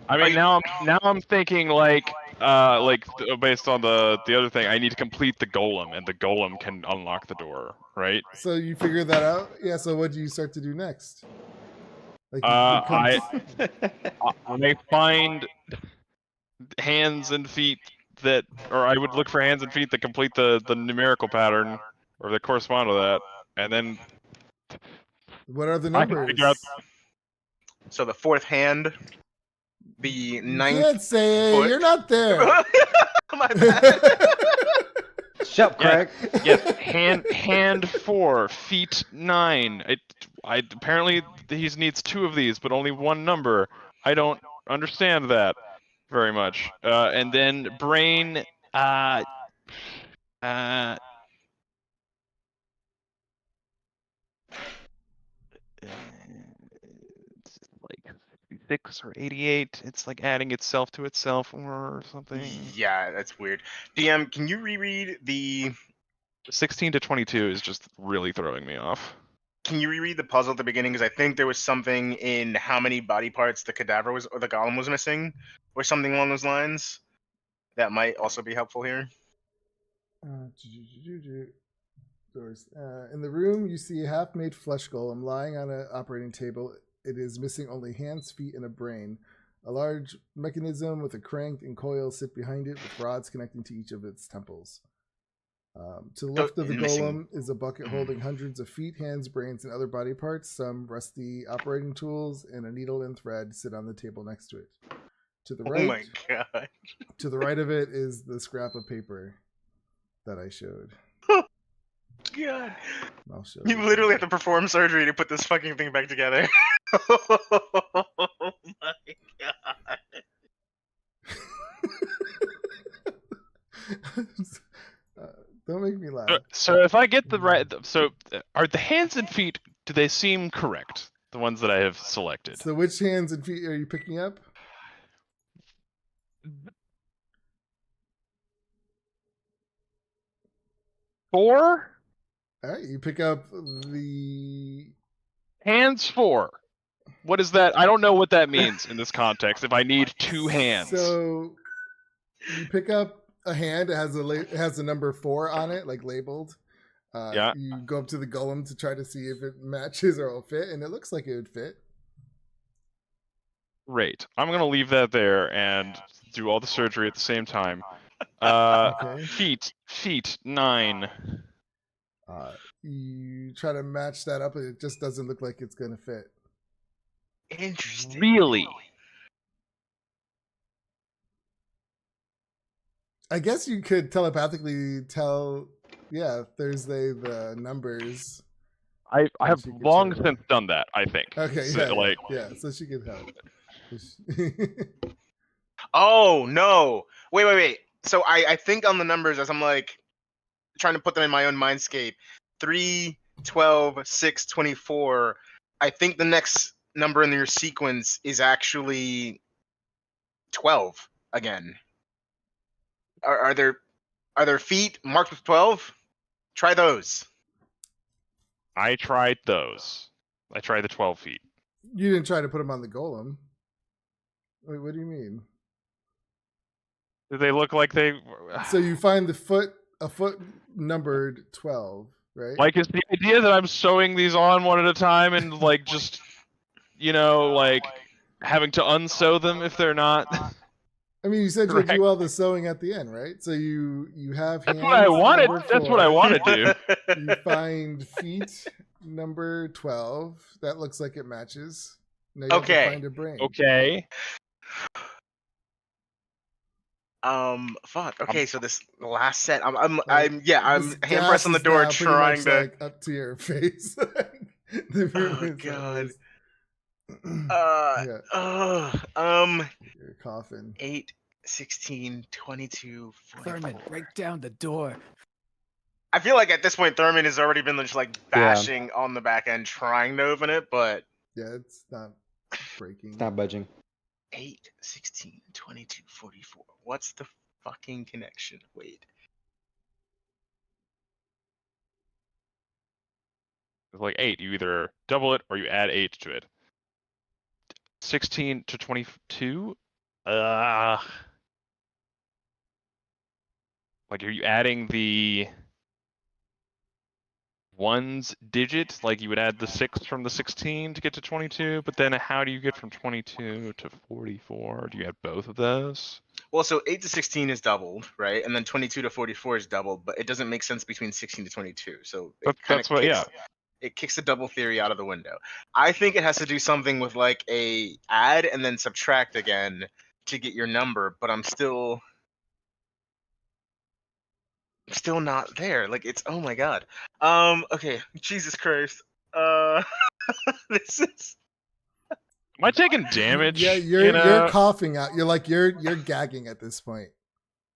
I mean, now I'm thinking like based on the other thing, I need to complete the golem, and the golem can unlock the door, right? So you figure that out? Yeah. So what do you start to do next? Like I find hands and feet that, or I would look for hands and feet that complete the numerical pattern or that correspond to that, and then what are the I can numbers? figure out. So the fourth hand, the You ninth. can't say foot. you're not there. My bad. Shut up, Yeah. Craig. Yes, hand 4, feet 9. I apparently he needs 2 of these, but only one number. I don't understand that very much. And then brain, it's like 66 or 88. It's like adding itself to itself or something. Yeah, that's weird. DM, can you reread the 16 to 22 is just really throwing me off. Can you reread the puzzle at the beginning? Because I think there was something in how many body parts the cadaver was or the golem was missing, or something along those lines. That might also be helpful here. Doors. In the room, you see a half-made flesh golem lying on an operating table. It is missing only hands, feet, and a brain. A large mechanism with a crank and coil sit behind it, with rods connecting to each of its temples. To the left of the missing- golem is a bucket holding hundreds of feet, hands, brains, and other body parts. Some rusty operating tools and a needle and thread sit on the table next to it. To the Oh right, my god. to the right of it is the scrap of paper. that I showed. God. I'll show You literally have to perform surgery to put this fucking thing back together. Oh my god. Don't make me laugh. So if I get the right, so are the hands and feet? Do they seem correct? The ones that I have selected. So which hands and feet are you picking up? Four All right, you pick up the. hands. Four. What is that? I don't know what that means in this context. If I need two hands. So you pick up a hand. It has a number 4 on it, like labeled. Yeah. You go up to the golem to try to see if it matches or will fit, and it looks like it would fit. Great. I'm gonna leave that there and do all the surgery at the same time. Okay. Feet 9. You try to match that up, and it just doesn't look like it's gonna fit. Interesting. Really? I guess you could telepathically tell, Thursday the numbers. I have she could long show. since done that. I think. Okay, So, so she could help. Oh no! Wait. So I think on the numbers as I'm like trying to put them in my own mindscape. 3, 12, 6, 24. I think the next number in your sequence is actually 12 again. Are there feet marked with 12? Try those. I tried those. I tried the 12 feet. You didn't try to put them on the golem. Wait, what do you mean? Do they look like they? So you find a foot numbered 12, right? Like, is the idea that I'm sewing these on one at a time and like just, like having to unsew them if they're not? I mean, you said Correct. you'll do all the sewing at the end, right? So you have That's hands, what I wanted. number That's what I 4. want to do. You find feet number 12. That looks like it matches. Now you have Okay. to find a brain. Okay. Fuck. Okay, so this last set, I'm This hand gas pressed on the is door, now pretty trying much, to. like, up to your face. The room Oh is god. yeah, you're coughing. 8, 16, 22, 44. Thurman, break down the door. I feel like at this point Thurman has already been just like bashing on the back end, trying to open it, but Yeah, it's not breaking. It's not budging. 8, 16, 22, 44. What's the fucking connection? Wait. It's like 8. You either double it or you add 8 to it. 16 to 22. Like, are you adding the ones digit? Like you would add the 6 from the 16 to get to 22, but then how do you get from 22 to 44? Do you add both of those? Well, so 8 to 16 is doubled, right? And then 22 to 44 is doubled, but it doesn't make sense between 16 to 22. So That's what, yeah. It kicks the double theory out of the window. I think it has to do something with like a add and then subtract again to get your number, but I'm still not there. Like it's, oh my god. Okay, Jesus Christ. This is. Am I taking damage? Yeah, you're coughing out. You're gagging at this point.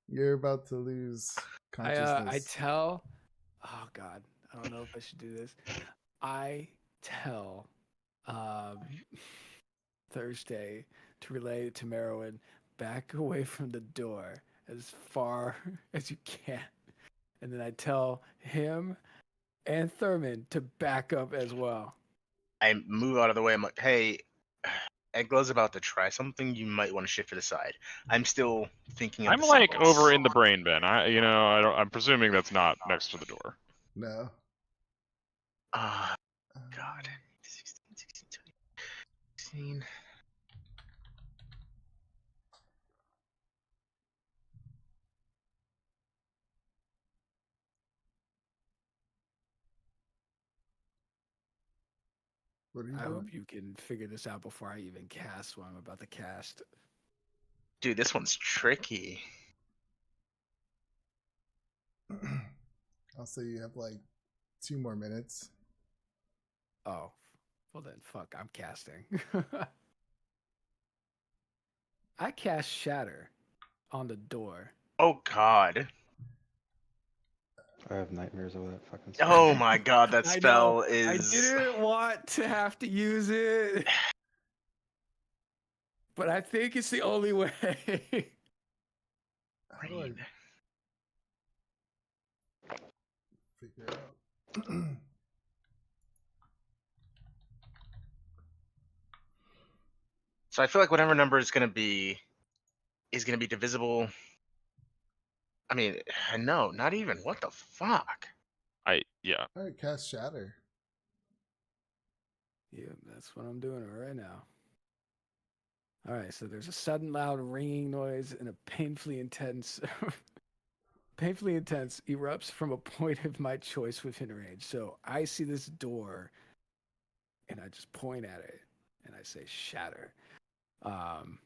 You're about to lose consciousness. I tell. Oh God, I don't know if I should do this. I tell Thursday to relay to Merowyn, back away from the door as far as you can, and then I tell him and Thurman to back up as well. I move out of the way. I'm like, hey, Eggla's about to try something. You might want to shift to the side. I'm still thinking. Of I'm the like symbols. over in the brain bin. I'm presuming that's not next to the door. No. God. 16, 16, 20, 16. What are you I doing? hope you can figure this out before I even cast what I'm about to cast. Dude, this one's tricky. I'll say you have like 2 more minutes. Oh, well then, fuck. I'm casting. I cast Shatter on the door. Oh God. I have nightmares over that fucking. Oh my God, that I spell know. is. I didn't want to have to use it, but I think it's the only way. How do I figure out? So I feel like whatever number is gonna be divisible. I mean, no, not even. What the fuck? Yeah. All right, cast Shatter. Yeah, that's what I'm doing right now. All right, so there's a sudden loud ringing noise and a painfully intense erupts from a point of my choice within range. So I see this door and I just point at it and I say shatter. And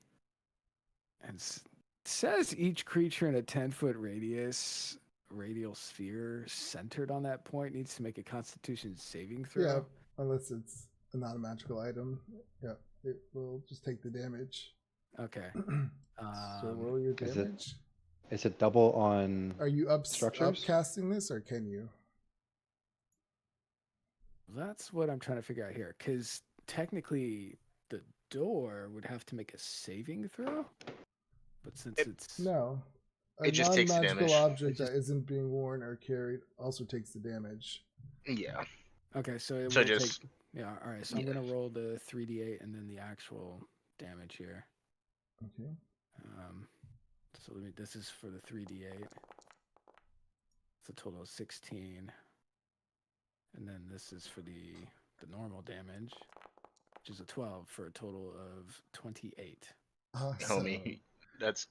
says each creature in a 10-foot radial sphere centered on that point needs to make a Constitution saving throw. Yeah, unless it's a non-magical item. Yeah, it will just take the damage. Okay. So roll your Is it- damage. Is it double on? Are you structures? upcasting this, or can you? That's what I'm trying to figure out here, because technically the door would have to make a saving throw, but since it's No. A It just takes the non-magical damage. object that isn't being worn or carried also takes the damage. Yeah. okay, so it So will just take. Yeah, all right. So I'm yeah. gonna roll the 3d8 and then the actual damage here. Okay. So this is for the 3d8. It's a total of 16, and then this is for the normal damage, which is a 12 for a total of 28. Awesome. homie, that's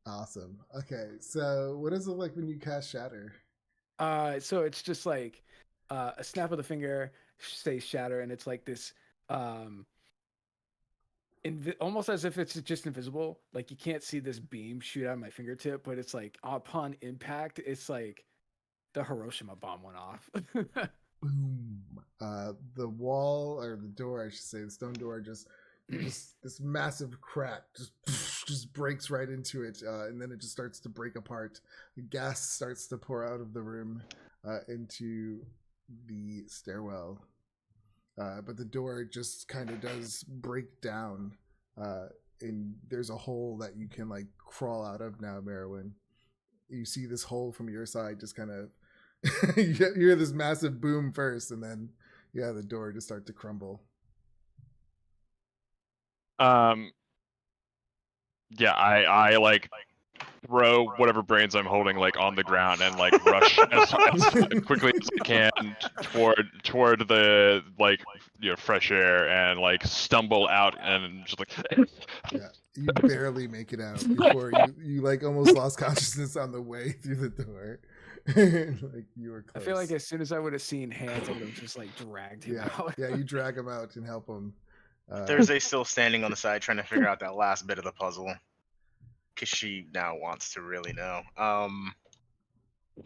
Awesome. Okay, so what does it look like when you cast Shatter? So it's just like a snap of the finger, say shatter, and it's like this, almost as if it's just invisible. Like you can't see this beam shoot out of my fingertip, but it's like upon impact, it's like the Hiroshima bomb went off. Boom. The wall, or the door, I should say, the stone door, just this massive crack just breaks right into it, and then it just starts to break apart. The gas starts to pour out of the room into the stairwell, but the door just kind of does break down, and there's a hole that you can like crawl out of now, Merwin. You see this hole from your side, just kind of you hear this massive boom first, and then the door just start to crumble. Yeah, I like throw whatever brains I'm holding like on the ground and like rush as quickly as I can toward the like fresh air and like stumble out and just like Yeah, you barely make it out before you like almost lost consciousness on the way through the door. Like you were I close. feel like as soon as I would have seen hands, I would have just like dragged him out. Yeah, you drag him out and help him. Thursday's still standing on the side trying to figure out that last bit of the puzzle. Because she now wants to really know.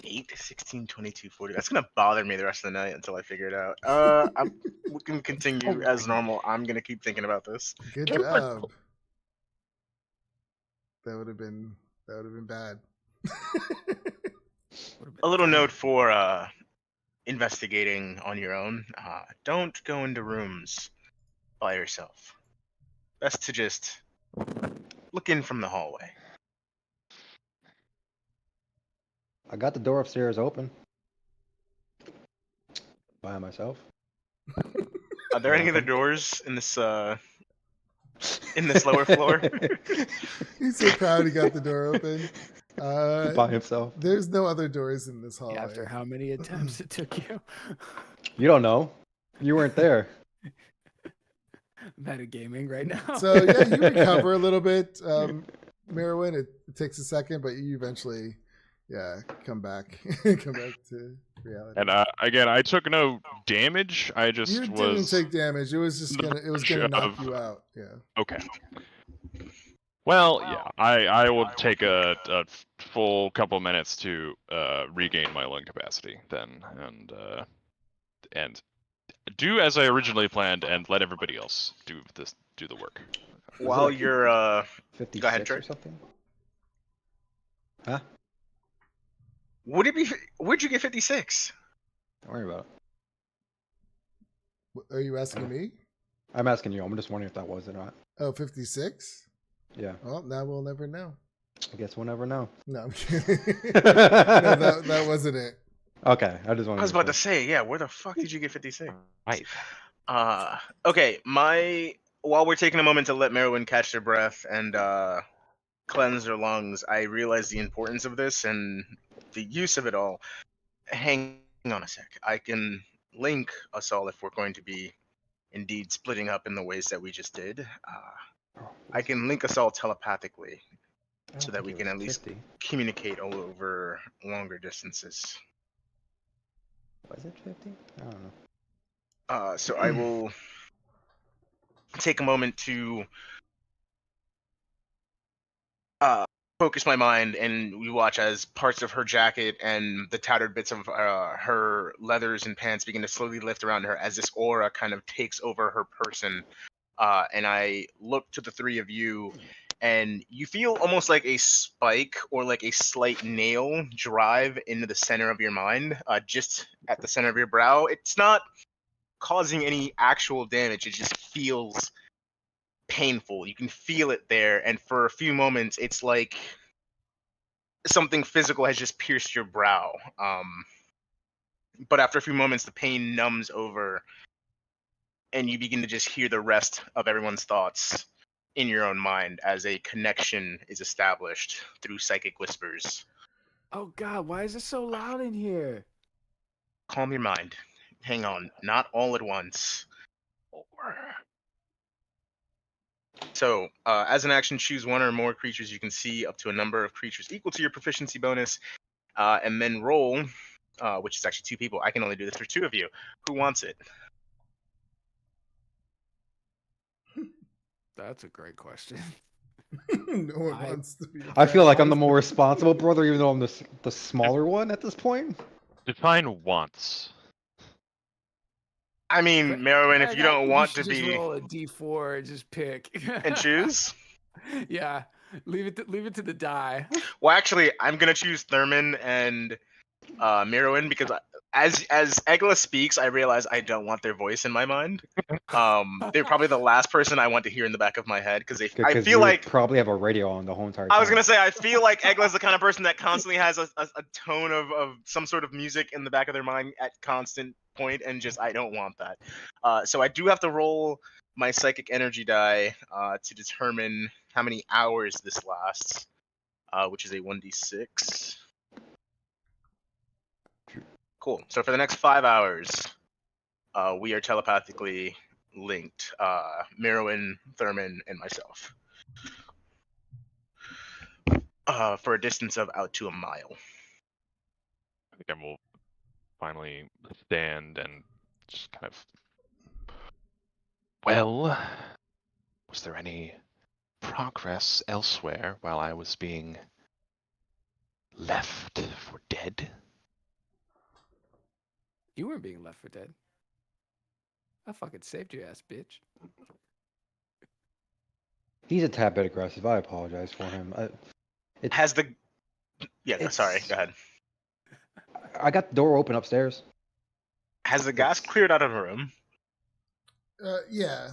8, 16, 22, 40. That's going to bother me the rest of the night until I figure it out. We can continue as normal. I'm going to keep thinking about this. Good job. That would have been bad. A little note for investigating on your own. Don't go into rooms by yourself. Best to just look in from the hallway. I got the door upstairs open. By myself. Are there any other doors in this lower floor? He's so proud he got the door open. By himself. There's no other doors in this hallway. After how many attempts it took you? You don't know. You weren't there. Metagaming right now. So yeah, you recover a little bit, Merwin. It takes a second, but you eventually, come back to reality. and again I took no damage. I just You was didn't take damage. It was just gonna knock of- you out. Yeah. okay. Well, yeah, I will take a full couple minutes to regain my lung capacity then, and do as I originally planned, and let everybody else do the work. While like you're go ahead, 56 Trey. or something? Huh? Would it be? Where'd you get 56? Don't worry about it. Are you asking me? I'm asking you. I'm just wondering if that was or not. Oh, 56? Yeah. Well, now we'll never know. I guess we'll never know. No, I'm kidding. No, that wasn't it. Okay, I just wanted I was to about to sure. say, yeah. Where the fuck did you get 56? Right. Okay. While we're taking a moment to let Merwin catch their breath and cleanse their lungs, I realize the importance of this and the use of it all. Hang on a sec. I can link us all if we're going to be indeed splitting up in the ways that we just did. I can link us all telepathically I don't so that think we it can was at least 50. communicate all over longer distances. Was it 50? I don't know. So I will take a moment to focus my mind, and we watch as parts of her jacket and the tattered bits of her leathers and pants begin to slowly lift around her as this aura kind of takes over her person. And I look to the three of you, and you feel almost like a spike or like a slight nail drive into the center of your mind, just at the center of your brow. It's not causing any actual damage, it just feels painful. You can feel it there, and for a few moments, it's like something physical has just pierced your brow. But after a few moments, the pain numbs over, and you begin to just hear the rest of everyone's thoughts in your own mind as a connection is established through psychic whispers. Oh God, why is it so loud in here? Calm your mind. Hang on, not all at once. So, as an action, choose one or more creatures you can see up to a number of creatures equal to your proficiency bonus, and then roll, which is actually 2 people. I can only do this for 2 of you. Who wants it? That's a great question. No one I- wants to be. a I feel like I'm the friend. more responsible brother, even though I'm the smaller one at this point. Define wants. I mean, Merwin, if you I don't think want should to just be roll a d4 and just pick and choose. Yeah, leave it to the die. Well, actually, I'm gonna choose Thurman and Merwin because as Egla speaks, I realize I don't want their voice in my mind. They're probably the last person I want to hear in the back of my head because I Because feel you like probably have a radio on the whole entire time. I was gonna say I feel like Egla's the kind of person that constantly has a tone of some sort of music in the back of their mind at constant point, and just I don't want that. So I do have to roll my psychic energy die to determine how many hours this lasts, which is a 1d6. Cool. So for the next 5 hours, we are telepathically linked. Merwin, Thurman, and myself. For a distance of out to a mile. I think I will finally stand and just kind of. Well, was there any progress elsewhere while I was being left for dead? You weren't being left for dead. I fucking saved your ass, bitch. He's a tad bit aggressive. I apologize for him. Has the sorry, It's- go ahead. I got the door open upstairs. Has the gas cleared out of the room? Yeah.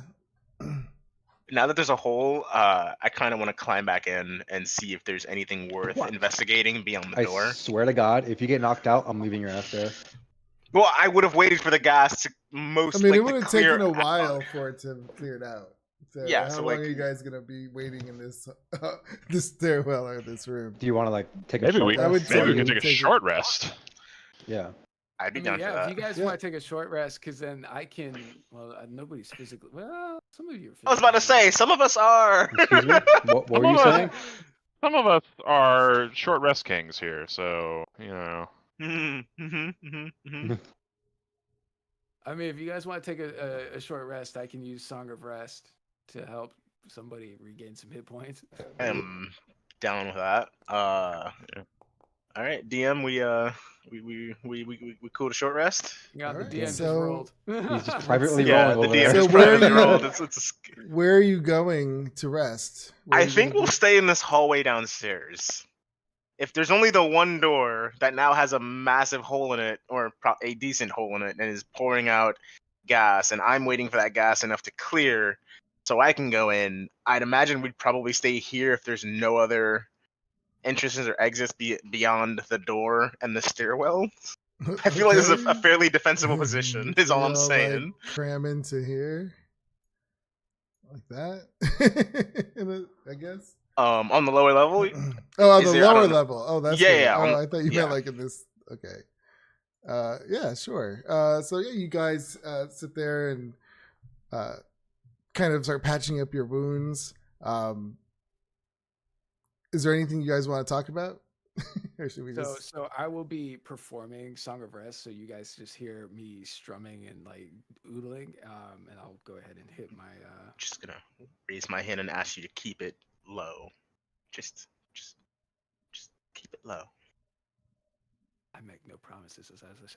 Now that there's a hole, I kind of want to climb back in and see if there's anything worth What? investigating beyond the I door. swear to God, if you get knocked out, I'm leaving your ass there. Well, I would have waited for the gas to most. I mean, like, it would to have clear taken a out. while for it to clear it out. So Yeah, how so, long like- are you guys gonna be waiting in this this stairwell or this room? Do you want to like take a Maybe short we, I would rest? say maybe we you can take a take it- short rest. Yeah. I'd be I mean, down for yeah, that. if you guys Yeah. want to take a short rest, because then I can. Well, nobody's physically. Well, some of you are. I was about to physically- say, some of us are. Excuse me. What were you saying? Some of us are short rest kings here, so you know. I mean, if you guys want to take a short rest, I can use Song of Rest to help somebody regain some hit points. I am down with that. Yeah. All right, DM. We cool to short rest. Yeah, the Alright, DM just so- rolled. He's just privately Yeah, rolling the over DM there. So just where privately are you- rolled. It's Where are you going to rest? Where are I you think gonna we'll be? stay in this hallway downstairs. If there's only the one door that now has a massive hole in it, or a decent hole in it, and is pouring out gas, and I'm waiting for that gas enough to clear so I can go in, I'd imagine we'd probably stay here if there's no other entrances or exits beyond the door and the stairwell. I feel like this is a Okay. fairly defensible position, is So all I'm we all, saying. Like, cram into here, like that. I guess. On the lower level, Oh, on Is the there- I lower don't know. level. Oh, that's Yeah, what- yeah, on Oh, the- I thought you yeah. meant like in this. Okay. Yeah, sure. So yeah, you guys sit there and kind of start patching up your wounds. Is there anything you guys want to talk about, or should we just? So I will be performing Song of Rest, so you guys just hear me strumming and like oodling, and I'll go ahead and hit my. Just gonna raise my hand and ask you to keep it low. Just keep it low. I make no promises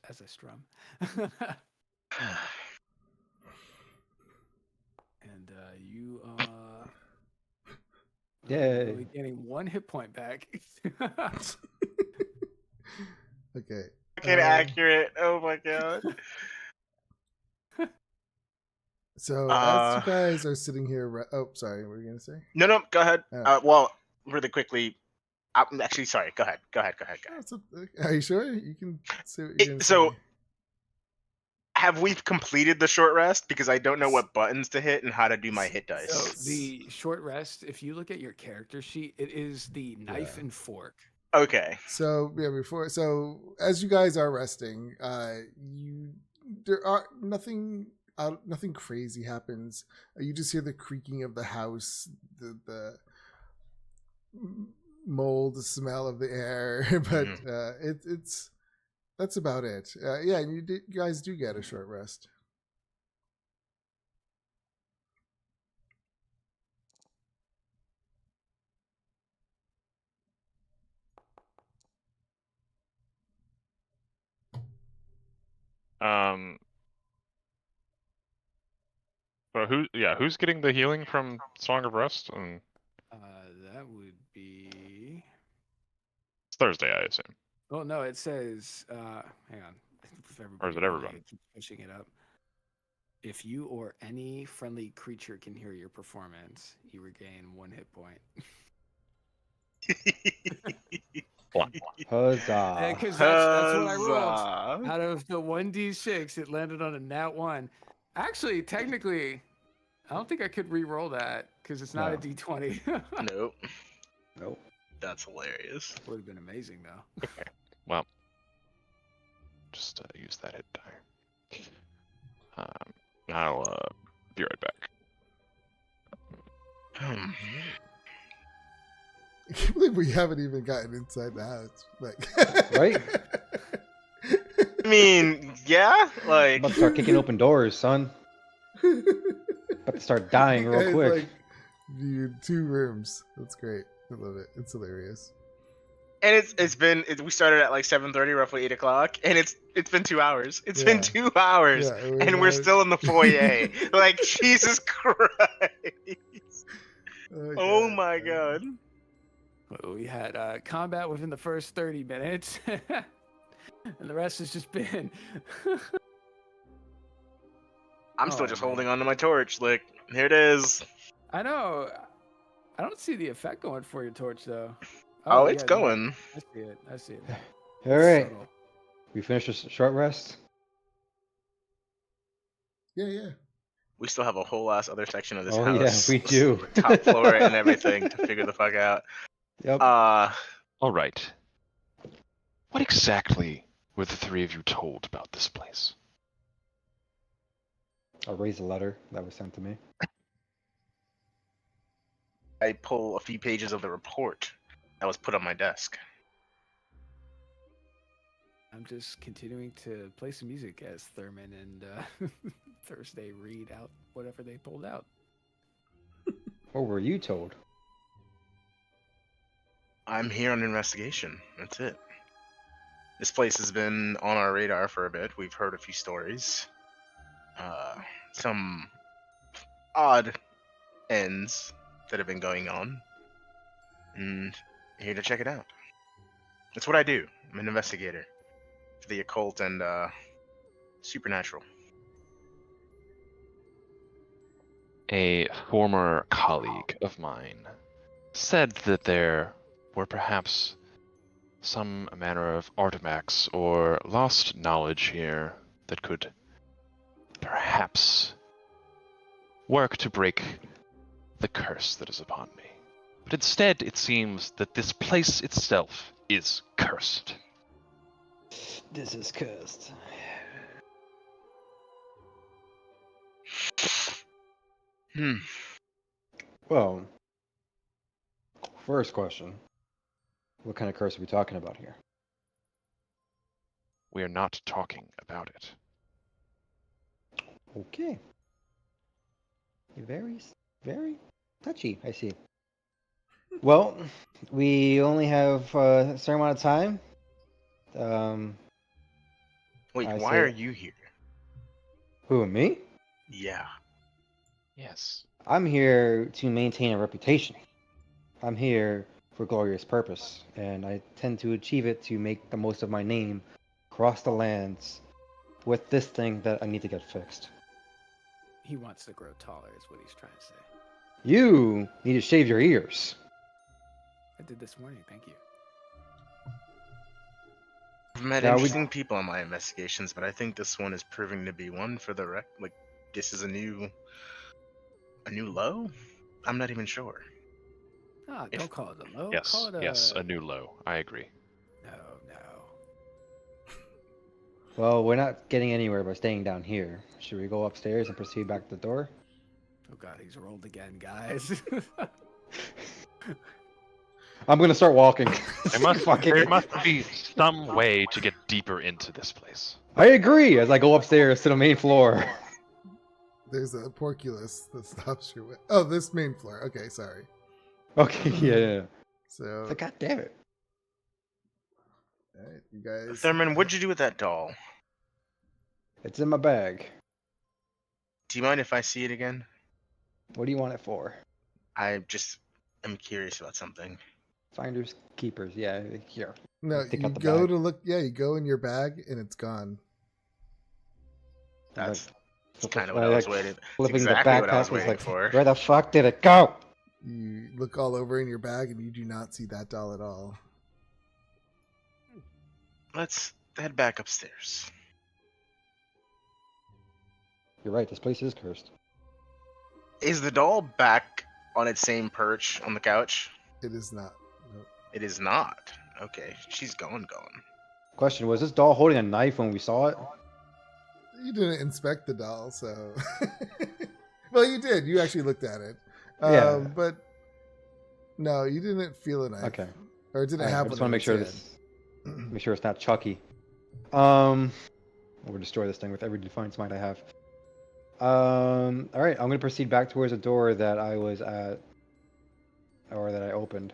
as I strum. And you Yay. only getting 1 hit point back. Okay. Fucking accurate. Oh my god. So as you guys are sitting here, oh, sorry, what were you gonna say? No, go ahead. Oh. Well, really quickly. I'm actually sorry. Go ahead. Oh, are you sure? You can say what you're gonna So, say. have we completed the short rest? Because I don't know what buttons to hit and how to do my hit dice. So the short rest, if you look at your character sheet, it is the knife Yeah. and fork. Okay. So as you guys are resting, there are nothing crazy happens. You just hear the creaking of the house, the mold smell of the air, but it's that's about it. Yeah, and you guys do get a short rest. So who's getting the healing from Song of Rest? And That would be. it's Thursday, I assume. Oh no, it says. Hang on. Or is it everybody? I keep pushing it up. If you or any friendly creature can hear your performance, you regain 1 hit point. Huzzah. Because that's what I rolled. Huzzah. Out of the 1d6, it landed on a nat 1. Actually, technically, I don't think I could re-roll that because it's not a No. d20. Nope. Nope. That's hilarious. Would have been amazing though. Well, just use that hit die. I'll be right back. Hmm. I can't believe we haven't even gotten inside the house. Like, Right? I mean, yeah, like About to start kicking open doors, son. About to start dying You real guys, quick. like, viewed 2 rooms. That's great. I love it. It's hilarious. and we started at like 7:30, roughly 8 o'clock, and it's been 2 hours. It's been Yeah. 2 hours, Yeah, and we're still in the foyer. Like Jesus Christ! Oh my god! Well, we had combat within the first 30 minutes, and the rest has just been. I'm still Oh, just man. holding on to my torch. Like here it is. I know. I don't see the effect going for your torch though. Oh, it's yeah, no, going. I see it. I see it. All right. Subtle. We finished a short rest. Yeah. We still have a whole ass other section of this Oh, yeah, house. we do. Top floor and everything to figure the fuck out. Yep. All right. What exactly were the 3 of you told about this place? I'll raise a letter that was sent to me. I pull a few pages of the report that was put on my desk. I'm just continuing to play some music as Thurman and Thursday read out whatever they pulled out. What were you told? I'm here on investigation. That's it. This place has been on our radar for a bit. We've heard a few stories. Some odd ends that have been going on. And here to check it out. That's what I do. I'm an investigator for the occult and supernatural. A former colleague of mine said that there were perhaps some manner of artifacts or lost knowledge here that could perhaps work to break the curse that is upon me. But instead, it seems that this place itself is cursed. This is cursed. Well, first question. What kind of curse are we talking about here? We are not talking about it. Okay. Very, very touchy, I see. Well, we only have a certain amount of time. Wait, I why say- are you here? Who, me? Yeah. Yes. I'm here to maintain a reputation. I'm here for glorious purpose, and I tend to achieve it to make the most of my name across the lands with this thing that I need to get fixed. He wants to grow taller, is what he's trying to say. You need to shave your ears. I did this morning, thank you. I've met Yeah, we- interesting people on my investigations, but I think this one is proving to be one for the like this is a new low? I'm not even sure. Ah, If- don't call it a low. Yes. Call it a... Yes. A new low. I agree. No. Well, we're not getting anywhere by staying down here. Should we go upstairs and proceed back to the door? Oh god, he's rolled again, guys. I'm gonna start walking. There must, Fucking- there must be some way to get deeper into this place. I agree. As I go upstairs to the main floor. There's a porculus that stops your way. Oh, this main floor. Okay, sorry. Okay, yeah. So, God damn it. alright, you guys. Thurman, what'd you do with that doll? It's in my bag. Do you mind if I see it again? What do you want it for? I just am curious about something. Finders keepers. Yeah, here. No, Take you out the go bag. to look. Yeah, you go in your bag and it's gone. That's Flip kind it- of what I was like, waiting. That's Flipping exactly the what I was backpack is waiting like, for. where the fuck did it go? You look all over in your bag and you do not see that doll at all. Let's head back upstairs. You're right. This place is cursed. Is the doll back on its same perch on the couch? It is not. Nope. It is not. Okay, she's gone. Question: was this doll holding a knife when we saw it? You didn't inspect the doll, so. Well, you did. You actually looked at it. Yeah. But no, you didn't feel a knife. Okay. Or it didn't Alright, have I just one want to in make its sure hand. this. Make sure it's not Chucky. We'll destroy this thing with every defiance mind I have. All right, I'm gonna proceed back towards the door that I was at, or that I opened.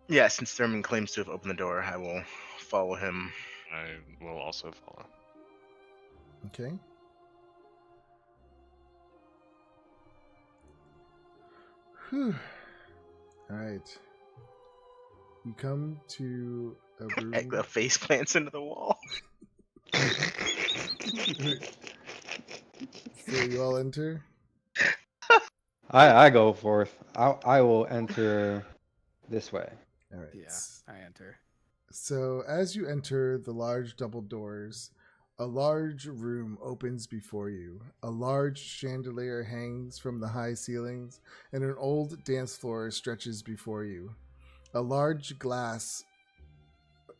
Yeah, since Thurman claims to have opened the door, I will follow him. I will also follow. Okay. Whew. All right. You come to a room. The face plants into the wall. So you all enter. I go forth. I will enter this way. All right. Yeah, I enter. So as you enter the large double doors, a large room opens before you. A large chandelier hangs from the high ceilings, and an old dance floor stretches before you. A large glass.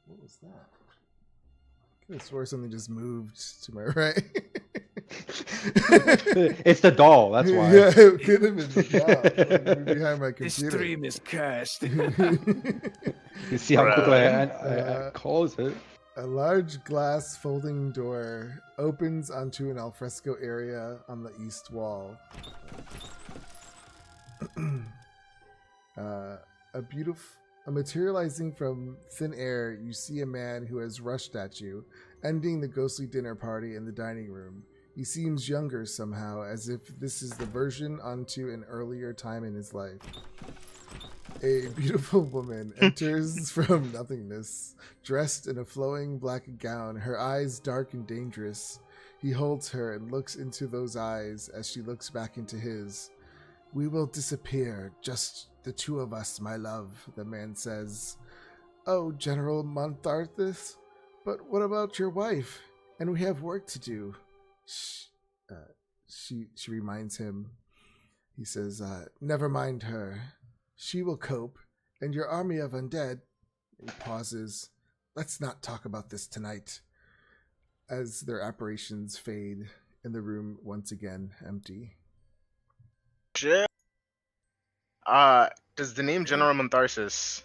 What was that? I could have swore something just moved to my right. It's the doll. That's why. Yeah, it could have been the doll behind my This computer. stream is cursed. You see how quickly I Bruh. close it. A large glass folding door opens onto an alfresco area on the east wall. Materializing from thin air, you see a man who has rushed at you, ending the ghostly dinner party in the dining room. He seems younger somehow, as if this is the version onto an earlier time in his life. A beautiful woman enters from nothingness, dressed in a flowing black gown, her eyes dark and dangerous. He holds her and looks into those eyes as she looks back into his. "We will disappear, just the two of us, my love," the man says. "Oh, General Montharthus, but what about your wife? And we have work to do." She reminds him. He says, "Never mind her. She will cope. And your army of undead..." He pauses. "Let's not talk about this tonight." As their apparitions fade in the room once again empty. Shit. Does the name General Montharsis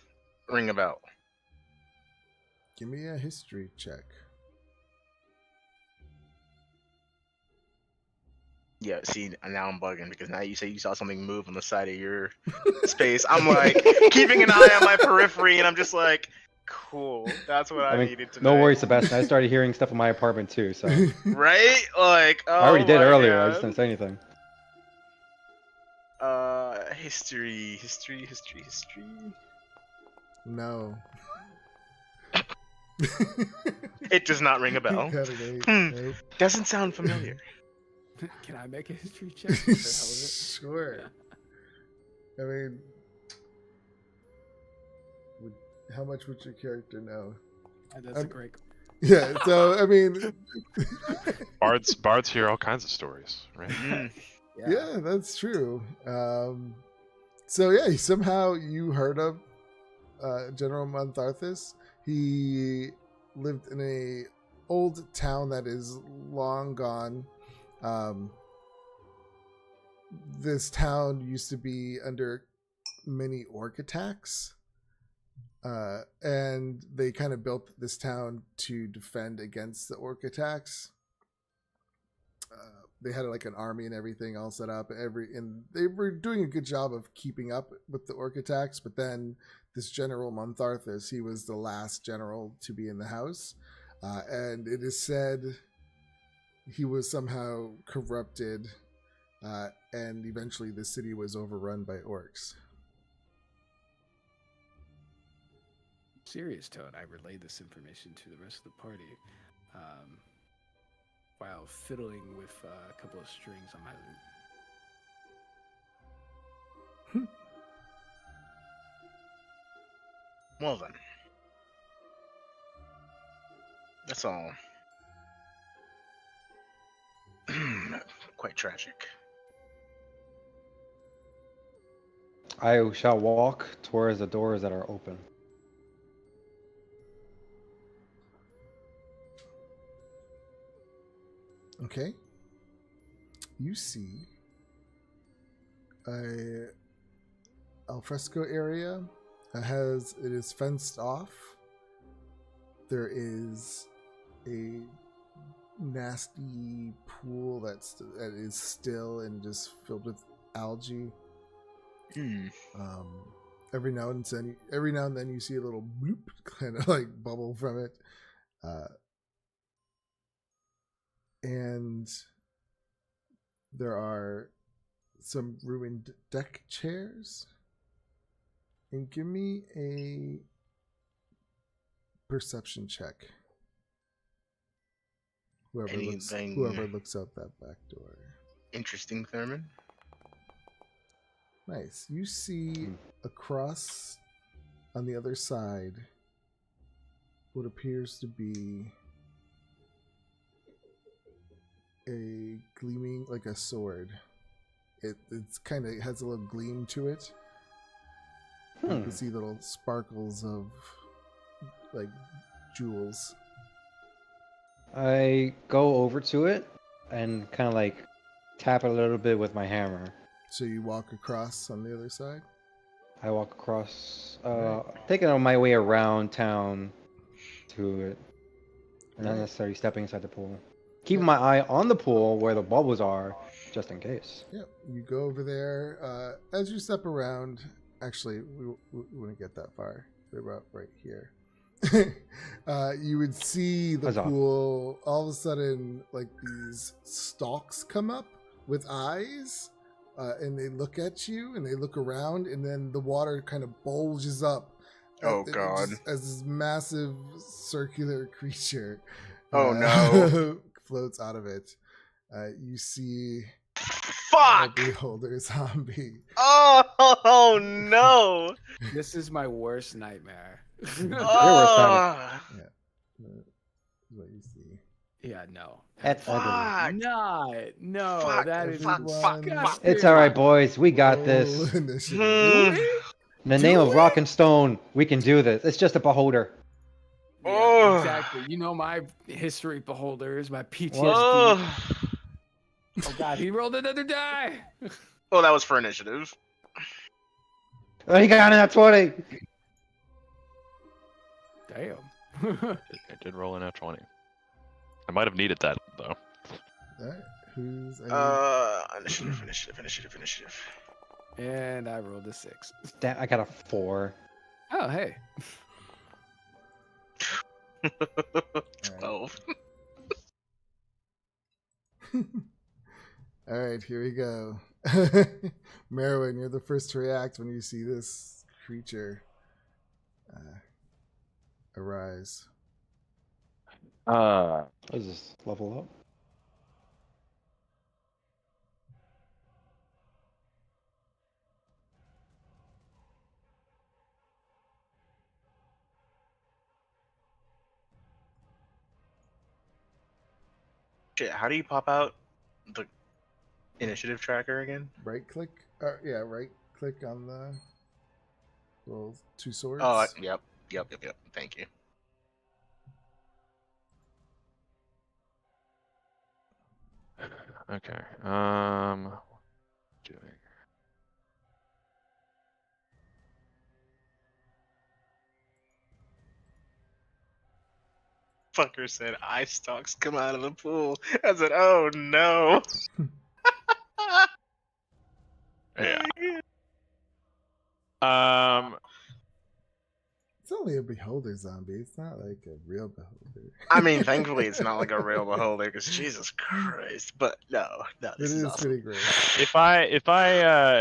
ring a bell? Give me a history check. Yeah, see, now I'm bugging because now you say you saw something move on the side of your space. I'm like keeping an eye on my periphery, and I'm just like, cool. That's what I needed to know. No worries, Sebastian. I started hearing stuff in my apartment too, so. Right? Like, oh I already did my earlier. God. I just didn't say anything. History. No. It does not ring a bell. Got an 8. Nope. Doesn't sound familiar. Can I make a history check? For the hell of it? Sure. I mean, how much would your character know? That's a great. Yeah, so I mean, Bards hear all kinds of stories, right? yeah, that's true. So yeah, somehow you heard of General Montharthus. He lived in a old town that is long gone. This town used to be under many orc attacks. And they kind of built this town to defend against the orc attacks. They had like an army and everything all set up. And they were doing a good job of keeping up with the orc attacks. But then this General Montharthus, he was the last general to be in the house, and it is said he was somehow corrupted, and eventually the city was overrun by orcs. Serious tone, I relayed this information to the rest of the party, while fiddling with a couple of strings on my lute. Well then. That's all. Quite tragic. I shall walk towards the doors that are open. Okay. You see a alfresco area. It is fenced off. There is a nasty pool that is still and just filled with algae. Every now and then you see a little bloop kind of like bubble from it. And there are some ruined deck chairs. And give me a perception check. Whoever looks out that back door. Interesting, Thurman. Nice. You see across on the other side what appears to be a gleaming, like a sword. It's kind of has a little gleam to it. You can see little sparkles of like jewels. I go over to it and kind of like tap it a little bit with my hammer. So you walk across on the other side? I walk across, taking on my way around town to it. And not necessarily stepping inside the pool. Keeping my eye on the pool where the bubbles are, just in case. Yep, you go over there. As you step around, actually, we wouldn't get that far. They're about right here. You would see the Huzzah. pool. All of a sudden, like these stalks come up with eyes, and they look at you, and they look around, and then the water kind of bulges up. Oh, and it God. as this massive circular creature. Oh, no. Floats out of it. You see a Fuck! beholder zombie. Oh no! This is my worst nightmare. Oh, Is what you see. Yeah, no. That's ugly. fuck! No, Fuck, that is fuck, fuck, Everyone- fuck. It's all right, boys. We got Roll this. initiative. In the name of Rock and Stone, we can do this. It's just a beholder. Yeah, Oh. exactly. You know my history beholders, my PTSD. Oh. Oh god, he rolled another die. Well, that was for initiative. Oh, he got it at 20. Damn. It did roll in at 20. I might have needed that though. Alright, who's Initiative. And I rolled a 6. Damn, I got a 4. Oh hey. 12. All right, here we go. Merwin, you're the first to react when you see this creature arise. What is this? Level up? Shit, how do you pop out the initiative tracker again? Right click, right click on the little two swords. Oh, yep. Thank you. Okay. Doing. Fucker said eye stalks come out of the pool. I said, oh no. Yeah. It's only a beholder zombie. It's not like a real beholder. I mean, thankfully it's not like a real beholder, because Jesus Christ. But no, It this is is awesome. pretty great. If I am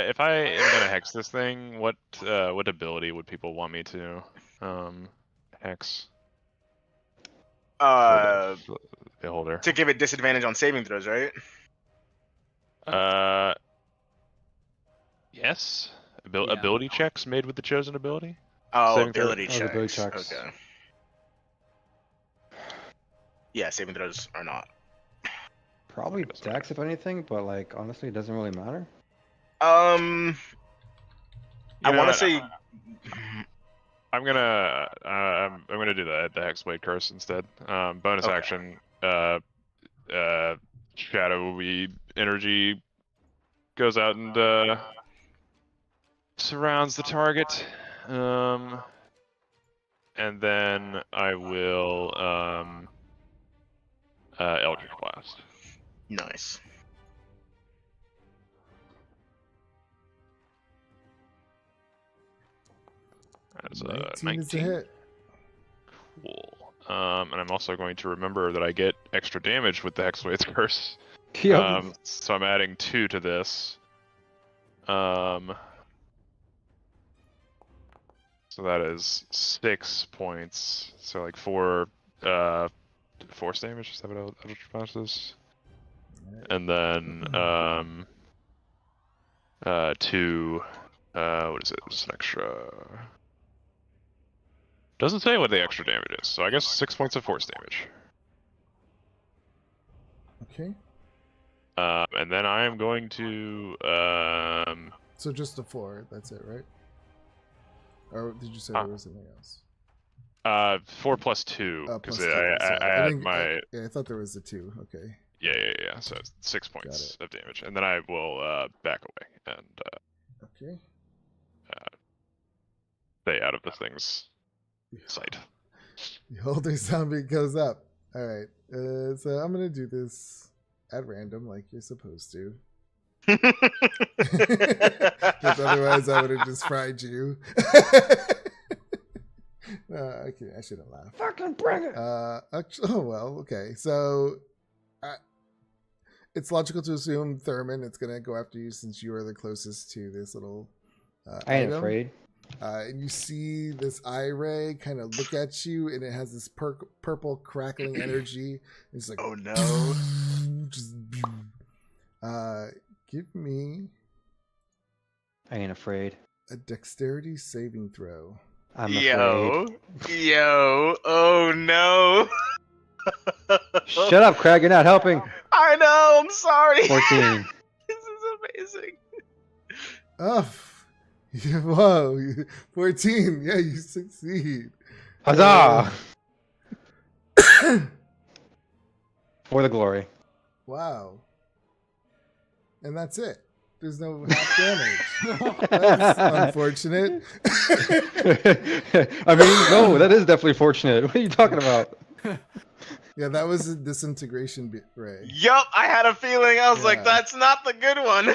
gonna hex this thing, what ability would people want me to hex? For the beholder. To give it disadvantage on saving throws, right? Yes. Yeah. Ability checks made with the chosen ability. Oh, Saving throw- ability Oh, checks. the ability checks. Okay. Yeah, saving throws are not. Probably Dex, if anything, but like honestly, it doesn't really matter. I You want know to what? say. I'm gonna do the Hexblade Curse instead. Bonus Okay. action. Shadowy energy goes out and surrounds the target. And then I will Eldritch Blast. Nice. That's 19 is a 19. hit. Cool. And I'm also going to remember that I get extra damage with the Hexblade's Curse. Yep. So I'm adding 2 to this. So that is 6 points. So like 4 force damage. Is that what Eldritch Blast is? And then 2. What is it? Just an extra. Doesn't say what the extra damage is. So I guess 6 points of force damage. Okay. And then I am going to So just a 4. That's it, right? Or did you say there was something else? 4 plus 2 Plus because 2. I Sorry. add didn't- my yeah, I thought there was a 2. Okay. yeah. So 6 points of damage, and then I will back away and Okay. stay out of this thing's sight. Beholder zombie goes up. All right. So I'm gonna do this at random, like you're supposed to. Because otherwise I would have just fried you. Okay, I should have laughed. Fucking bring it. Actually, oh well, okay. So, it's logical to assume Thurman. It's gonna go after you since you are the closest to this little. I ain't item. afraid. And you see this eye ray kind of look at you, and it has this purple crackling energy. It's like, Oh no. just, give me I ain't afraid. a dexterity saving throw. I'm afraid. Yo, oh no. Shut up, Craig. You're not helping. I know, I'm sorry. 14. This is amazing. Oh, whoa, 14. Yeah, you succeed. Huzzah! For the glory. Wow. And that's it. There's no half damage. That's unfortunate. I mean, no, that is definitely fortunate. What are you talking about? Yeah, that was a disintegration ray. Yup, I had a feeling. I was Yeah. like, that's not the good one.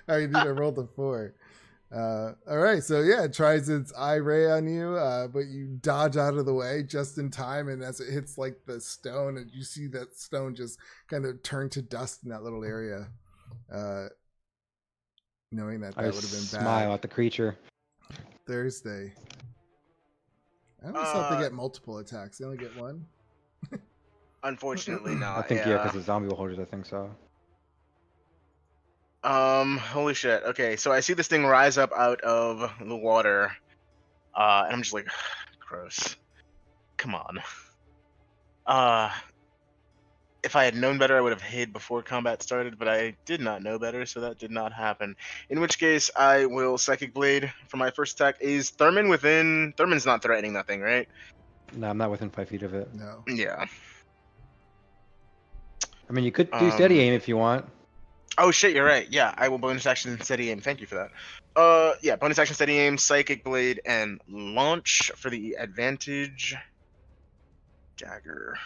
I did. I rolled a 4. All right, so yeah, it tries its eye ray on you, but you dodge out of the way just in time, and as it hits like the stone, and you see that stone just kind of turn to dust in that little area. Knowing that I would have been smile bad. at the creature. Thursday. I always thought they get multiple attacks. They only get one. Unfortunately, not. I think yeah, because the zombie holders. I think so. Holy shit. Okay, so I see this thing rise up out of the water, and I'm just like, gross. Come on. If I had known better, I would have hid before combat started, but I did not know better, so that did not happen. In which case, I will Psychic Blade for my first attack. Is Thurman within? Thurman's not threatening that thing, right? No, I'm not within 5 feet of it. No. Yeah. I mean, you could do steady aim if you want. Oh shit, you're right. Yeah, I will bonus action steady aim. Thank you for that. Yeah, bonus action steady aim, Psychic Blade, and launch for the advantage. Dagger.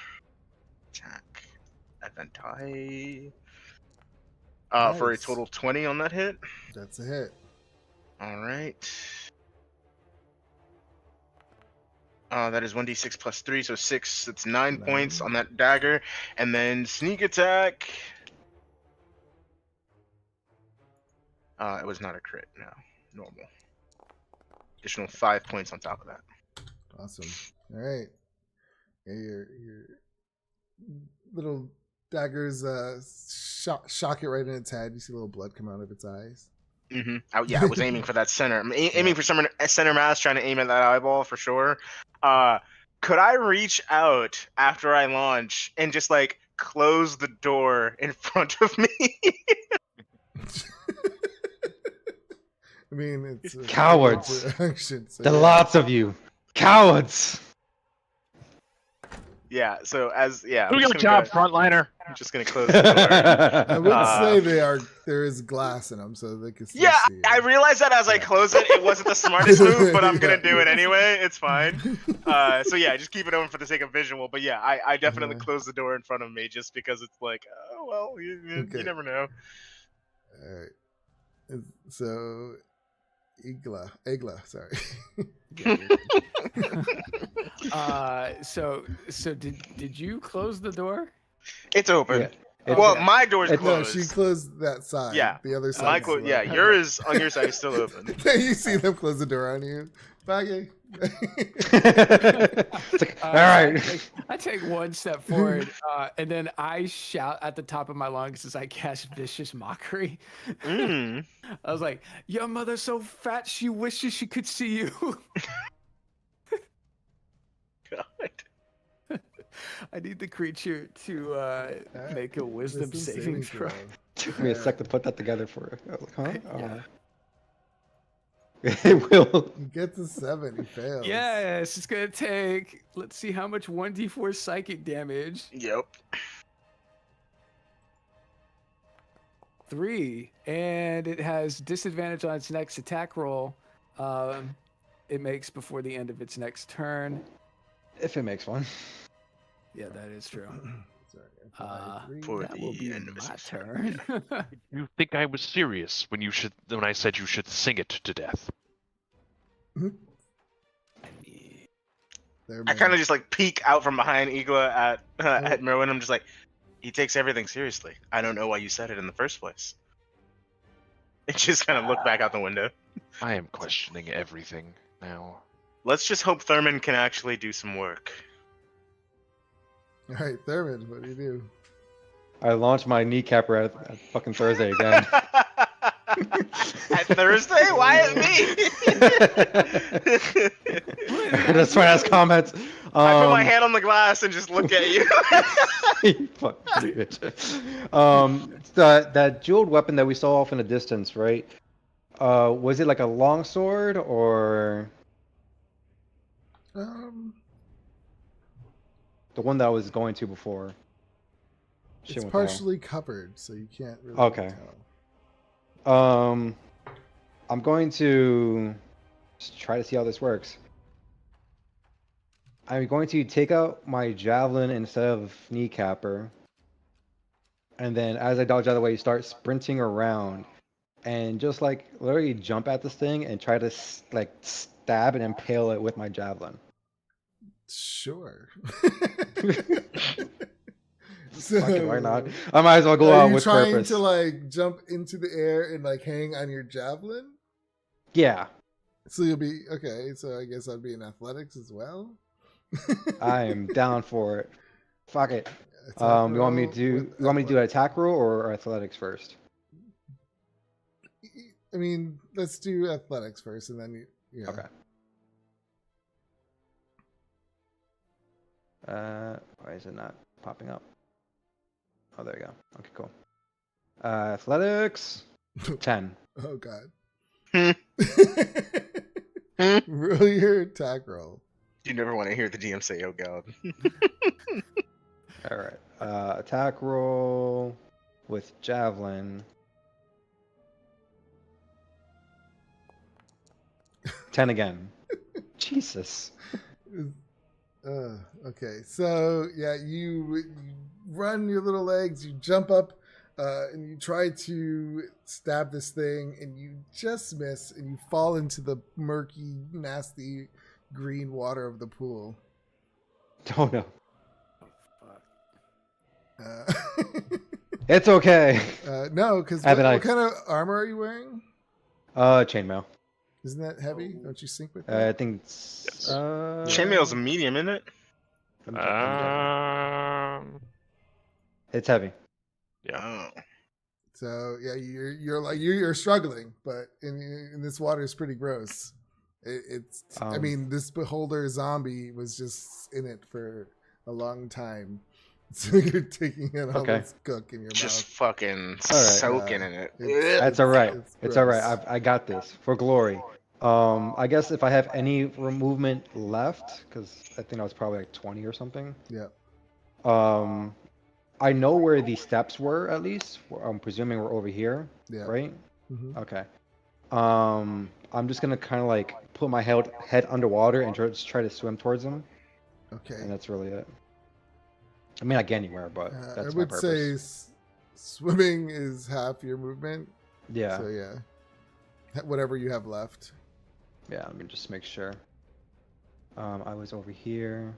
Attack. Advantage. For a Nice. total 20 on that hit. That's a hit. Alright. That is 1d6 plus 3, so 6. It's 9 points on that dagger. And then sneak attack. It was not a crit, no. Normal. Additional 5 points on top of that. Awesome. All right. Yeah, your little daggers shock it right in its head. You see a little blood come out of its eyes. Mm-hmm. I was aiming for that center. I'm aiming for some center mass, trying to aim at that eyeball for sure. Could I reach out after I launch and just like close the door in front of me? I mean, it's a Cowards. action, so There are yeah. lots of you. Cowards! Yeah. So as yeah, Do I'm your just job, gonna frontliner. I'm just gonna close the door. I would Uh, say there is glass in them, so they can still Yeah, see. I realized that as I close it. It wasn't the smartest move, but I'm gonna do it anyway. It's fine. So yeah, just keep it open for the sake of visual. But yeah, I definitely close the door in front of me just because it's like, oh well, you Okay. never know. All right. So, Egla, sorry. So did you close the door? It's open. Yeah, it's- Well, my door's No, closed. she closed that side. Yeah. The other side. My is yeah, locked. yours on your side is still open. Then you see them close the door on you. Bye. It's like, all right. I take one step forward, and then I shout at the top of my lungs as I cast Vicious Mockery. Mm. I was like, "Your mother's so fat she wishes she could see you." God. I need the creature to make a wisdom saving throw. Took me a sec to put that together for it. I was like, huh? Yeah. It will. He gets a 7. He fails. Yes, it's gonna take. Let's see how much 1d4 psychic damage. Yep. 3, and it has disadvantage on its next attack roll. It makes before the end of its next turn. If it makes one. Yeah, that is true. Sorry, FY 3. For That will the be end of my season. turn. You think I was serious when I said you should sing it to death? There, I kind of just like peek out from behind Igla at Merwin. I'm just like, he takes everything seriously. I don't know why you said it in the first place. And just kind of look back out the window. I am questioning everything now. Let's just hope Thurman can actually do some work. All right, Thurman, what do you do? I launched my kneecapper at fucking Thursday again. At Thursday? Why at me? That's sweat-ass comments. I put my hand on the glass and just look at you. You fucking bitch. That jeweled weapon that we saw off in the distance, right? Was it like a long sword or the one that I was going to before? Shit It's went down. partially covered, so you can't really Okay. tell. I'm going to just try to see how this works. I'm going to take out my javelin instead of kneecapper, and then as I dodge out of the way, start sprinting around, and just like literally jump at this thing and try to like stab and impale it with my javelin. Sure. Fuck it, why not? I might as well go Are out you with trying purpose. to like jump into the air and like hang on your javelin? Yeah, So you'll be okay. So I guess I'd be in athletics as well. I am down for it. Fuck it. Attack You want me roll to do? with You want me to do an athletics. attack roll or athletics first? I mean, let's do athletics first, and then you. Okay. Why is it not popping up? Oh, there you go. Okay, cool. Athletics, 10. Oh God. Hmm? Roll your attack roll. You never want to hear the DM say, "Oh God." All right. Attack roll with javelin. 10 again. Jesus. Okay, so yeah, you run your little legs, you jump up, and you try to stab this thing, and you just miss, and you fall into the murky, nasty green water of the pool. Oh no. Uh, It's okay. no, because I have what, an what ice. kind of armor are you wearing? Chainmail. Isn't that heavy? Don't you sync with I that? think it's, Yes. Chainmail's a medium, isn't it? let me check, let me check. Um, It's heavy. Oh. So yeah, you're like you're struggling, but in this water is pretty gross. It's I mean, this beholder zombie was just in it for a long time, so you're taking in all Okay. this gook in your Just mouth. fucking All right. soaking in it. It's- That's all right. It's all right. gross. I got this for glory. I guess if I have any movement left, because I think I was probably like 20 or something. Yeah. I know where the steps were at least. I'm presuming we're over here, Yeah. right? Mhm. Okay. I'm just gonna kind of like put my head underwater and just try to swim towards them, Okay. and that's really it. I mean, I get anywhere, but I that's my would purpose. say swimming is half your movement. Yeah. So yeah, whatever you have left. Yeah, let me just make sure. I was over here.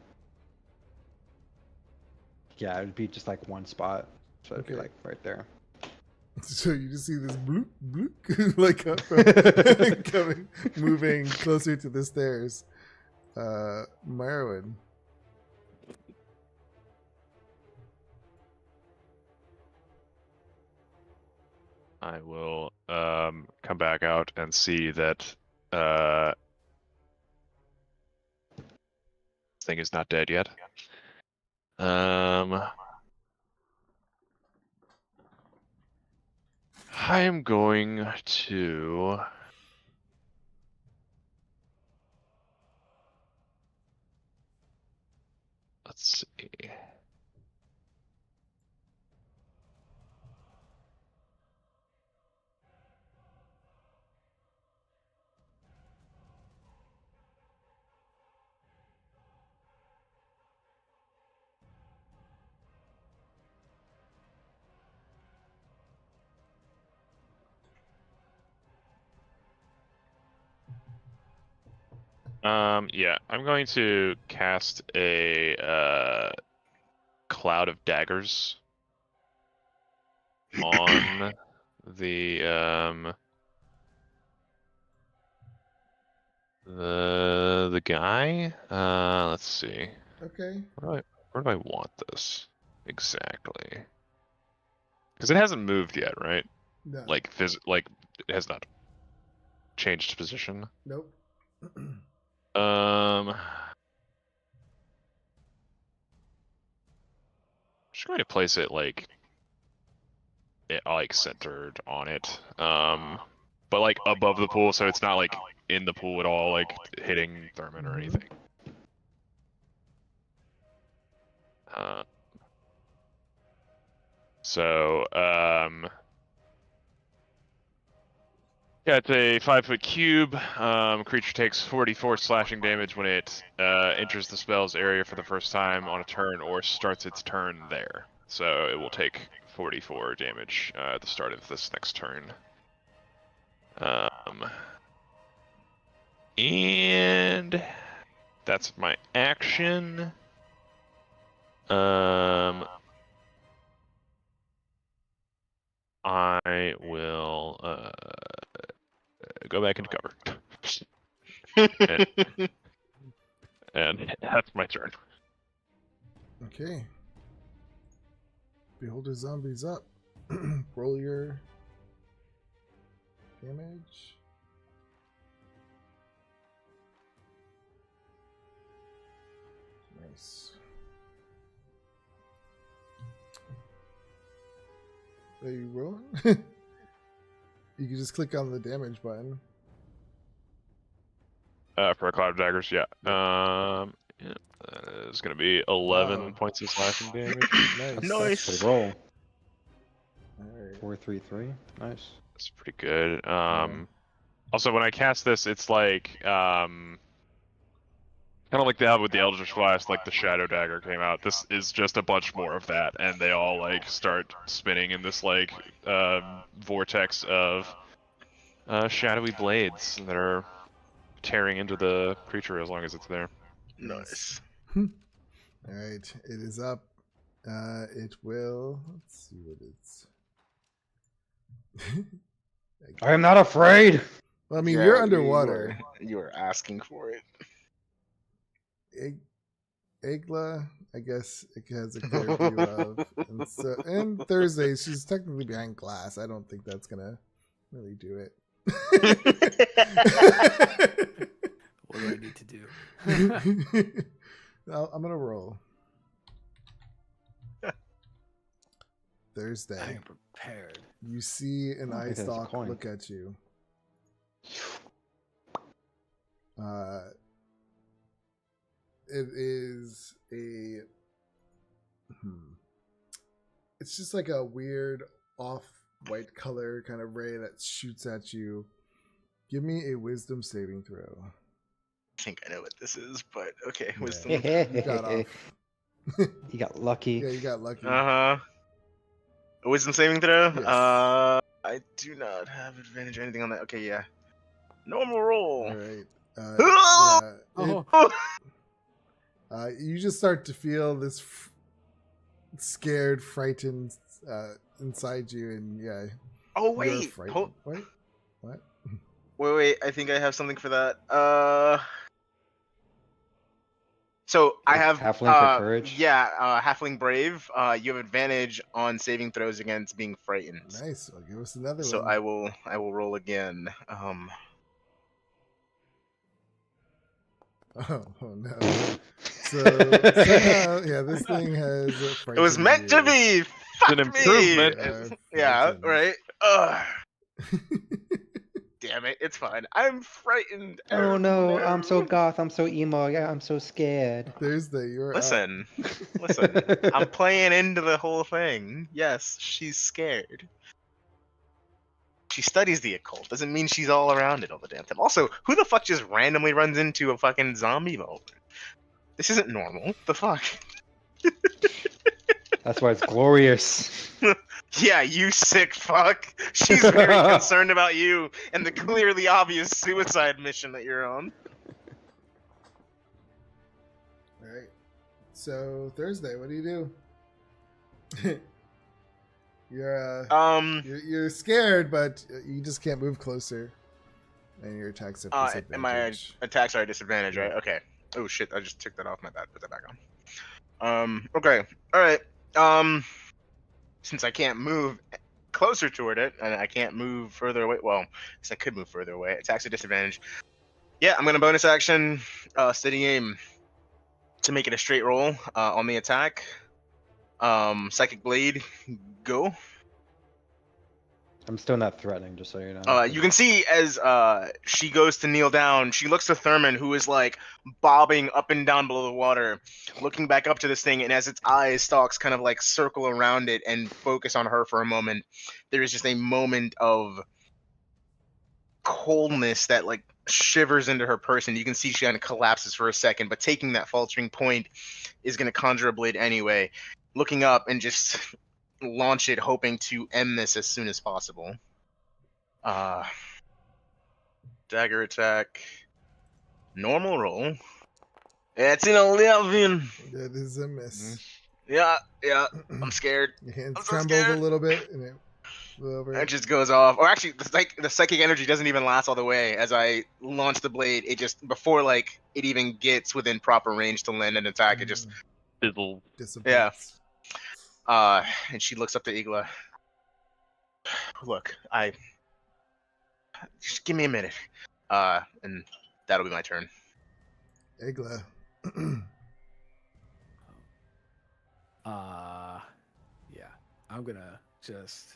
Yeah, it would be just like one spot. So it'd be Okay. like right there. So you just see this bloop bloop like coming, moving closer to the stairs. Merwin. I will come back out and see that this thing is not dead yet. I am going to. Let's see. Yeah, I'm going to cast a cloud of daggers on the guy. Let's see. Okay. Where do I want this exactly? Because it hasn't moved yet, right? No. Like it has not changed position. Nope. Just going to place it like centered on it. But like above the pool, so it's not like in the pool at all, like hitting Thurman or anything. Yeah, it's a 5-foot cube. Creature takes 44 slashing damage when it enters the spell's area for the first time on a turn or starts its turn there. So it will take 44 damage at the start of this next turn. And that's my action. I will go back into cover. and that's my turn. Okay. Beholder zombies up. Roll your damage. Nice. Are you rolling? You can just click on the damage button. For a cloud of daggers, yeah. Yeah, it's gonna be 11 points of slashing damage. Nice. Nice. That's a roll. Alright. 4-3-3. Nice. That's pretty good. Also, when I cast this, it's like kind of like they have with the Eldritch Blast, like the Shadow Dagger came out. This is just a bunch more of that, and they all like start spinning in this like vortex of shadowy blades that are tearing into the creature as long as it's there. Nice. Alright, it is up. It will. Let's see what it's. I am not afraid. Well, I mean, Yeah, you're underwater. You were asking for it. Egla, I guess it has a clear view of. And Thursday, she's technically behind glass. I don't think that's gonna really do it. What do I need to do? I'm gonna roll. Thursday. I am prepared. You see an I eye think that's a stalk coin. look at you. It is a. It's just like a weird off-white color kind of ray that shoots at you. Give me a wisdom saving throw. I think I know what this is, but okay, Yeah. wisdom. You got off. You got lucky. Yeah, you got lucky. A wisdom saving throw? Yes. I do not have advantage or anything on that. Okay, yeah. Normal roll. All right. Ah! You just start to feel this scared, frightened inside you, and yeah. Oh you're wait. frightened. What? Wait. I think I have something for that. So I have Halfling for courage? Yeah, Halfling Brave. You have advantage on saving throws against being frightened. Nice. Well, give us another So one. I will roll again. Oh no. So somehow, yeah, this thing has. It was meant to be. Fuck an me! improvement. Yeah, frightened. right. Ugh. Damn it! It's fine. I'm frightened. Oh no, I'm so goth. I'm so emo. Yeah, I'm so scared. Thursday, you're up. Listen, I'm playing into the whole thing. Yes, she's scared. She studies the occult. Doesn't mean she's all around it all the damn time. Also, who the fuck just randomly runs into a fucking zombie moment? This isn't normal. The fuck? That's why it's glorious. Yeah, you sick fuck. She's very concerned about you and the clearly obvious suicide mission that you're on. So Thursday, what do you do? you're you're scared, but you just can't move closer, and your attacks at and my disadvantage. attacks are at disadvantage, right? Yeah. Okay. Oh shit! I just took that off. My bad. Put that back on. Okay. All right. Since I can't move closer toward it, and I can't move further away. Well, I guess I could move further away. Attacks at disadvantage. Yeah, I'm gonna bonus action, steady aim, to make it a straight roll on the attack. Psychic blade, go. I'm still not threatening, just so you know. You can see as she goes to kneel down, she looks to Thurman, who is like bobbing up and down below the water, looking back up to this thing, and as its eyes stalks kind of like circle around it and focus on her for a moment, there is just a moment of coldness that like shivers into her person. You can see she kind of collapses for a second, but taking that faltering point is going to conjure a blade anyway. Looking up and just launch it, hoping to end this as soon as possible. Dagger attack. Normal roll. It's an 11. That is a miss. Yeah, I'm scared. Your hands I'm so trembled scared. a little bit, and it flew over. It just goes off. Or actually, the psychic energy doesn't even last all the way. As I launch the blade, it just, before like it even gets within proper range to land an attack, it just, Fizzle. dissipates. and she looks up to Igla. Look, just give me a minute. And that'll be my turn. Igla. Yeah. I'm gonna just.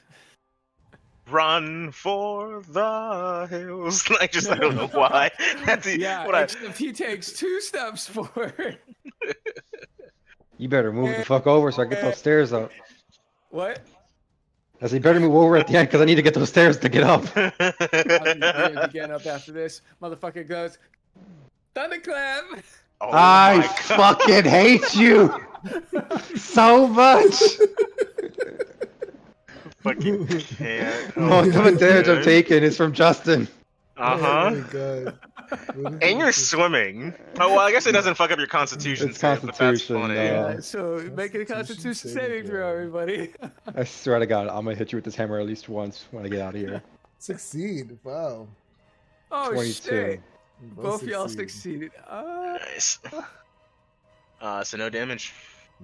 Run for the hills. I don't know why. That's Yeah, what I. except he takes 2 steps forward. You better move the fuck over so I get those stairs up. What? I said, you better move over at the end because I need to get those stairs to get up. I'll be getting up after this. Motherfucker goes, thunderclap! Oh I my God. fucking hate you so much. Fucking can't. Most of the damage I'm taking is from Justin. Uh Oh huh. my god. And you're swimming. Oh well, I guess it doesn't fuck up your Constitution It's save, but that's Constitution, funny. Yeah. So make it a Constitution saving throw, everybody. I swear to God, I'm gonna hit you with this hammer at least once when I get out of here. Succeed. Wow. Oh 22. shit! You Both y'all succeeded. Nice. So no damage.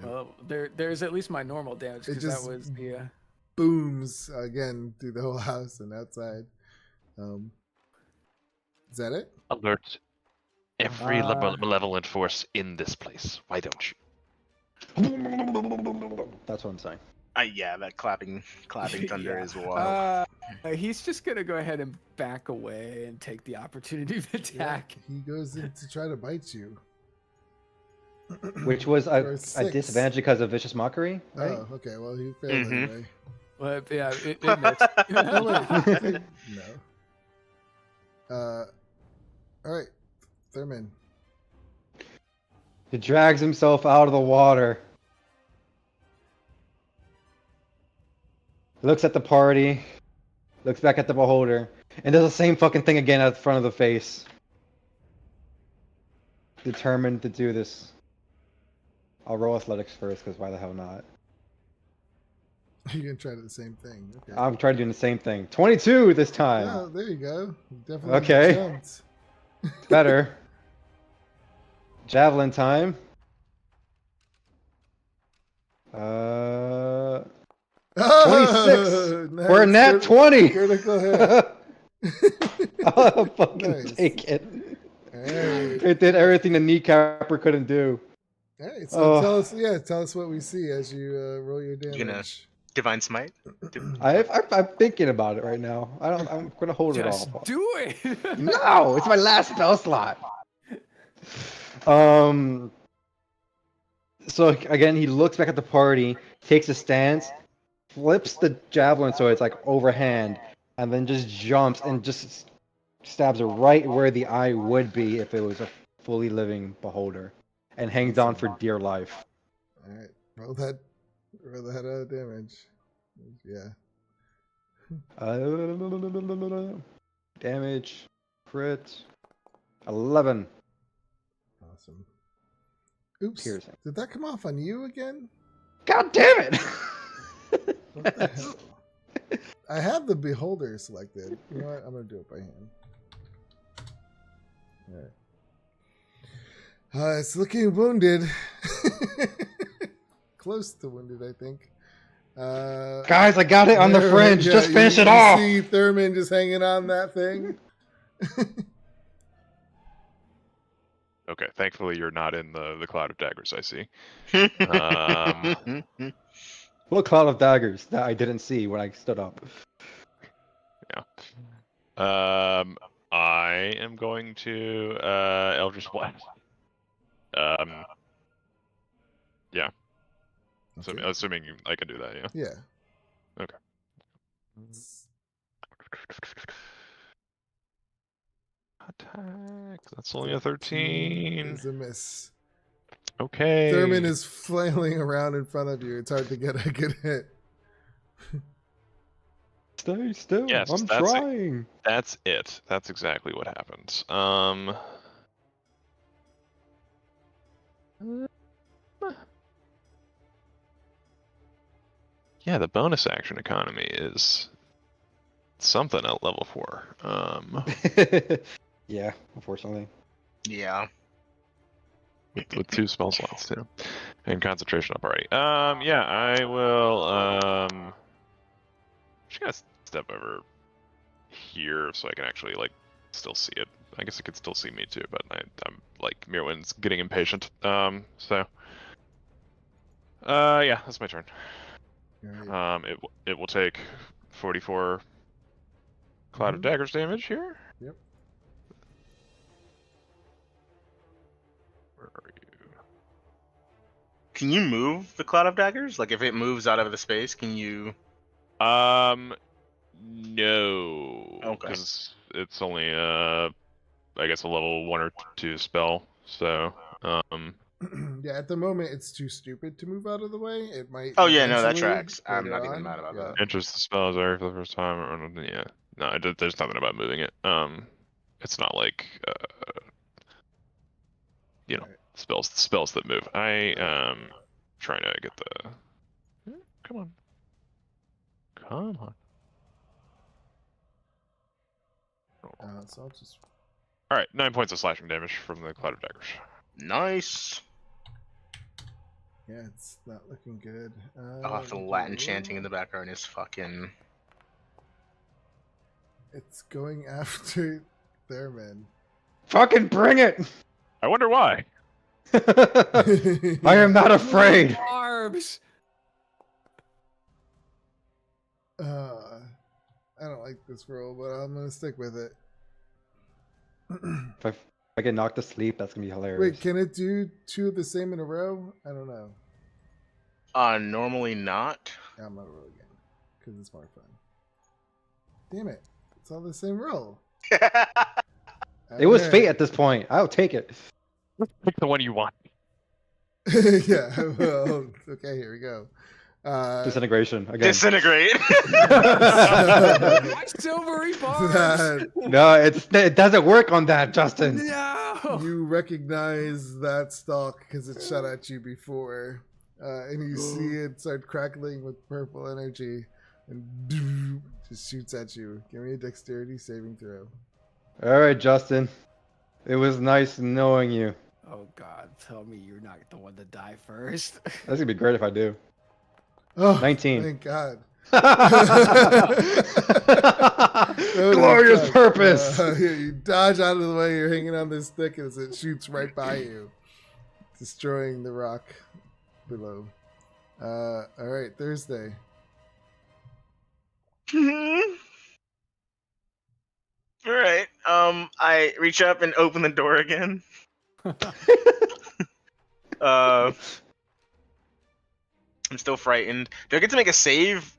Well, there's at least my normal damage It because that just- was the. Booms again through the whole house and outside. Is that it? Alert every Uh, malevolent force in this place. Why don't you? That's what I'm saying. Yeah, that clapping thunder is wild. He's just gonna go ahead and back away and take the opportunity to attack. He goes in to try to bite you. Which was For a 6. disadvantage because of vicious mockery, right? Oh, okay. Well, he failed Mhm. anyway. But yeah, it missed. No. All right, Thurman. He drags himself out of the water. Looks at the party. Looks back at the beholder. And does the same fucking thing again at the front of the face. Determined to do this. I'll roll athletics first, because why the hell not? You're gonna try the same thing. Okay. I'm trying to do the same thing. 22 this time. Oh, there you go. You definitely Okay. jumped. Better. Javelin time. Oh, 26. nice. We're a nat 20. Critical hit. I'll fucking Nice. take it. Alright. It did everything the kneecapper couldn't do. Alright, so Oh. tell us what we see as you roll your damage. gonna- Divine Smite. I'm thinking about it right now. I'm gonna hold Just it all. do it. No, it's my last spell slot. So again, he looks back at the party, takes a stance, flips the javelin so it's like overhand, and then just jumps and just stabs it right where the eye would be if it was a fully living beholder, and hangs on for dear life. Alright, roll that damage. Yeah. Damage, crit, 11. Awesome. Oops. piercing. Did that come off on you again? God damn it! What the hell? I have the beholder selected. You know what? I'm gonna do it by hand. Alright. It's looking wounded. Close to wounded, I think. Guys, I got it on the there- fringe. yeah, Just finish it you off. See Thurman just hanging on that thing. Okay, thankfully you're not in the cloud of daggers. I see. What cloud of daggers that I didn't see when I stood up? I am going to Eldritch Blast. Yeah. Okay. Assuming I can do that, yeah. Yeah. Okay. Attack. That's only a 13. Is a miss. Okay. Thurman is flailing around in front of you. It's hard to get a good hit. Stay still. Yes, I'm that's it. trying. That's it. That's exactly what happens. Yeah, the bonus action economy is something at level 4. Yeah, unfortunately. Yeah. With 2 spell slots too, and concentration up already. Yeah, I will. Just gonna step over here so I can actually like still see it. I guess it could still see me too, but I'm like Mirwin's getting impatient. So. Yeah, that's my turn. Alright. It will take 44 Cloud of Daggers damage here. Yep. Where are you? Can you move the Cloud of Daggers? Like, if it moves out of the space, can you? No. Okay. Because it's only I guess a level 1 or 2 spell. So Yeah, at the moment it's too stupid to move out of the way. It might. Oh yeah, no, that eventually tracks. I'm later not even on. mad about that. enters the spell area for the first time. Or, yeah. No, there's nothing about moving it. It's not like you know, Right. spells that move. I trying to get the. Come on. Come on. So I'll just. All right, 9 points of slashing damage from the Cloud of Daggers. Nice. Yeah, it's not looking good. Oh, the Latin chanting in the background is fucking. It's going after Thurman. Fucking bring it! I wonder why. I am not afraid. Arms. I don't like this roll, but I'm gonna stick with it. If I get knocked asleep, that's gonna be hilarious. Wait, can it do 2 of the same in a row? I don't know. Normally not. Yeah, I'm gonna roll again because it's more fun. Damn it! It's all the same roll. It was Okay. fate at this point. I'll take it. Pick the one you want. Yeah. Well, okay. Here we go. Disintegration again. Disintegrate. My silvery bars. that No, it doesn't work on that, Justin. No. you recognize that stalk because it shot at you before, and you see it start crackling with purple energy, and just shoots at you. Give me a dexterity saving throw. All right, Justin. It was nice knowing you. Oh God, tell me you're not the one to die first. That's gonna be great if I do. Oh, 19. Thank God. Glorious Sucks. purpose. You dodge out of the way. You're hanging on this stick as it shoots right by you, destroying the rock below. All right, Thursday. All right. I reach up and open the door again. I'm still frightened. Do I get to make a save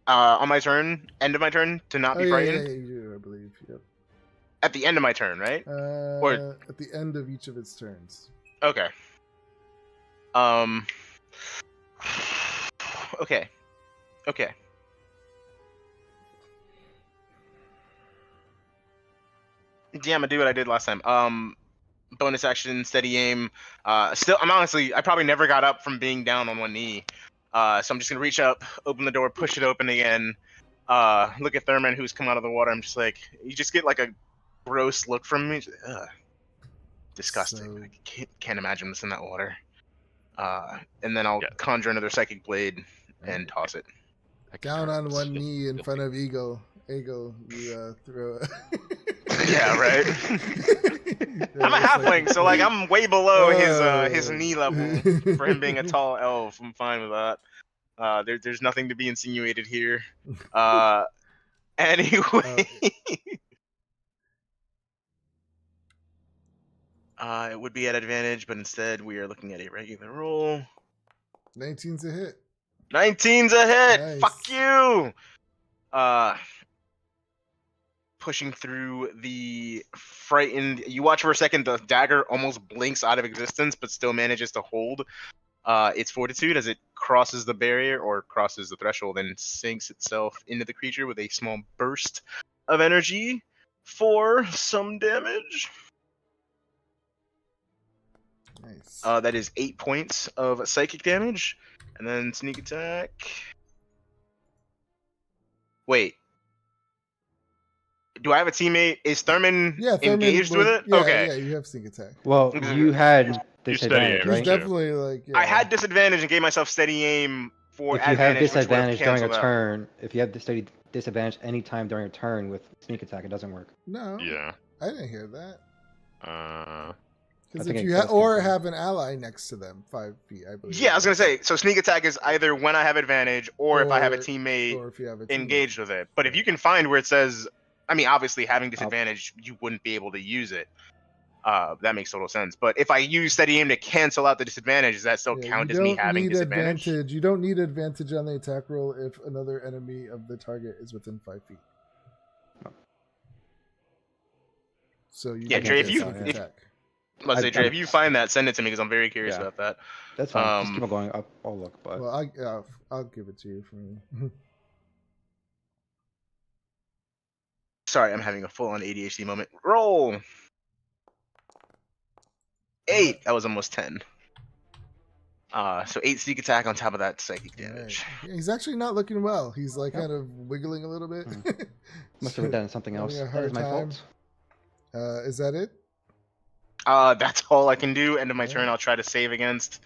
on my turn, end of my turn, to not be Yeah, frightened? you do, I believe. Yep. At the end of my turn, right? At the end of each of its turns. Okay. Okay. Okay. Yeah, I'm gonna do what I did last time. bonus action, steady aim. I probably never got up from being down on one knee. So I'm just gonna reach up, open the door, push it open again. Look at Thurman, who's come out of the water. I'm just like, you just get like a gross look from me. Ugh, disgusting. So- I can't imagine this in that water. And then I'll Yeah. conjure another psychic blade and toss it. That Down on hurts. one knee in front of Eagle. Eagle, you throw. Yeah, right. I'm a halfling, so like I'm way below his knee level for him being a tall elf. I'm fine with that. There's nothing to be insinuated here. Anyway, it would be at advantage, but instead we are looking at a regular roll. 19's a hit. 19's a hit. Nice. Fuck you. Pushing through the frightened. You watch for a second. The dagger almost blinks out of existence, but still manages to hold its fortitude as it crosses the barrier or crosses the threshold and sinks itself into the creature with a small burst of energy for some damage. Nice. That is 8 points of psychic damage, and then sneak attack. Wait. Do I have a teammate? Is Thurman Yeah, Thurman engaged with would- it? Yeah, Okay. yeah, you have sneak attack. Well, you had You disadvantage, steady He's aim, right? too. definitely like. Yeah. I had disadvantage and gave myself steady aim for If you have advantage, which would've disadvantage during a canceled out. turn, if you have disadvantage anytime during a turn with sneak attack, it doesn't work. No, Yeah. I didn't hear that. Because I think if it you does or cancel. have an ally next to them, 5 feet, I believe. Yeah, I was gonna say. So sneak attack is either when I have advantage or if I have a Or- teammate Or if you have a teammate. engaged with it. But if you can find where it says, I mean, obviously having disadvantage, you wouldn't be able to use it. That makes total sense. But if I use steady aim to cancel out the disadvantage, does that still Yeah, count you as me don't having need disadvantage? advantage. You don't need advantage on the attack roll if another enemy of the target is within 5 feet. So you Yeah, can Dre, get if you- sneak if- attack. Let's say, Dre, if you find that, send it to me because I'm very curious Yeah. about that. That's fine. Just keep Um, on going up. I'll look, but Well, I'll give it to you for me. Sorry, I'm having a full-on ADHD moment. Roll. 8. That was almost 10. So 8 sneak attack on top of that psychic damage. Right. Yeah, he's actually not looking well. He's like kind of wiggling a little bit. must have done something having else. a That hard is my time. fault. Is that it? That's all I can do. End of my turn. Alright. I'll try to save against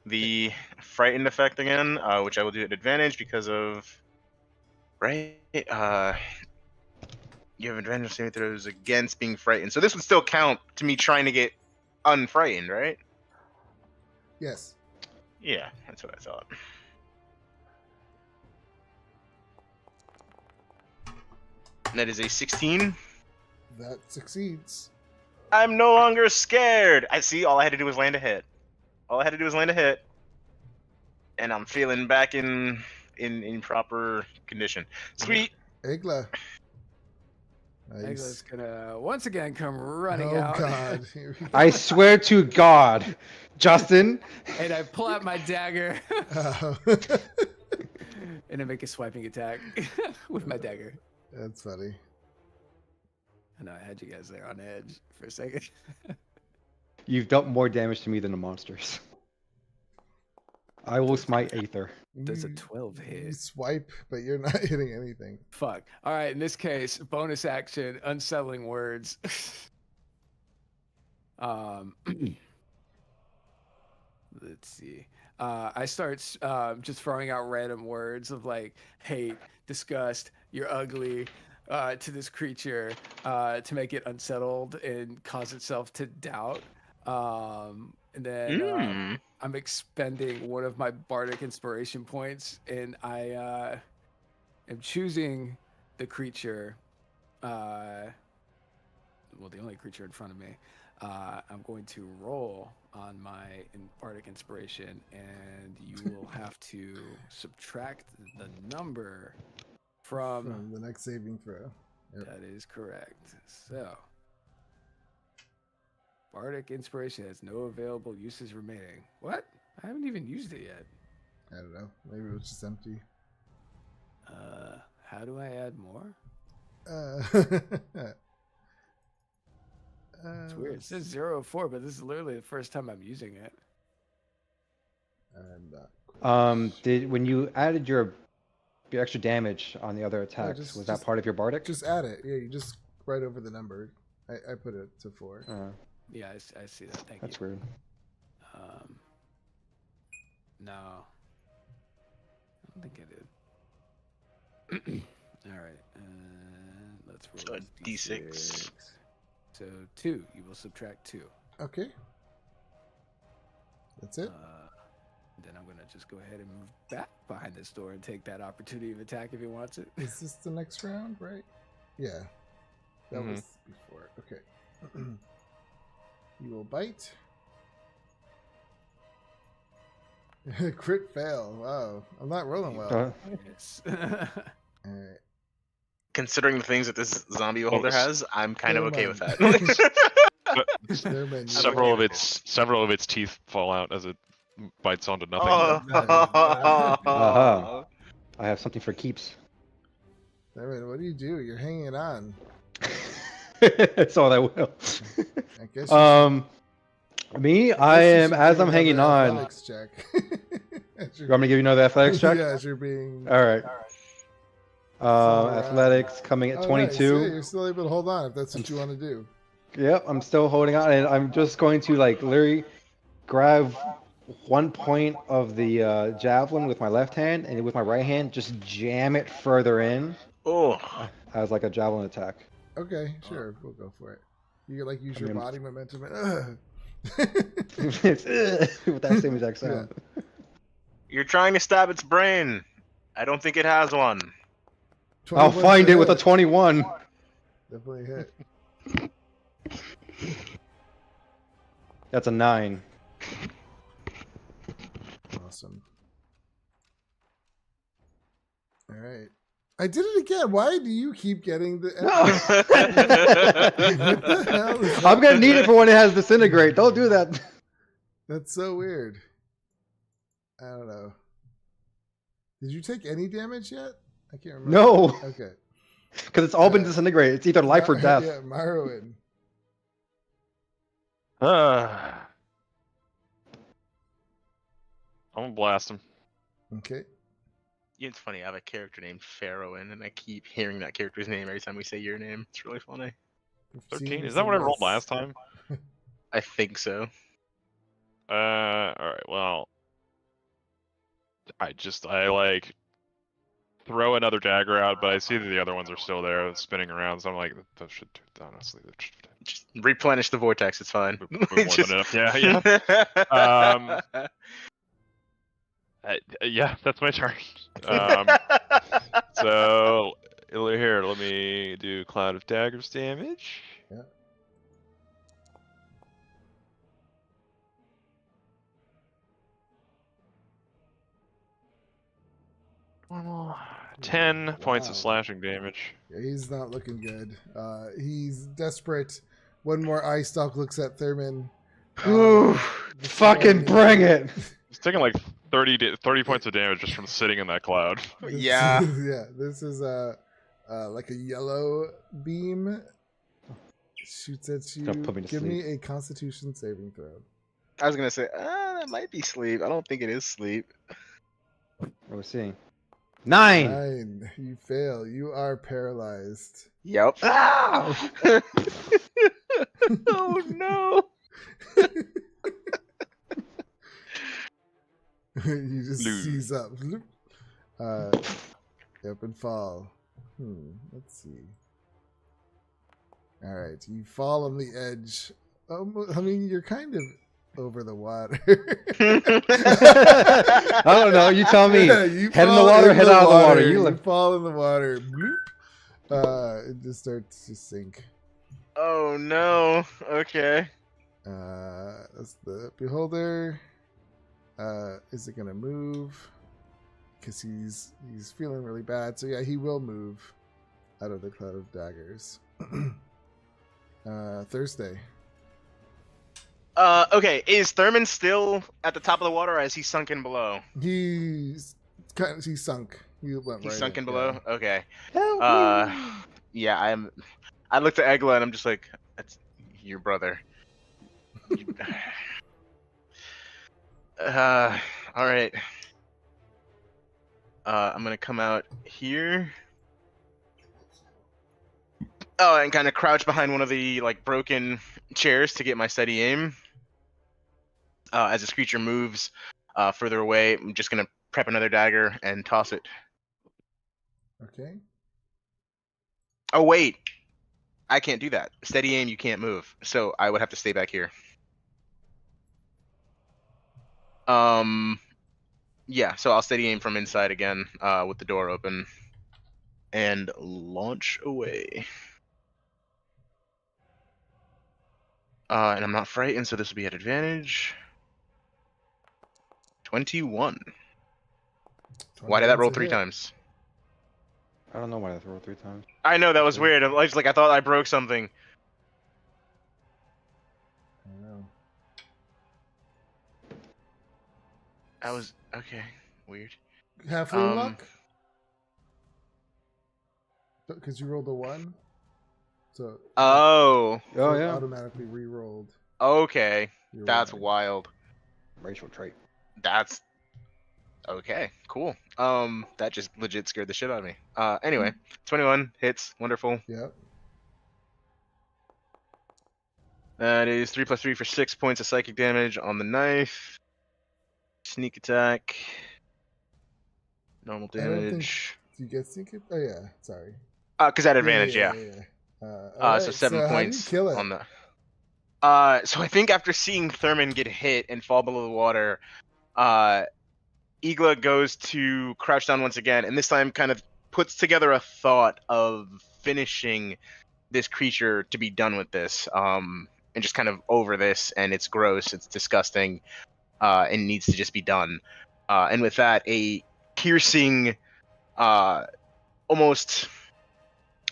the frightened effect again, which I will do at advantage because of right. You have advantage saving throws against being frightened, so this would still count to me trying to get unfrightened, right? Yes. Yeah, that's what I thought. And that is a 16. That succeeds. I'm no longer scared. I see. All I had to do was land a hit. All I had to do was land a hit, and I'm feeling back in proper condition. Sweet. Egla. Egla's Nice. gonna once again come running Oh out. God. Here we go. I swear to God, Justin. And I pull out my dagger Oh. and I make a swiping attack with my dagger. That's funny. I know I had you guys there on edge for a second. You've dealt more damage to me than the monsters. I will smite Aether. Does a You- 12 You hit? swipe, but you're not hitting anything. Fuck. All right, in this case, bonus action, unsettling words. Let's see. I start just throwing out random words of like hate, disgust, you're ugly, to this creature to make it unsettled and cause itself to doubt. And then I'm expending one of my bardic inspiration points, and I am choosing the creature. Well, the only creature in front of me. I'm going to roll on my bardic inspiration, and you will have to subtract the number from. The next saving throw. Yep. That is correct. So, bardic inspiration has no available uses remaining. What? I haven't even used it yet. I don't know. Maybe it was just empty. How do I add more? It's weird. It says 0-4, but this is literally the first time I'm using it. And When you added your extra damage on the other attacks, was that part of your bardic? just add it. Yeah, you just write over the number. I put it to 4. Yeah, I see that. Thank That's you. weird. No. I don't think I did. All right. Let's roll So a D6. So 2. You will subtract 2. Okay. That's it. Then I'm gonna just go ahead and move back behind this door and take that opportunity of attack if he wants it. Is this the next round, right? Yeah. That Mhm. was before. Okay. You will bite. Crit fail. Wow. I'm not rolling well. Yes. Alright. Considering the things that this zombie beholder has, I'm kind of okay with that. Thurman, Several of its teeth fall out as it bites onto nothing. Aha. I have something for keeps. Thurman, what do you do? You're hanging on. That's all I will. I guess Me, you I am should as do I'm hanging another on. athletics check. You want me to give you another athletics check? Yeah, as you're being. All right. Fall around. Athletics coming at Oh, 22. nice. Yeah, you're still able to hold on if that's what you want to do. Yep, I'm still holding on, and I'm just going to literally grab one point of the javelin with my left hand, and with my right hand, just jam it further in Oh, as like a javelin attack. Okay, sure, we'll go for it. You can use your mean- body momentum. And, It's, with that same exact sound. you're trying to stab its brain. I don't think it has one. I'll 21's find a it with a hit. 21. Definitely hit. That's a 9. Awesome. All right. I did it again. Why do you keep getting the? What the hell is I'm gonna that? need it for when it has disintegrate. Don't do that. That's so weird. I don't know. Did you take any damage yet? I can't remember. No, Okay. because it's all been disintegrated. It's either life or death. Yeah, Morrowind. I'm gonna blast him. Okay. Yeah, it's funny. I have a character named Pharaohin, and I keep hearing that character's name every time we say your name. It's really funny. 13. Is that what I rolled last time? I think so. All right. Well, I throw another dagger out, but I see that the other ones are still there, spinning around. So I'm like, that should honestly, that should Just replenish the vortex. It's fine. be more than enough. Yeah, yeah. Yeah, that's my turn. So here, let me do Cloud of Daggers damage. Yeah. Well, 10 points of Wow. slashing damage. Yeah, he's not looking good. He's desperate. One more eye stalk looks at Thurman. Fucking bring it. He's taking like 30 points of damage just from sitting in that cloud. Yeah. Yeah. This is like a yellow beam. Shoots at you. Don't put me to Give sleep. me a Constitution saving throw. I was gonna say, that might be sleep. I don't think it is sleep. What are we seeing? 9. 9. You fail. You are paralyzed. Yep. Ah! Oh no. You just Blue. seize up. Yep, and fall. Let's see. All right, you fall on the edge. I mean, you're kind of over the water. I don't know. You tell me. Yeah, you Head in the fall water, head out of the water. You You look. fall in the water. Bloop. It just starts to sink. Oh no. Okay. That's the beholder. Is it gonna move? Because he's feeling really bad. So yeah, he will move out of the cloud of daggers. Thursday. Okay. Is Thurman still at the top of the water, or has he sunken below? He's sunk. He went He's right sunken in, below. yeah. Okay. Yeah. I looked at Egla and I'm just like, your brother. All right. I'm gonna come out here. Oh, and kind of crouch behind one of the like broken chairs to get my steady aim. As this creature moves further away, I'm just gonna prep another dagger and toss it. Okay. Oh wait, I can't do that. Steady aim, you can't move, so I would have to stay back here. Yeah, so I'll steady aim from inside again, with the door open, and launch away. And I'm not frightened, so this will be at advantage. 21. Why did that 21's roll a 3 hit. times? I don't know why I throw 3 times. I know that was Okay. weird. I thought I broke something. I don't know. I was okay. Weird. Halfling luck? Because you rolled a 1? So Oh, Oh it yeah. automatically re-rolled. okay. your That's one. wild. Racial trait. That's okay. Cool. That just legit scared the shit out of me. Anyway, 21 hits. Wonderful. Yep. That is 3 plus 3 for 6 points of psychic damage on the knife. Sneak attack. Normal I don't think- damage. Do you get sneak it? Oh yeah, sorry. Cause at advantage, yeah. Alright, So 7 how do you points kill it? on the. So I think after seeing Thurman get hit and fall below the water, Igla goes to crouch down once again, and this time kind of puts together a thought of finishing this creature to be done with this, and just kind of over this, and it's gross, it's disgusting, and needs to just be done. And with that, a piercing, almost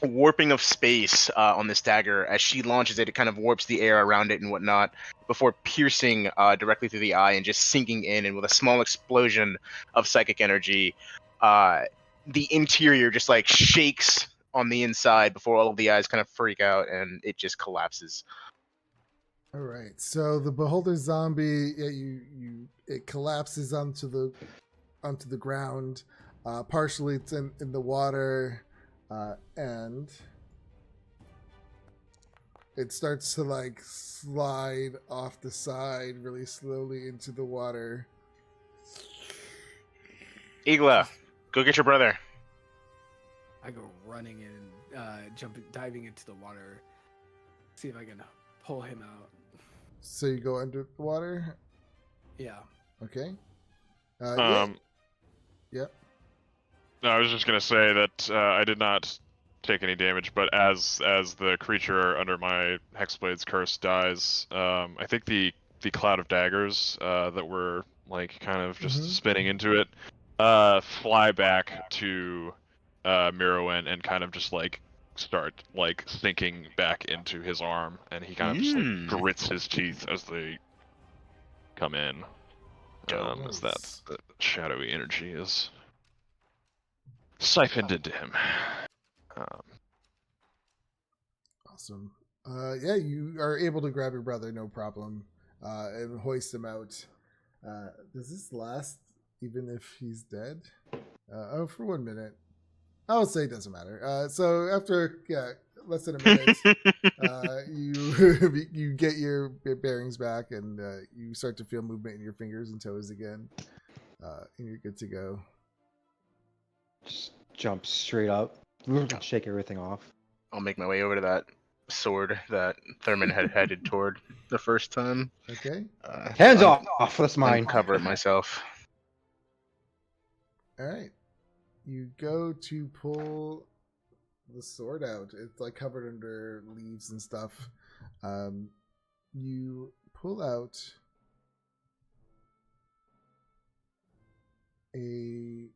warping of space on this dagger as she launches it. It kind of warps the air around it and whatnot before piercing directly through the eye and just sinking in. And with a small explosion of psychic energy, the interior just like shakes on the inside before all of the eyes kind of freak out and it just collapses. All right. So the beholder zombie, it collapses onto the ground. Partially it's in the water, and it starts to like slide off the side really slowly into the water. Igla, go get your brother. I go running in and diving into the water. See if I can pull him out. So you go under the water. Yeah. Okay. Yep. No, I was just gonna say that I did not take any damage, but as the creature under my Hexblade's curse dies, I think the cloud of daggers that were like kind of just Mhm. spinning into it fly back to Mirrowen and kind of just like start like sinking back into his arm, and he kind of just like grits his teeth as they come in. As that the shadowy energy is siphoned into him. Awesome. Yeah, you are able to grab your brother, no problem, and hoist him out. Does this last even if he's dead? For 1 minute. I'll say it doesn't matter. So after less than a minute, you get your bearings back, and you start to feel movement in your fingers and toes again, and you're good to go. Just jump straight up, shake everything off. I'll make my way over to that sword that Thurman had headed toward the first time. Okay. Hands off! That's mine. Cover it myself. All right. You go to pull the sword out. It's like covered under leaves and stuff. You pull out a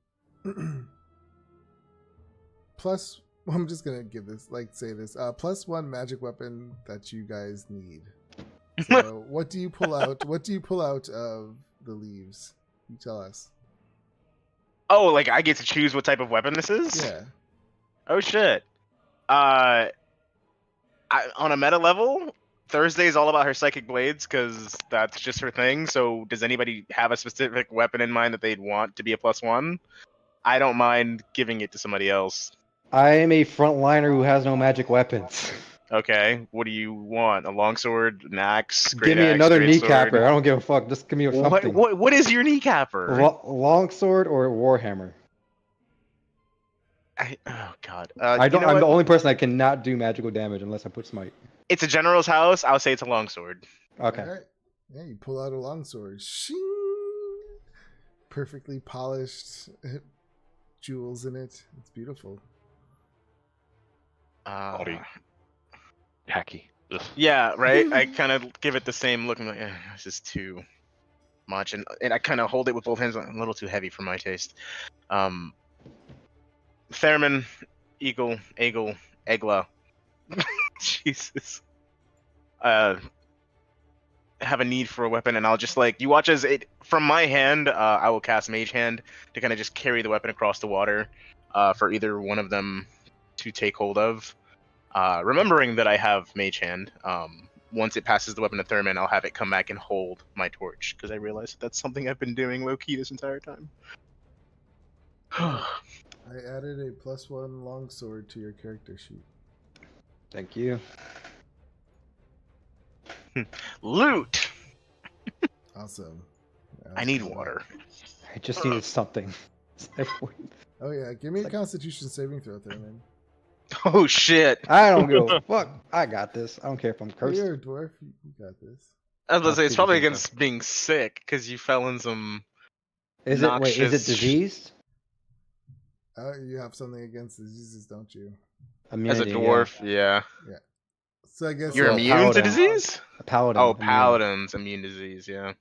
plus. Well, I'm just gonna give this, say this. +1 magic weapon that you guys need. So, what do you pull out? What do you pull out of the leaves? You tell us. Oh, like I get to choose what type of weapon this is? Yeah. Oh shit. On a meta level, Thursday is all about her psychic blades because that's just her thing. So does anybody have a specific weapon in mind that they'd want to be a +1? I don't mind giving it to somebody else. I am a frontliner who has no magic weapons. Okay, what do you want? A longsword, an axe, Give great me axe, another great kneecapper. sword? I don't give a fuck. Just give me something. What is your kneecapper? Longsword or warhammer. Oh god. I You don't. know I'm what? the only person that cannot do magical damage unless I put smite. It's a general's house. I'll say it's a longsword. Okay. All right. Yeah, you pull out a longsword. Shing! Perfectly polished jewels in it. It's beautiful. Uh, Tacky. Ugh. yeah, right. I kind of give it the same look. I'm like, this is too much, and I kind of hold it with both hands. A little too heavy for my taste. Theremin, Eagle, Egla. Jesus. Have a need for a weapon, and I'll just like you watch as it from my hand. I will cast Mage Hand to kind of just carry the weapon across the water, for either one of them to take hold of. Remembering that I have Mage Hand, once it passes the weapon to Thurman, I'll have it come back and hold my torch because I realize that that's something I've been doing low key this entire time. I added a +1 longsword to your character sheet. Thank you. Loot. Awesome. Yeah, I need that's good. water. I just needed something. Oh yeah, give me a Constitution saving throw, Thurman. Oh shit! I don't give a fuck. I got this. I don't care if I'm cursed. You're a dwarf. You got this. I was gonna say it's probably Constitution against being sick because you fell in some. Is it? Wait, is it noxious diseased? You have something against diseases, don't you? As a Immunity, yeah. dwarf, yeah. So I guess You're So a immune to paladin. disease? A paladin. Oh, immune. paladins immune to disease, yeah.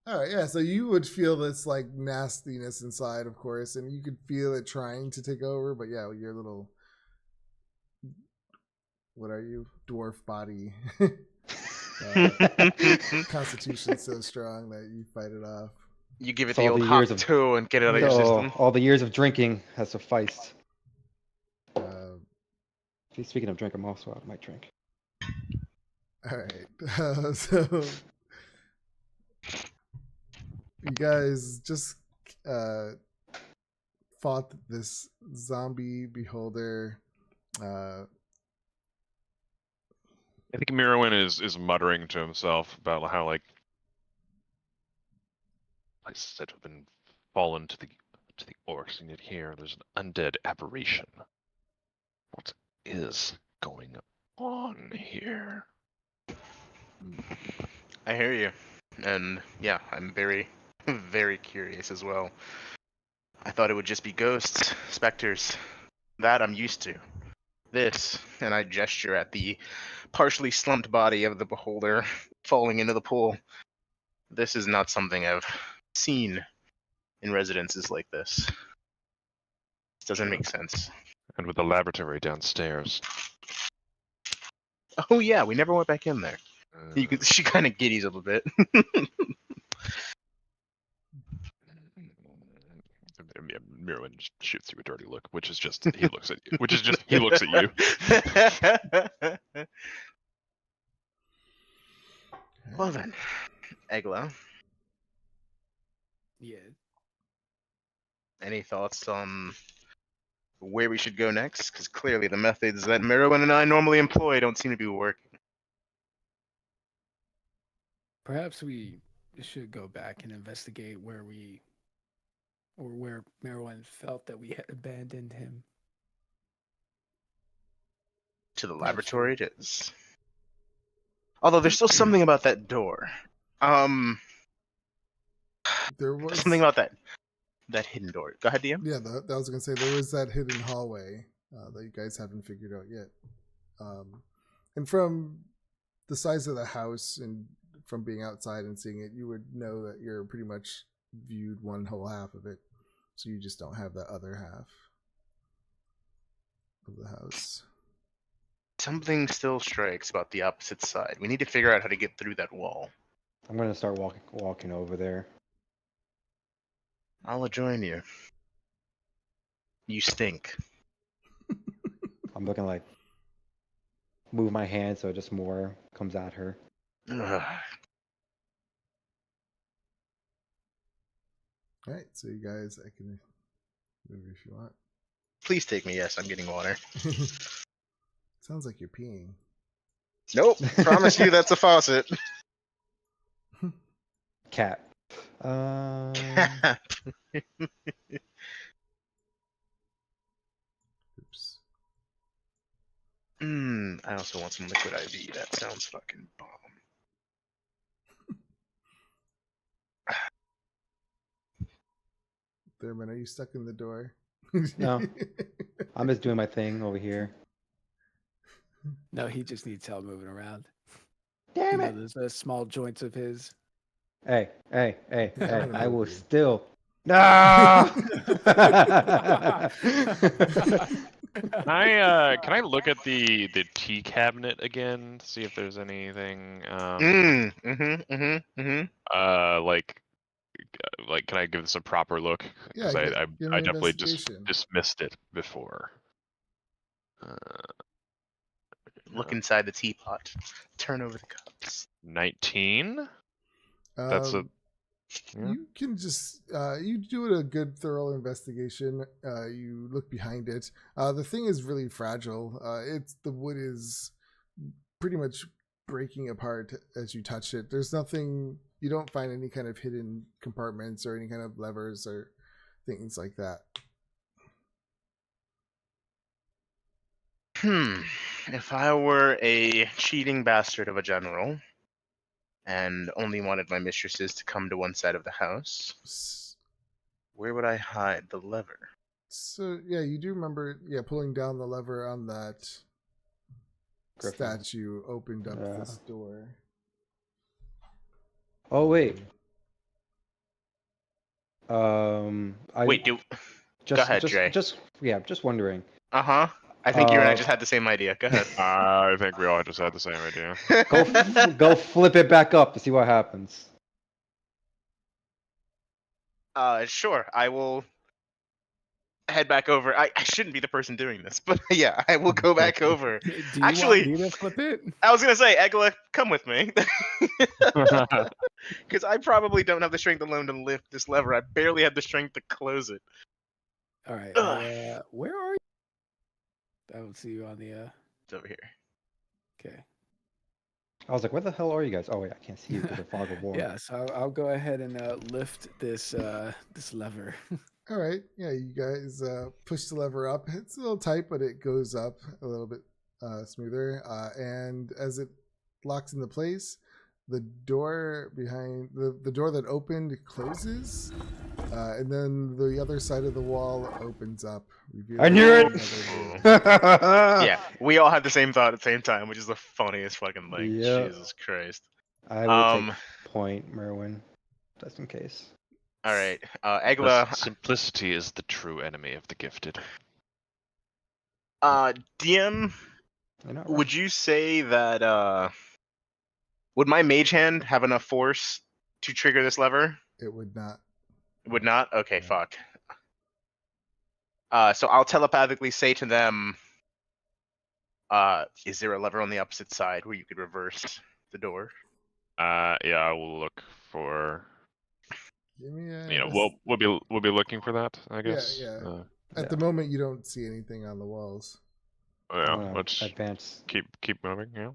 All right, yeah. So you would feel this like nastiness inside, of course, and you could feel it trying to take over. But yeah, your little, what are you, dwarf body? Constitution's so strong that you fight it off. You give it It's the all old the hot years of- toe and get it out of your So, system. all the years of drinking has sufficed. Uh, Speaking of drink, I'm also out of my drink. all right, so you guys just fought this zombie beholder. I think Mirwin is muttering to himself about how like places that have been fallen to the orcs, and yet here there's an undead aberration. What is going on here? I hear you. And yeah, I'm very, very curious as well. I thought it would just be ghosts, specters. That I'm used to. This, and I gesture at the partially slumped body of the beholder falling into the pool. This is not something I've seen in residences like this. This doesn't make sense. And with the laboratory downstairs. Oh yeah, we never went back in there. You can, she kind of giddies a little bit. Mirwin just shoots you a dirty look, which is just he looks at you. Which is just he looks at you. Well then, Egla, Yeah. any thoughts on where we should go next? Because clearly the methods that Mirwin and I normally employ don't seem to be working. Perhaps we should go back and investigate where Merwin felt that we had abandoned him. To the That's laboratory it is. Although there's still something about that door. There was Something about that hidden door. Go ahead, DM. Yeah, that I was gonna say there was that hidden hallway that you guys haven't figured out yet. And from the size of the house and from being outside and seeing it, you would know that you're pretty much viewed one whole half of it. So you just don't have that other half of the house. Something still strikes about the opposite side. We need to figure out how to get through that wall. I'm gonna start walking over there. I'll join you. You stink. I'm looking like move my hand so just more comes at her. Ugh. All right, so you guys, I can move if you want. Please take me. Yes, I'm getting water. Sounds like you're peeing. Nope. Promise you that's a faucet. Cat. Oops. I also want some liquid IV. That sounds fucking bomb. Thurman, are you stuck in the door? No. I'm just doing my thing over here. No, he just needs help moving around. Damn it! Those small joints of his. Hey, hey, hey, I'm hey! gonna I will move you. still. No! Can I look at the tea cabinet again to see if there's anything like can I give this a proper look? Yeah, Because give I me definitely just investigation. dismissed it before. Look inside the teapot. Turn over the cups. 19. That's a Um, yeah. You can just you do a good thorough investigation. You look behind it. The thing is really fragile. The wood is pretty much breaking apart as you touch it. There's nothing. You don't find any kind of hidden compartments or any kind of levers or things like that. If I were a cheating bastard of a general and only wanted my mistresses to come to one side of the house, where would I hide the lever? So yeah, you do remember pulling down the lever on that Griffin. statue opened up this door. Oh wait. Wait, go ahead, Jay. Just wondering. I think you and I just had the same idea. Go ahead. I think we all just had the same idea. Go flip it back up to see what happens. Sure. I will head back over. I shouldn't be the person doing this, but yeah, I will go back over. Do you Actually, want me to flip it? I was gonna say, Egla, come with me. Because I probably don't have the strength alone to lift this lever. I barely have the strength to close it. All right. Ugh. Where are you? I don't see you on the. It's over here. Okay. I was like, where the hell are you guys? Oh wait, I can't see you because of fog of war. Yeah. So I'll go ahead and lift this this lever. All right, yeah, you guys push the lever up. It's a little tight, but it goes up a little bit smoother. And as it locks into place, the door behind the door that opened closes, and then the other side of the wall opens up. I knew it! Yeah, we all had the same thought at the same time, which is the funniest fucking thing. Yeah. Jesus Christ. I will take point, Merwin, just in case. All right, Egla. Simplicity is the true enemy of the gifted. DM, would you say that would my mage hand have enough force to trigger this lever? It would not. It would not? Okay, No. fuck. So I'll telepathically say to them, is there a lever on the opposite side where you could reverse the door? Yeah, I will look for. Give me a, You know, we'll be looking for that, I guess. Yeah. Uh, At the moment, you don't see anything on the walls. yeah, let's advance. keep moving. Yeah.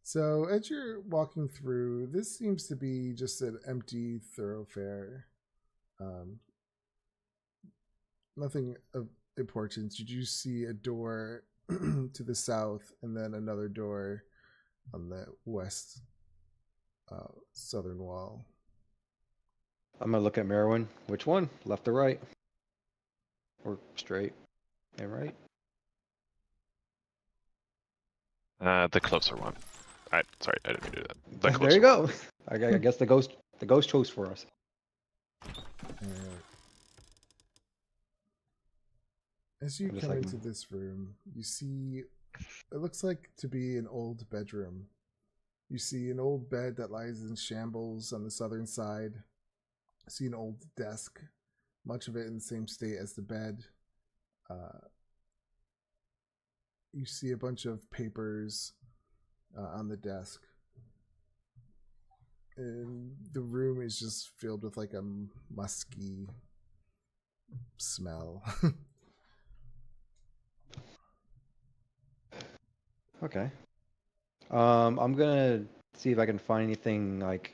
So as you're walking through, this seems to be just an empty thoroughfare. Nothing of importance. You do see a door to the south and then another door on the west southern wall. I'm gonna look at Merwin. Which one? Left or right? Or straight and right? The closer one. Sorry, I didn't mean to do that. The There closer you go. I guess the ghost chose for us. As you I'm just come like- into this room, you see it looks like to be an old bedroom. You see an old bed that lies in shambles on the southern side. You see an old desk, much of it in the same state as the bed. you see a bunch of papers on the desk. And the room is just filled with like a musky smell. Okay. I'm gonna see if I can find anything like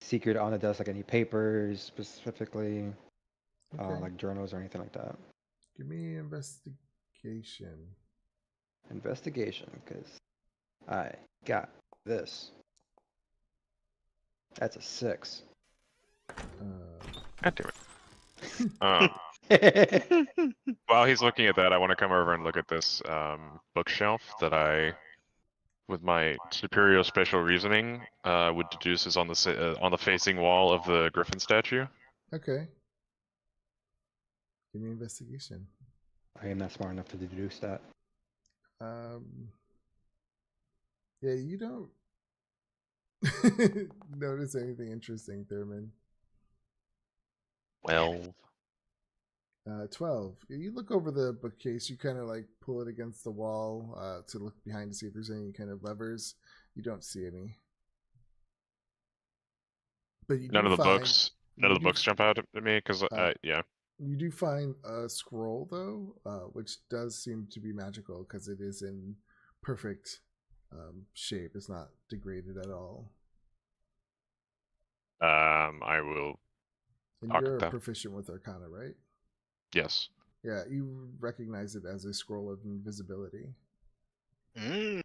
secret on the desk, like any papers specifically, Okay. like journals or anything like that. Give me investigation. Investigation, because I got this. That's a 6. God damn it. While he's looking at that, I want to come over and look at this bookshelf that I, with my superior special reasoning, would deduce is on the facing wall of the griffin statue. Okay. Give me investigation. I am not smart enough to deduce that. Yeah, you don't notice anything interesting, Thurman. 12. 12. You look over the bookcase. You kind of like pull it against the wall to look behind to see if there's any kind of levers. You don't see any. But you None do of the find, books. None of the books jump out at me because yeah. You do find a scroll though, which does seem to be magical because it is in perfect shape. It's not degraded at all. I will. And Talk you're with them. proficient with Arcana, right? Yes. Yeah, you recognize it as a scroll of invisibility. Mm.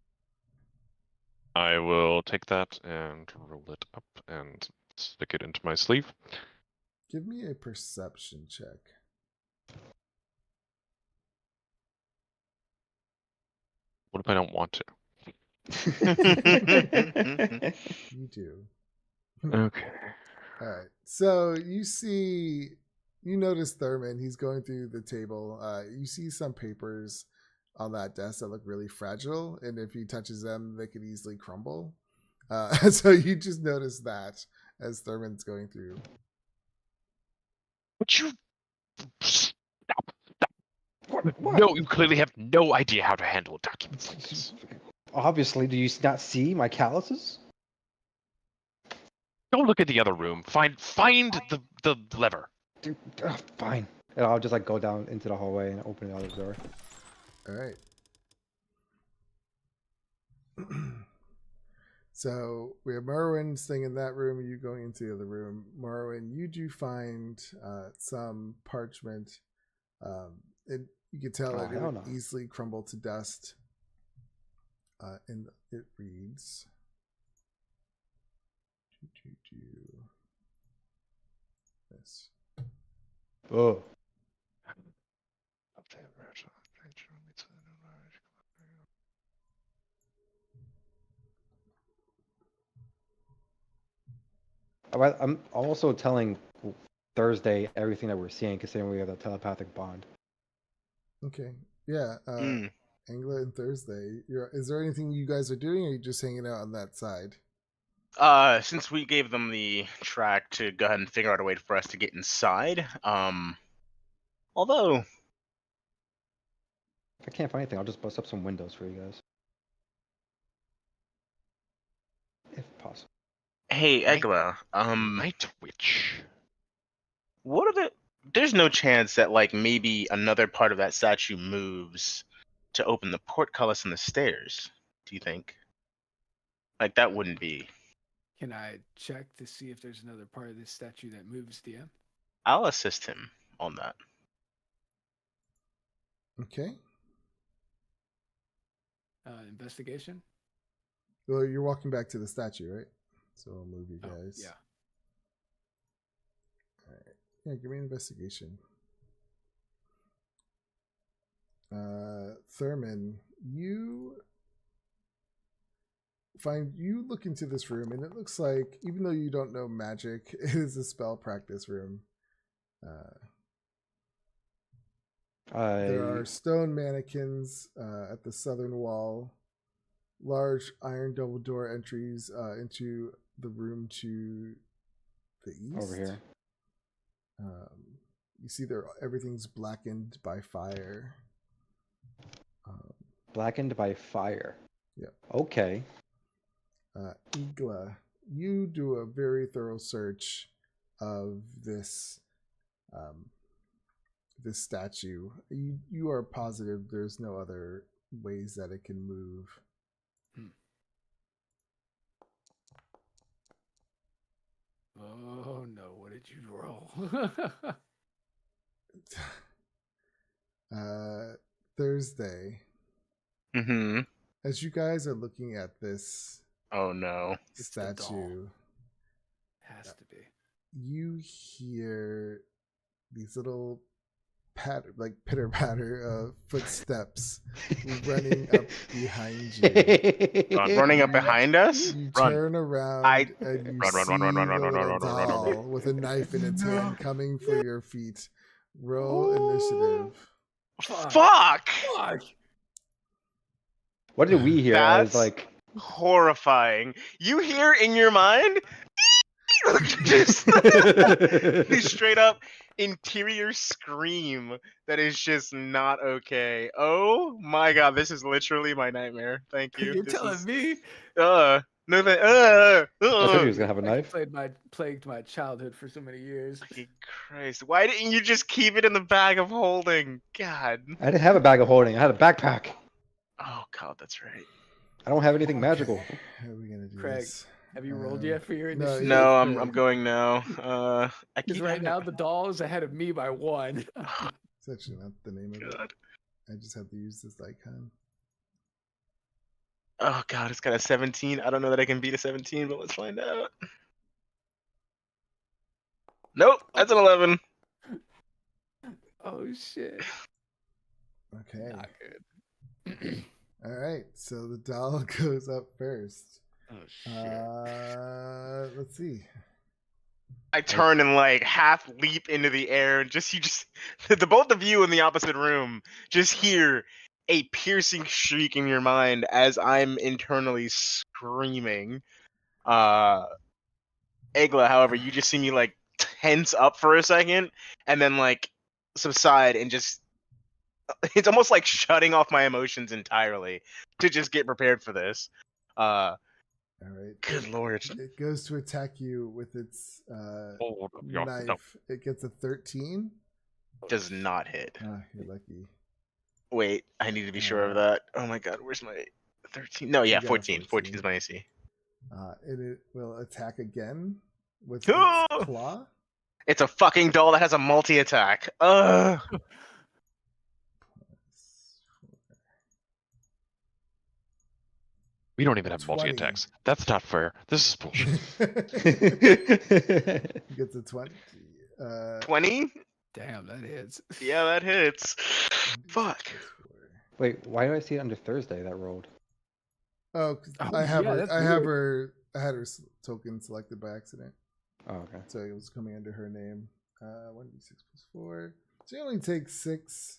I will take that and roll it up and stick it into my sleeve. Give me a perception check. What if I don't want to? You do. Okay. All right. So you notice Thurman. He's going through the table. You see some papers on that desk that look really fragile, and if he touches them, they could easily crumble. So you just notice that as Thurman's going through. Would you stop? What? No, you clearly have no idea how to handle documents like this. Obviously, do you not see my calluses? Don't look at the other room. Find the lever. Dude, fine. And I'll just like go down into the hallway and open the other door. All right. So we have Merwin staying in that room. You going into the other room. Merwin, you do find some parchment. And you can tell that it hell would no. easily crumble to dust. And it reads. This. Oh. I'm also telling Thursday everything that we're seeing, considering we have a telepathic bond. Okay. Yeah. Mm. Angela and Thursday. Is there anything you guys are doing, or are you just hanging out on that side? Since we gave them the track to go ahead and figure out a way for us to get inside, although If I can't find anything, I'll just bust up some windows for you guys. If possible. hey, Egla, Night Witch. what are there's no chance that like maybe another part of that statue moves to open the portcullis and the stairs, do you think? Like that wouldn't be. Can I check to see if there's another part of this statue that moves, DM? I'll assist him on that. Okay. Investigation? Well, you're walking back to the statue, right? So I'll move you Oh, guys. yeah. All right. Yeah, give me an investigation. Thurman, you look into this room, and it looks like, even though you don't know magic, it is a spell practice room. There are stone mannequins at the southern wall, large iron double door entries into the room to the east. Over here. You see everything's blackened by fire. Blackened by fire. Yep. Okay. Igla, you do a very thorough search of this this statue. You are positive there's no other ways that it can move. Oh no, what did you roll? Thursday, Mm-hmm. as you guys are looking at this Oh no. It's the doll. statue, Has to be. you hear these little pitter patter footsteps running up behind you. Running up behind us? You Run. turn around I- and you Run, see run, run, run, run, the run, run, little run, run, run, run. doll with a knife in its hand coming for your feet. Roll initiative. Fuck! Fuck! What did we hear? I was That's- like, Horrifying. You hear in your mind? Just a straight up interior scream that is just not okay. Oh my god, this is literally my nightmare. Thank you. You're This telling is- me? No, I told you he was gonna have a Like knife. plagued my childhood for so many years. Fucking Christ. Why didn't you just keep it in the bag of holding? God. I didn't have a bag of holding. I had a backpack. Oh god, that's right. I don't have anything magical. Okay, how are we gonna do Craig, this? Have you rolled Um, yet for your no, initiative? yeah. No, it's I'm good. going now. I Because keep right having now a- the doll is ahead of me by 1. It's actually not the name of it. God. I just have to use this icon. Oh god, it's got a 17. I don't know that I can beat a 17, but let's find out. Nope, that's an 11. Oh shit. Okay. Not good. All right. So the doll goes up first. Oh shit. Let's see. I turn and like half leap into the air and you just the both of you in the opposite room just hear a piercing shriek in your mind as I'm internally screaming. Egla, however, you just see me like tense up for a second and then like subside and just it's almost like shutting off my emotions entirely to just get prepared for this. All right. Good lord. It goes to attack you with its Oh, yeah, knife. no. It gets a 13. Does not hit. Ah, you're lucky. Wait, I need to be sure of that. Oh my god, where's my 13? No, yeah, got a 14. 14 14. is my AC. And it will attack again with Oh! its claw. It's a fucking doll that has a multi-attack. Ugh. We don't even have 20. multi-attacks. That's not fair. This is bullshit. He gets a 20. 20? Damn, that hits. Yeah, that hits. Fuck. Wait, why do I see it under Thursday that rolled? Oh, 'cause Oh, I have yeah, her. that's I have weird. her. I had her token selected by accident, Oh, okay. so it was coming under her name. 1d6 plus 4. So you only take 6.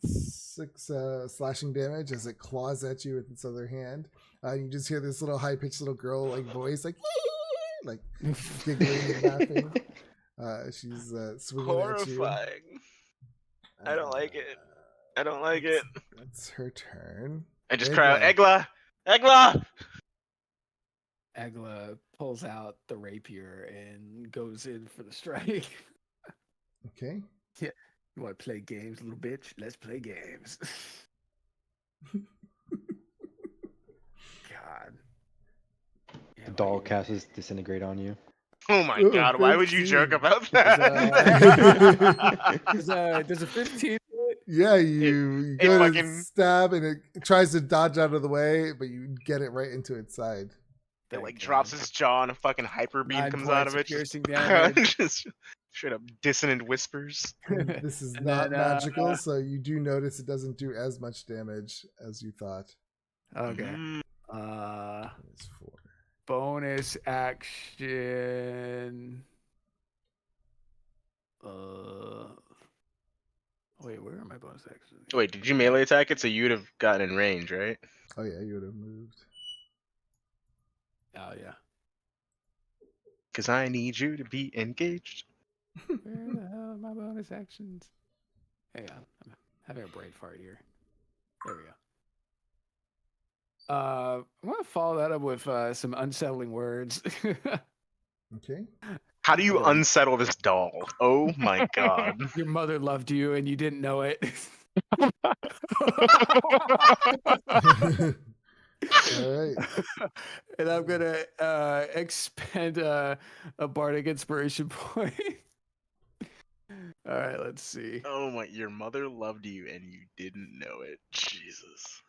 6 slashing damage as it claws at you with its other hand. You just hear this little high pitched little girl like voice like like giggling and laughing. She's swinging at you. Horrifying. I don't like it. I don't like it. It's her turn. I just cry out, Egla. Egla! Egla! Agla pulls out the rapier and goes in for the strike. Okay. You want to play games, little bitch? Let's play games. God. Yeah, The why doll you- casts Disintegrate on you. Oh my Ooh, god, why would you 15. joke about Is, that? Does a 15 hit? Yeah, you it go to fucking- stab and it tries to dodge out of the way, but you get it right into its side. It Thank like God. drops his jaw and a fucking hyper beam 9 comes out points of it. piercing damage. Just straight up dissonant whispers. This is And not then, magical, so you do notice it doesn't do as much damage as you thought. Okay. Mm, It's 4. Bonus action. Wait, where are my bonus actions? Wait, did you melee attack it so you'd have gotten in range, right? Oh yeah, you would have moved. Oh yeah. Because I need you to be engaged. Where the hell are my bonus actions? Hang on, I'm having a brain fart here. I'm gonna follow that up with some unsettling words. Okay. How do you Okay. unsettle this doll? Oh my god. Your mother loved you and you didn't know it. All right. And I'm gonna expend a bardic inspiration point. All right, let's see. Oh my, your mother loved you and you didn't know it. Jesus.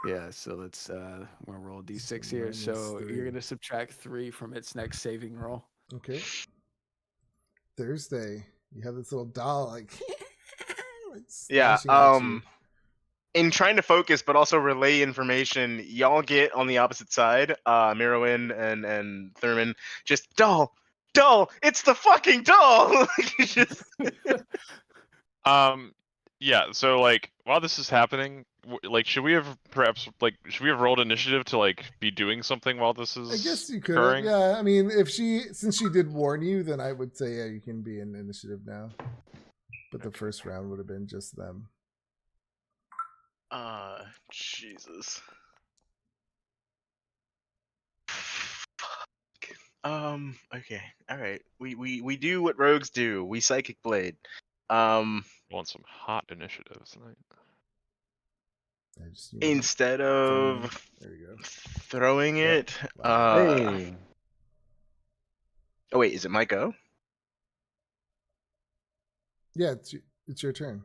Yeah, so let's we're gonna roll d6 here. minus So 3. you're gonna subtract 3 from its next saving roll. Okay. Thursday, you have this little doll like. Yeah, slashing at you. in trying to focus but also relay information, y'all get on the opposite side, Mirowin and Thurman, just doll, it's the fucking doll. Just- Yeah. So like, while this is happening, like, should we have rolled initiative to like be doing something while this is I guess you could. occurring? Yeah, I mean, since she did warn you, then I would say yeah, you can be in initiative now. But the first round would have been just them. Jesus. Okay, all right. We do what rogues do. We psychic blade. Want some hot initiatives tonight. I just need Instead of there we go. throwing Yep. it, Hey. oh wait, is it my go? Yeah, it's your turn.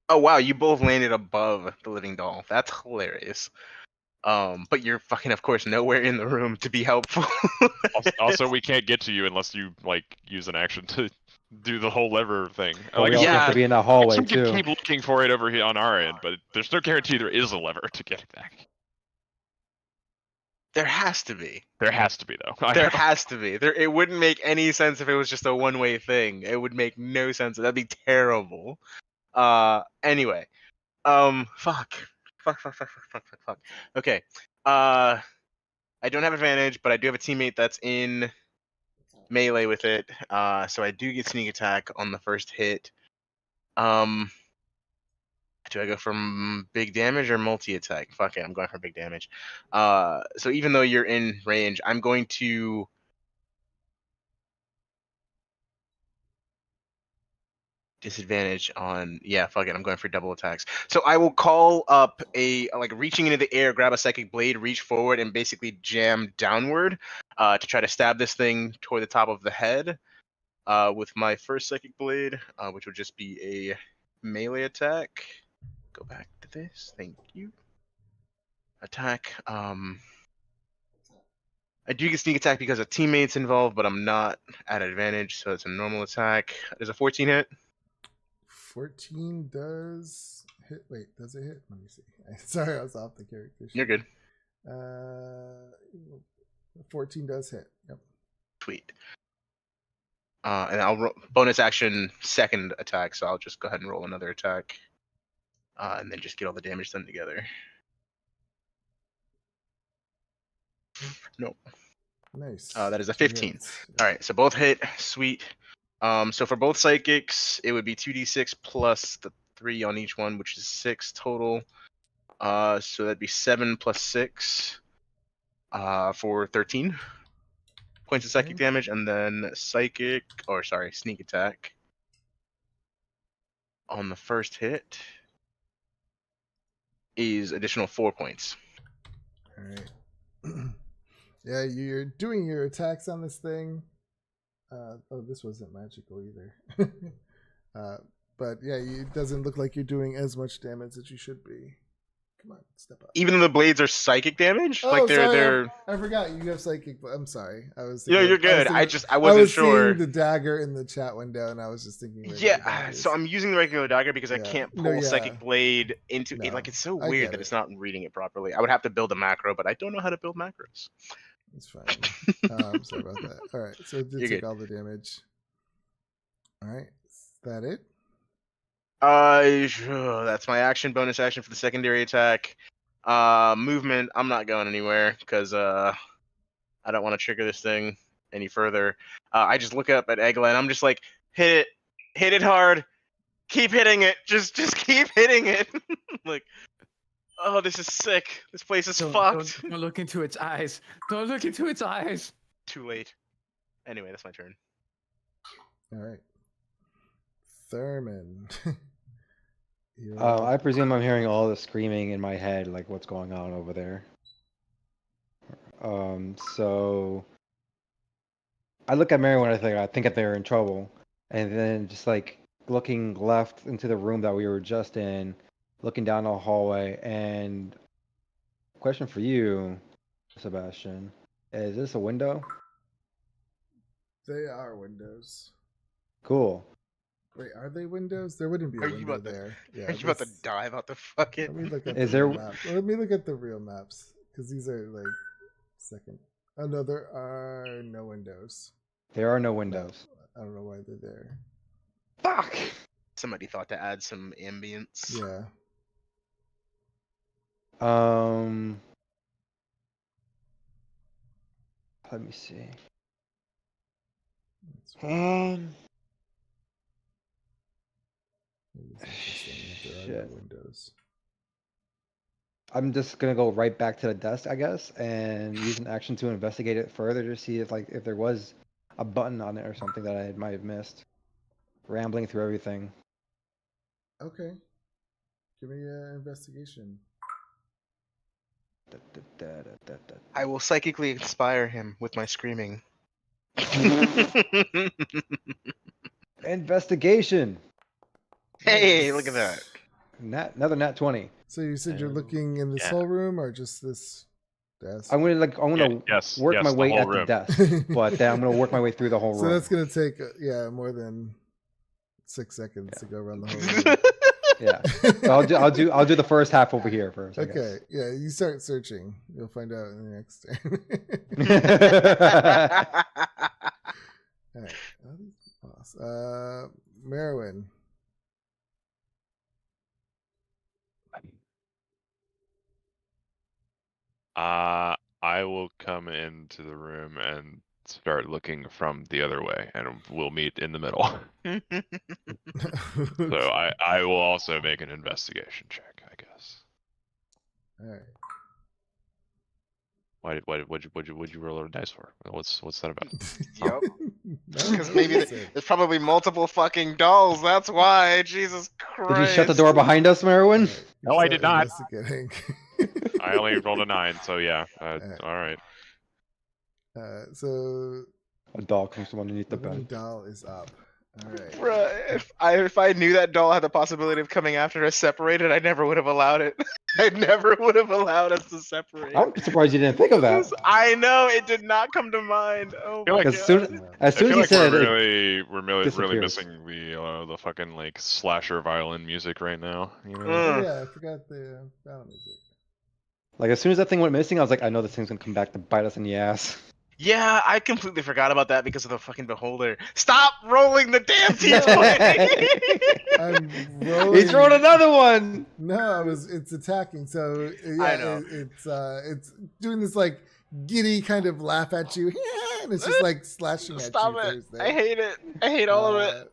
Oh wow, you both landed above the living doll. That's hilarious. But you're fucking, of course, nowhere in the room to be helpful. Also, we can't get to you unless you like use an action to do the whole lever thing. Well, Like, we also yeah. have to be in the hallway we can too. keep looking for it over here on our end, but there's no guarantee there is a lever to get it back. There has to be. There has to be though. There has to be. It wouldn't make any sense if it was just a one-way thing. It would make no sense. That'd be terrible. Anyway. Fuck. Okay. I don't have advantage, but I do have a teammate that's in melee with it. So I do get sneak attack on the first hit. Do I go from big damage or multi-attack? Fuck it, I'm going for big damage. So even though you're in range, I'm going to disadvantage on, yeah, fuck it, I'm going for double attacks. So I will call up reaching into the air, grab a psychic blade, reach forward, and basically jam downward to try to stab this thing toward the top of the head with my first psychic blade, which would just be a melee attack. Go back to this, thank you. Attack. I do get sneak attack because a teammate's involved, but I'm not at advantage, so it's a normal attack. There's a 14 hit. 14 does hit. Wait, does it hit? Let me see. Sorry, I was off the character sheet. You're good. 14 does hit. Yep. Sweet. And I'll bonus action second attack, so I'll just go ahead and roll another attack. And then just get all the damage done together. Nope. Nice. That is a 15. Hits. All right, so both hit. Sweet. So for both psychics, it would be 2d6 plus the 3 on each one, which is 6 total. So that'd be 7 plus 6 for 13 points of psychic damage, and then sneak attack on the first hit is additional 4 points. All right. Yeah, you're doing your attacks on this thing. Oh, this wasn't magical either. But yeah, it doesn't look like you're doing as much damage as you should be. Come on, step up. Even though the blades are psychic damage, Oh, like sorry, they're. I forgot you have psychic. I'm sorry. I was. Yeah, thinking- you're good. I I wasn't was sure. seeing the dagger in the chat window, and I was just thinking. regular Yeah, daggers. so I'm using the regular dagger because I Yeah. can't No, pull yeah. psychic blade into it. No, Like, it's so I weird get that it. it's not reading it properly. I would have to build a macro, but I don't know how to build macros. It's fine. Sorry about that. All right, so it did You're take good. all the damage. All right, is that it? Sure, that's my action. Bonus action for the secondary attack. Movement. I'm not going anywhere because I don't want to trigger this thing any further. I just look up at Egla and I'm just like, hit it hard, keep hitting it, just keep hitting it. Like, Oh, this is sick. This place is fucked. Don't look into its eyes. Don't look into its eyes. Too late. Anyway, that's my turn. All right. Thurman. You're I up. presume I'm hearing all the screaming in my head, like what's going on over there. So I look at Mary when I think that they're in trouble, and then just like looking left into the room that we were just in, looking down the hallway, and question for you, Sebastian, is this a window? They are windows. Cool. Wait, are they windows? There wouldn't be a Are you window about to- there. Yeah, Are you about to this- die about to fuck it? Let me look at Is the there- real map. Let me look at the real maps because these are like second. Oh no, there are no windows. There are no windows. I don't know why they're there. Fuck! Somebody thought to add some ambience. Yeah. Let me see. That's maybe it's interesting if there are no Shit. windows. I'm just gonna go right back to the desk, I guess, and use an action to investigate it further to see if there was a button on it or something that I might have missed. Rambling through everything. Okay. Give me an investigation. I will psychically inspire him with my screaming. Investigation. Hey, look at that. Another nat 20. So you said you're looking in this Yeah. whole room or just this desk? I'm gonna yes, work yes, my the way whole at the room. desk, but then I'm gonna work my way through the whole So room. that's gonna take more than 6 seconds to go around the whole room. Yeah. So I'll do the first half over here first. I guess. Okay, yeah, you start searching. You'll find out in the next turn. All right. Oh, these boss. Merwin. I will come into the room and start looking from the other way, and we'll meet in the middle. So I will also make an investigation check, I guess. All right. What'd you roll a dice for? What's that about? Yup. Because Because maybe there's probably multiple fucking dolls. That's why. Jesus Christ. Did you shut the door behind us, Merwin? No, I did not. Investigating. I only rolled a 9, so yeah. All right. So A dog comes from underneath the the living bed. doll is up. All right. Bruh, if I knew that doll had the possibility of coming after us separated, I never would have allowed it. I never would have allowed us to separate. I'm surprised you didn't think of that. I know it did not come to mind. Oh feel my like god. Because soon, as I soon feel as you like said it, we're really disappears. missing the fucking like slasher violin music right now. You know? Oh, Mm. yeah, I forgot the battle music. like as soon as that thing went missing, I was like, I know this thing's gonna come back to bite us in the ass. Yeah, I completely forgot about that because of the fucking beholder. Stop rolling the damn d20. I'm rolling. He thrown another one. No, it's attacking. So yeah, I know. It's doing this like giddy kind of laugh at you, and it's just like slashing Stop at you. it. Thursday. I hate it. I hate all of it.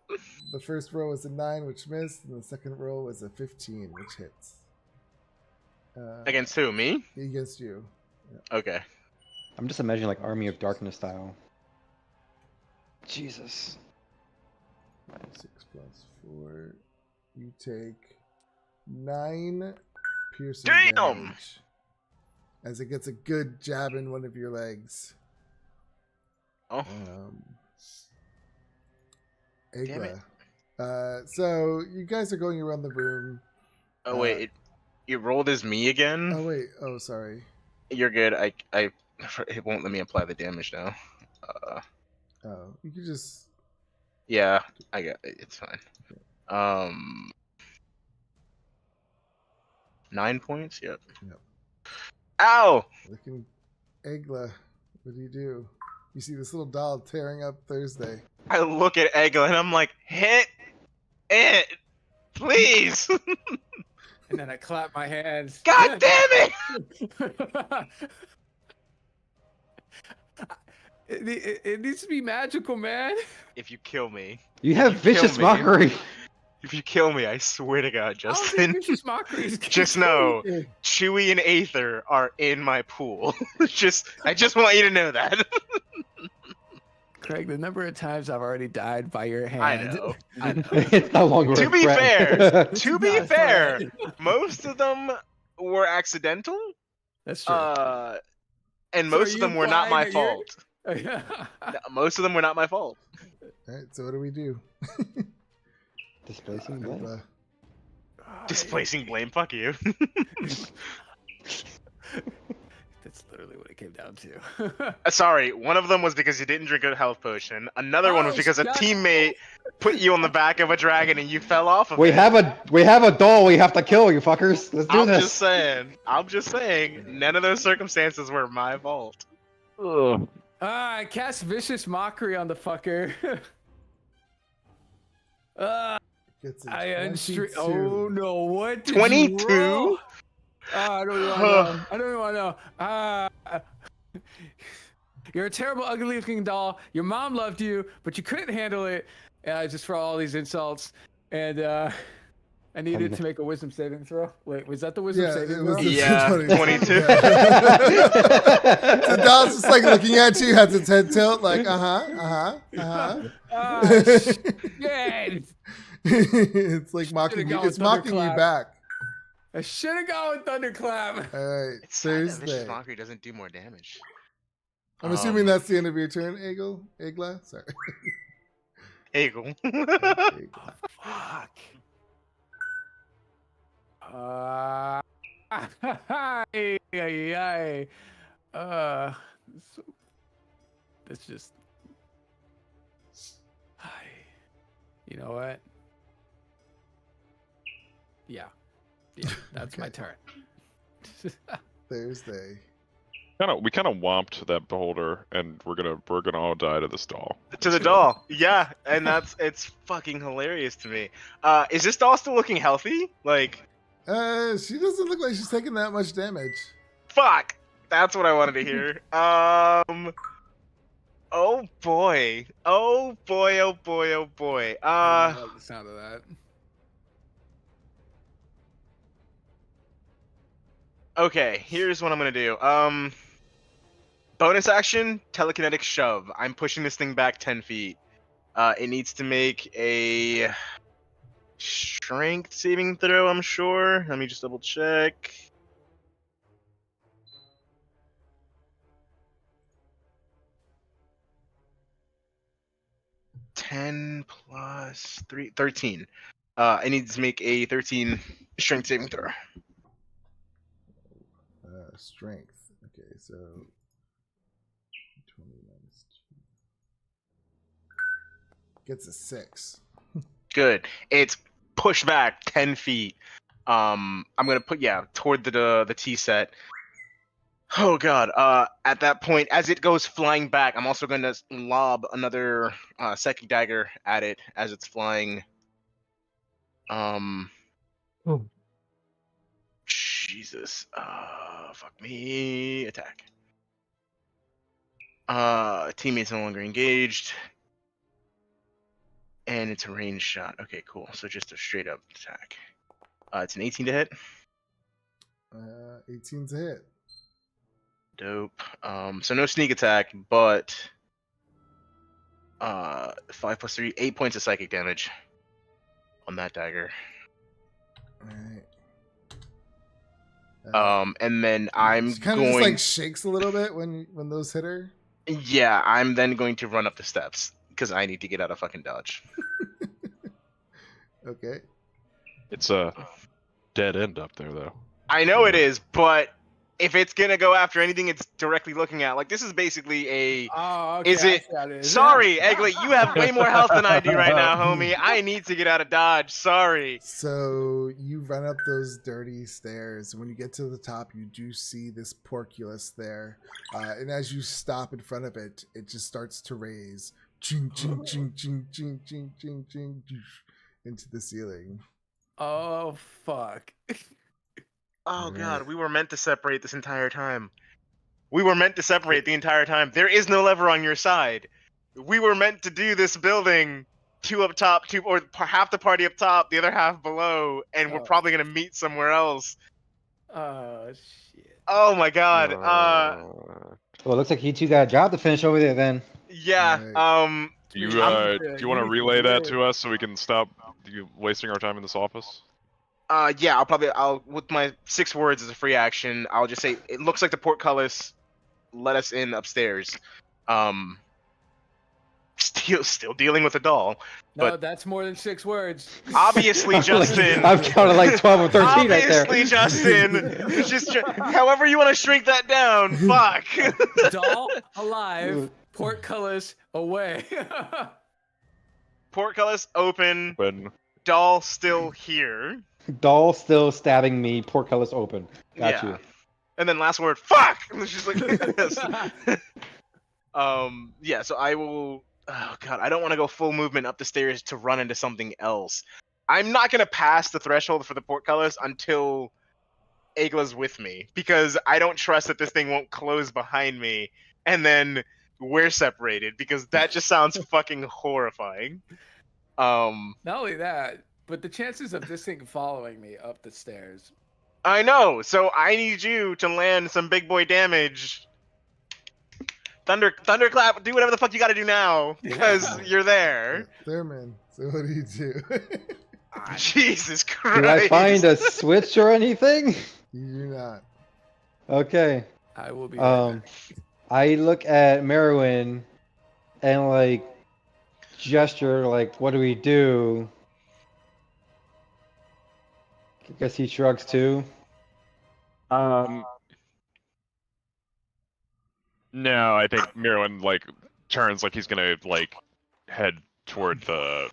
The first roll was a 9, which missed, and the second roll was a 15, which hits. Against who? Me? Against you. Okay. I'm just imagining like Army of Darkness style. Jesus. 6 plus 4. You take 9 piercing Damn! damage as it gets a good jab in one of your legs. Oh. Damn it. Egla. So you guys are going around the room. Oh wait, it rolled as me again. Oh wait. Oh sorry. You're good. I it won't let me apply the damage now. Oh, you could just. Yeah, I got it. It's fine. 9 points. Yep. Yep. Ow! Looking, Egla. What do you do? You see this little doll tearing up Thursday. I look at Egla and I'm like, hit it, please. And then I clap my hands. God damn it! It needs to be magical, man. If you kill me, You have You kill vicious me. mockery. If you kill me, I swear to God, I don't Justin, think Vicious Mockery is gonna just do know anything. Chewie and Aether are in my pool. I just want you to know that. Craig, the number of times I've already died by your I hand. know. I know. It's no longer To a be threat. fair, It's to be not a fair, threat. most of them were accidental. That's true. And So are most of you them were not implying my that you're- fault. Most of them were not my fault. All right, so what do we do? Displacing blame. Displacing blame, fuck you. That's literally what it came down to. Sorry, one of them was because you didn't drink a health potion. Another one was Oh, because a shut teammate put you on the back of a dragon and you fell off of We it. have a doll we have to kill, you fuckers. Let's do I'm this. just saying. I'm just saying. None of those circumstances were my fault. Ugh. I cast Vicious Mockery on the fucker. Gets a I unstre- 22. Oh no! What? Did 22? You roll? I don't even want to know. I don't even want to know. You're a terrible, ugly-looking doll. Your mom loved you, but you couldn't handle it. Just for all these insults, and I needed to make a wisdom saving throw. Wait, was that the wisdom Yeah, saving it was throw? the Yeah, 22. 22. Yeah. So Dal's just like looking at you, has its head tilt, like Ah, shit. It's like mocking you. gone It's mocking you thunderclap. back. I should have gone with Thunderclap. All right, It's sad that Vicious Thursday. Mockery doesn't do more damage. I'm assuming that's the end of your turn, Egla. Sorry. Hegel. Egla. Fuck. Ay, ay, ay. So, that's just. You know what? Yeah, that's my turn. Thursday. We kind of whomped that beholder, and we're gonna all die to this doll. To the doll. Yeah, and it's fucking hilarious to me. Is this doll still looking healthy? Like, She doesn't look like she's taking that much damage. fuck. That's what I wanted to hear. Oh boy. Oh boy. Oh boy. Oh boy. I don't like the sound of that. Okay, here's what I'm gonna do. Bonus action, telekinetic shove. I'm pushing this thing back 10 feet. It needs to make a strength saving throw, I'm sure. Let me just double check. (10 plus 3, 13). It needs to make a 13 strength saving throw. Strength. Okay, so 20 minus 2. Gets a 6. Good. It's pushed back 10 feet. I'm gonna put toward the T set. Oh god. At that point, as it goes flying back, I'm also gonna lob another psychic dagger at it as it's flying. Jesus. Fuck me. Attack. Teammates no longer engaged. And it's a ranged shot. Okay, cool. So just a straight up attack. It's an 18 to hit. 18's a hit. Dope. So no sneak attack, but 5 plus 3, 8 points of psychic damage on that dagger. All right. And then I'm she kind of going. just like shakes a little bit when those hit her. Yeah, I'm then going to run up the steps because I need to get out of fucking dodge. Okay. It's a dead end up there, though. I know it is, but if it's gonna go after anything it's directly looking at, like this is basically a. Oh, okay. Is it? I got it. Sorry, Egglet, you have way more health than I do right now, homie. I need to get out of dodge. Sorry. So you run up those dirty stairs. When you get to the top, you do see this porculus there, and as you stop in front of it, it just starts to raise, ching ching ching ching ching ching ching ching, into the ceiling. Oh fuck. Oh Right. god, we were meant to separate this entire time. We were meant to separate the entire time. There is no lever on your side. We were meant to do this building two up top, half the party up top, the other half below, and we're Oh. probably gonna meet somewhere else. Oh shit. Oh my god. Well, it looks like you two got a job to finish over there then. Yeah. Right. Do you, You do need you want to to relay that live. to us so we can stop wasting our time in this office? Yeah, I'll with my 6 words as a free action, I'll just say it looks like the portcullis let us in upstairs. Still dealing with a doll. No, But- that's more than 6 words. Obviously, Justin. I've counted like 12 or 13 right there. Obviously, Justin. It's just however you want to shrink that down. Fuck. Doll alive, portcullis away. Portcullis open. When Doll still here. Doll still stabbing me, portcullis open. Got Yeah. you. And then last word, fuck. And it's just like this. Yeah. So I will. Oh god, I don't want to go full movement up the stairs to run into something else. I'm not gonna pass the threshold for the portcullis until Agla's with me because I don't trust that this thing won't close behind me and then we're separated because that just sounds fucking horrifying. Not only that, but the chances of this thing following me up the stairs. I know. So I need you to land some big boy damage. Thunderclap, do whatever the fuck you gotta do now because you're there. There, man. So what do you do? Jesus Christ. Did I find a switch or anything? You do not. Okay. I will be right back. I look at Merwin and like gesture like, what do we do? I guess he shrugs too. No, I think Mirwin like turns like he's gonna like head toward the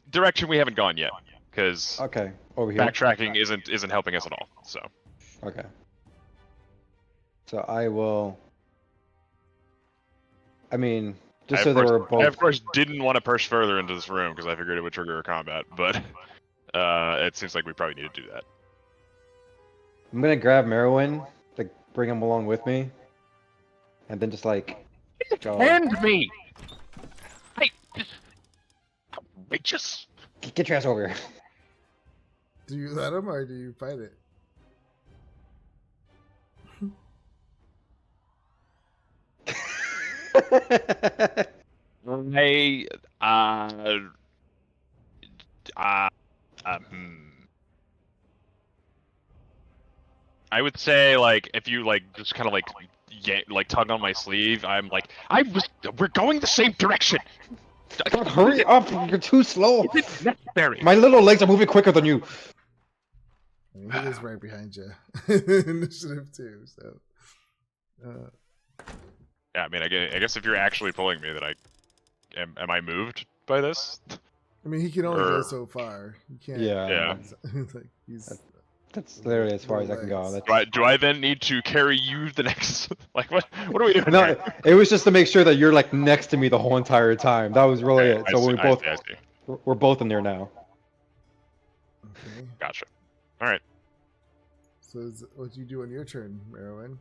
direction we haven't gone yet because Okay, over here. backtracking isn't helping us at all. So Okay. So I will. I mean, just so they were both. I of course didn't want to push further into this room because I figured it would trigger a combat, but it seems like we probably need to do that. I'm gonna grab Merwin, like bring him along with me, and then just like go. End me! Hey, outrageous! Get your ass over here. Do you let him or do you fight it? I I would say like if you like just kind of like tug on my sleeve, I'm like we're going the same direction. God, hurry up! You're too slow. Is it necessary? My little legs are moving quicker than you. I mean, he is right behind you. Initiative 2, so. Yeah, I mean, I guess if you're actually pulling me, then am I moved by this? I mean, he can only go Or- so far. You can't. Yeah. Yeah. It's like he's. That's literally as far as I can go. Legs. That's... Do I then need to carry you the next? Like what? What are we doing? No, here? it was just to make sure that you're like next to me the whole entire time. That was really Okay, it. So I we see, both I see. we're both in there now. Okay. Gotcha. All right. So what do you do on your turn, Merwin?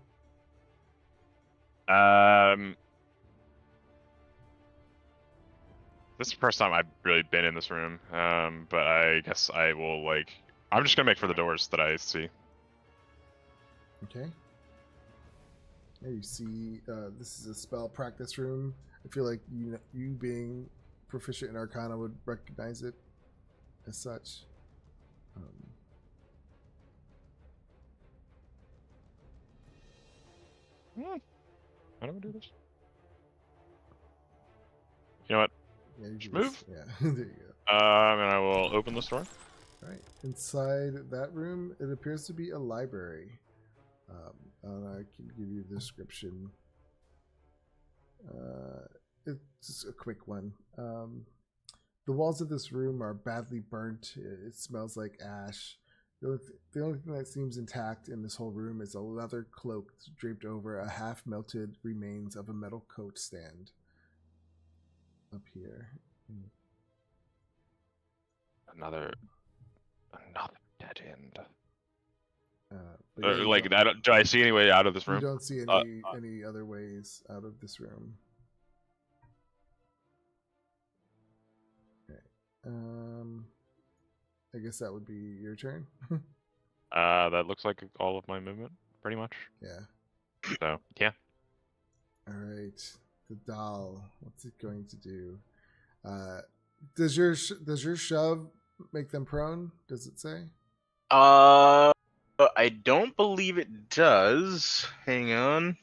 This is the first time I've really been in this room. But I guess I will like. I'm just gonna make for the doors that I see. Okay. Yeah, you see, this is a spell practice room. I feel like you being proficient in Arcana would recognize it as such. How do we do this? You know what? Yeah, you can Move? just- yeah, there you go. And I will open this door. All right. Inside that room, it appears to be a library. And I can give you the description. It's a quick one. The walls of this room are badly burnt. It smells like ash. The only thing that seems intact in this whole room is a leather cloak draped over a half-melted remains of a metal coat stand. Up here. Another dead end. But yeah, you Like don't- that? Do I see any way out of this You room? don't see any other ways out of this room. I guess that would be your turn. That looks like all of my movement, pretty much. Yeah. So yeah. All right. The doll. What's it going to do? Does your shove make them prone? Does it say? I don't believe it does. Hang on.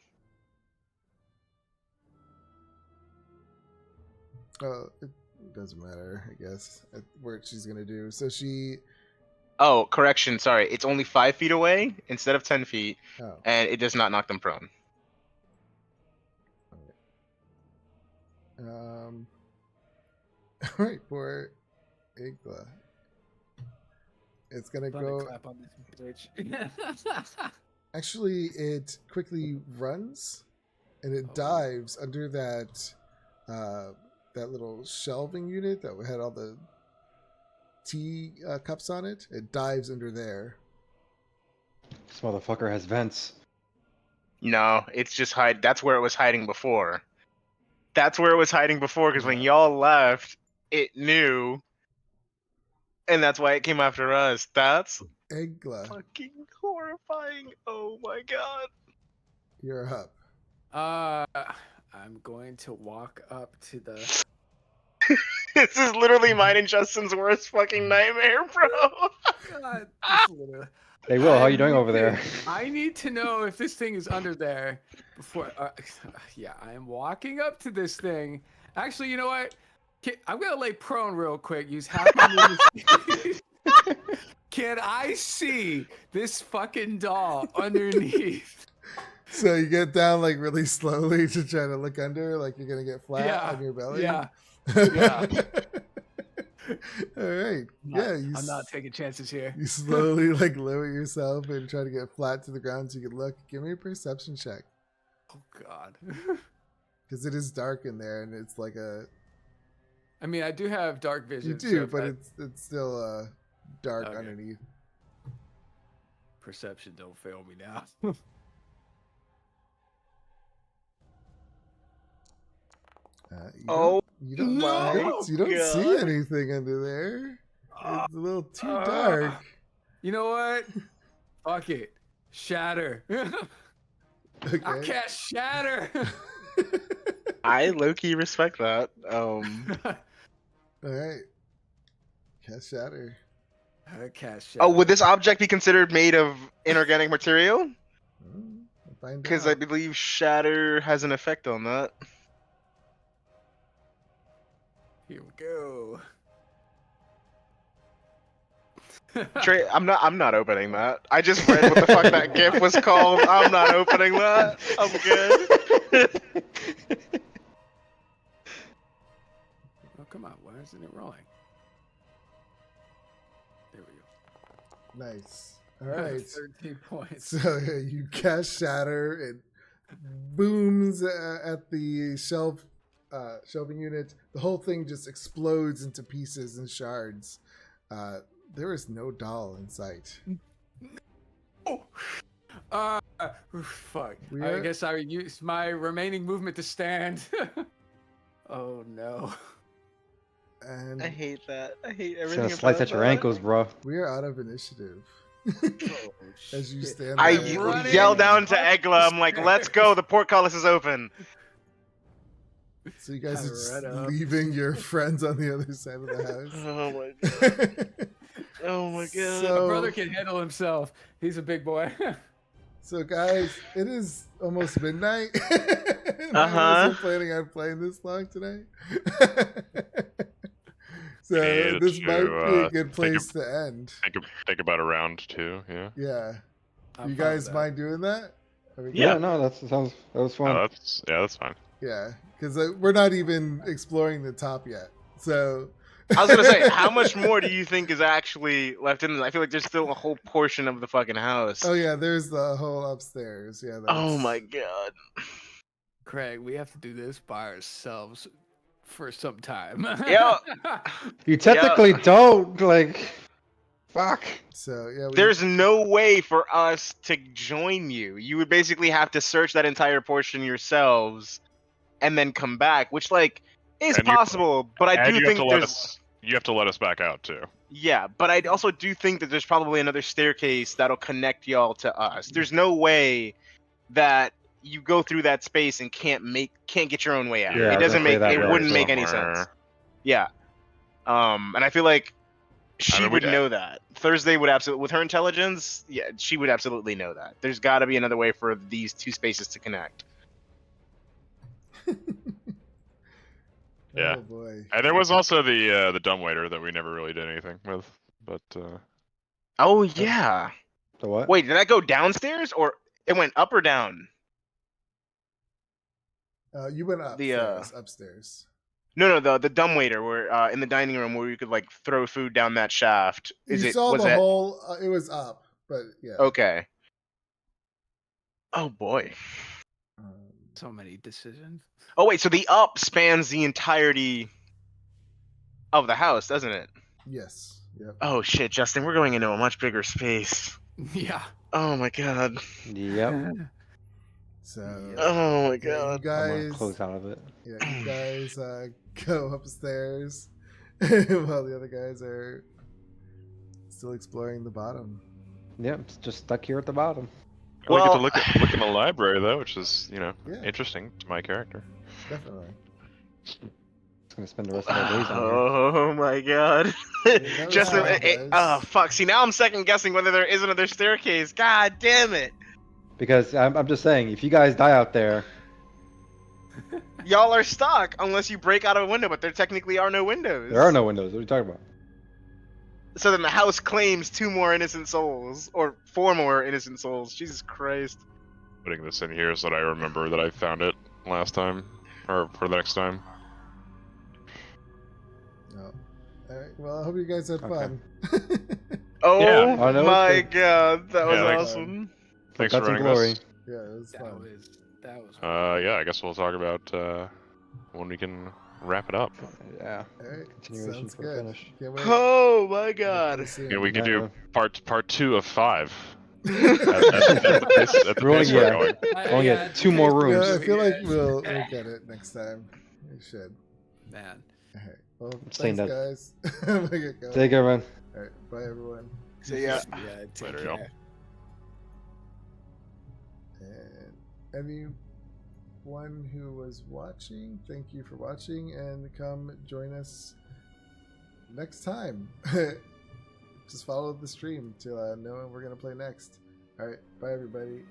It doesn't matter, I guess. What she's gonna do. So she. Oh, correction. Sorry, it's only 5 feet away instead of 10 feet, Oh. and it does not knock them prone. All right, for Igla. It's gonna go. Clap on this bitch. Actually, it quickly runs, and it dives under that that little shelving unit that had all the tea cups on it. It dives under there. This motherfucker has vents. No, it's just hide. That's where it was hiding before. That's where it was hiding before, because when Yeah. y'all left, it knew, and that's why it came after us. That's Igla, fucking horrifying. Oh my god. you're up. I'm going to walk up to the. This is literally mine and Justin's worst fucking nightmare, bro. God, this literally- Hey, Will, how I you doing need over to- there? I need to know if this thing is under there before. Yeah, I am walking up to this thing. Actually, you know what? I'm gonna lay prone real quick. Use half my movement. Can I see this fucking doll underneath? So you get down like really slowly to try to look under, like you're gonna get flat Yeah, on your belly. yeah. Yeah. All right. Yeah. I'm not taking chances here. You slowly like lower yourself and try to get flat to the ground so you can look. Give me a perception check Oh God. because it is dark in there and it's like a. I mean, I do have dark vision. You do, so but that it's still dark Okay. underneath. perception don't fail me now. You Oh, you don't, my you don't see God. anything under there. It's a little too Uh, dark. You know what? Fuck it. Shatter. I Okay. cast shatter. I low-key respect that. All right. Cast shatter. I cast shatter. Oh, would this object be considered made of inorganic material? We'll find Because I out. believe shatter has an effect on that. Here we go. Trey, I'm not opening that. I just read what the fuck that GIF was called. I'm not opening that. I'm good. Oh, come on. Why isn't it rolling? There we go. Nice. All right. 13 points. So you cast shatter. It booms at the shelving unit. The whole thing just explodes into pieces and shards. There is no doll in sight. Fuck. We I are- guess I used my remaining movement to stand. Oh no. And I hate that. I hate It's everything. gonna slice about at your that. ankles, bro. we are out of initiative. Oh, As you shit. stand I there. running yell down to up Egla. the I'm like, "Let's go. The portcullis is open." So you guys I are just ran up. leaving your friends on the other side of the Oh my god. Oh my god. So- My brother can handle himself. He's a big boy. So guys, it is almost midnight. I Uh-huh. wasn't planning on playing this long today. So Yeah, this to, might be a good think place to end. Think about a round two. Yeah. Yeah. I'm You fine guys with that. mind doing that? Are we Yeah, good? no, that was fun. Oh, that's fine. Yeah, because we're not even exploring the top yet. So I was gonna say, how much more do you think is actually left in this? I feel like there's still a whole portion of the fucking house. Oh yeah, there's the whole upstairs. Yeah. Oh that's- my god. Craig, we have to do this by ourselves for some time. Yeah. You technically don't like. Fuck. So yeah, There's no way for us to join you. You would basically have to search that entire portion yourselves and then come back, which like is And you- possible, but I and do you think have to let there's us. You have to let us back out too. Yeah, but I also do think that there's probably another staircase that'll connect y'all to us. There's no way that you go through that space and can't get your own way out. Yeah, I It was doesn't gonna say make that it way wouldn't as make any somewhere. sense. Yeah. And I feel like she mean, would we'd- know that. Thursday would absolutely, with her intelligence, yeah, she would absolutely know that. There's got to be another way for these two spaces to connect. Yeah. Oh boy. And there was also the dumbwaiter that we never really did anything with, but Oh yeah. The what? Wait, did that go downstairs or it went up or down? You went upstairs. No, the dumbwaiter where in the dining room where you could like throw food down that shaft. You saw was the it whole. It was up, but yeah. okay? Oh boy. Um, So many decisions. Oh wait, so the up spans the entirety of the house, doesn't it? yes. Yep. Oh shit, Justin, we're going into a much bigger space. Yeah. Oh my god. Yep. So. Oh my Yeah, god. you I'm gonna guys. close out of it. Yeah, you guys go upstairs while the other guys are still exploring the bottom. Yep, it's just stuck here at the bottom. we get Well- to look in the library though, which is Yeah. interesting to my character. Definitely. It's gonna spend the rest of our days on here. Oh my god. that was Justin, fun, guys. fuck. See, now I'm second guessing whether there is another staircase. God damn it. Because I'm just saying, if you guys die out there, Y'all are stuck unless you break out of a window, but there technically are no windows. there are no windows. What are you talking about? So then the house claims 2 more innocent souls, or 4 more innocent souls. Jesus Christ. Putting this in here so that I remember that I found it last time, or for the next time. No. All right. Well, I hope you guys had Okay. fun. Oh Yeah. Oh, no, my it's god, that was Yeah, thanks. awesome. Thanks Guts for and running glory. this. Yeah, it was fun. That was. Yeah, I guess we'll talk about when we can wrap it up. Yeah. All right. Continuation Sounds for the good. finish. Can't wait. Oh my Hopefully god. soon. Yeah, we could do Yeah. part 2 of 5. At the pace We're only- we're yeah. going. Only get 2 more rooms. Yeah, I feel like we'll get it next time. We should. Man. All right. Well, Saying thanks, guys. I'm gonna get going. Take care, man. All right. Bye, everyone. So yeah. Yeah. Take Later, y'all. care. And everyone who was watching, thank you for watching, and come join us next time. Just follow the stream to know when we're gonna play next. All right, bye everybody.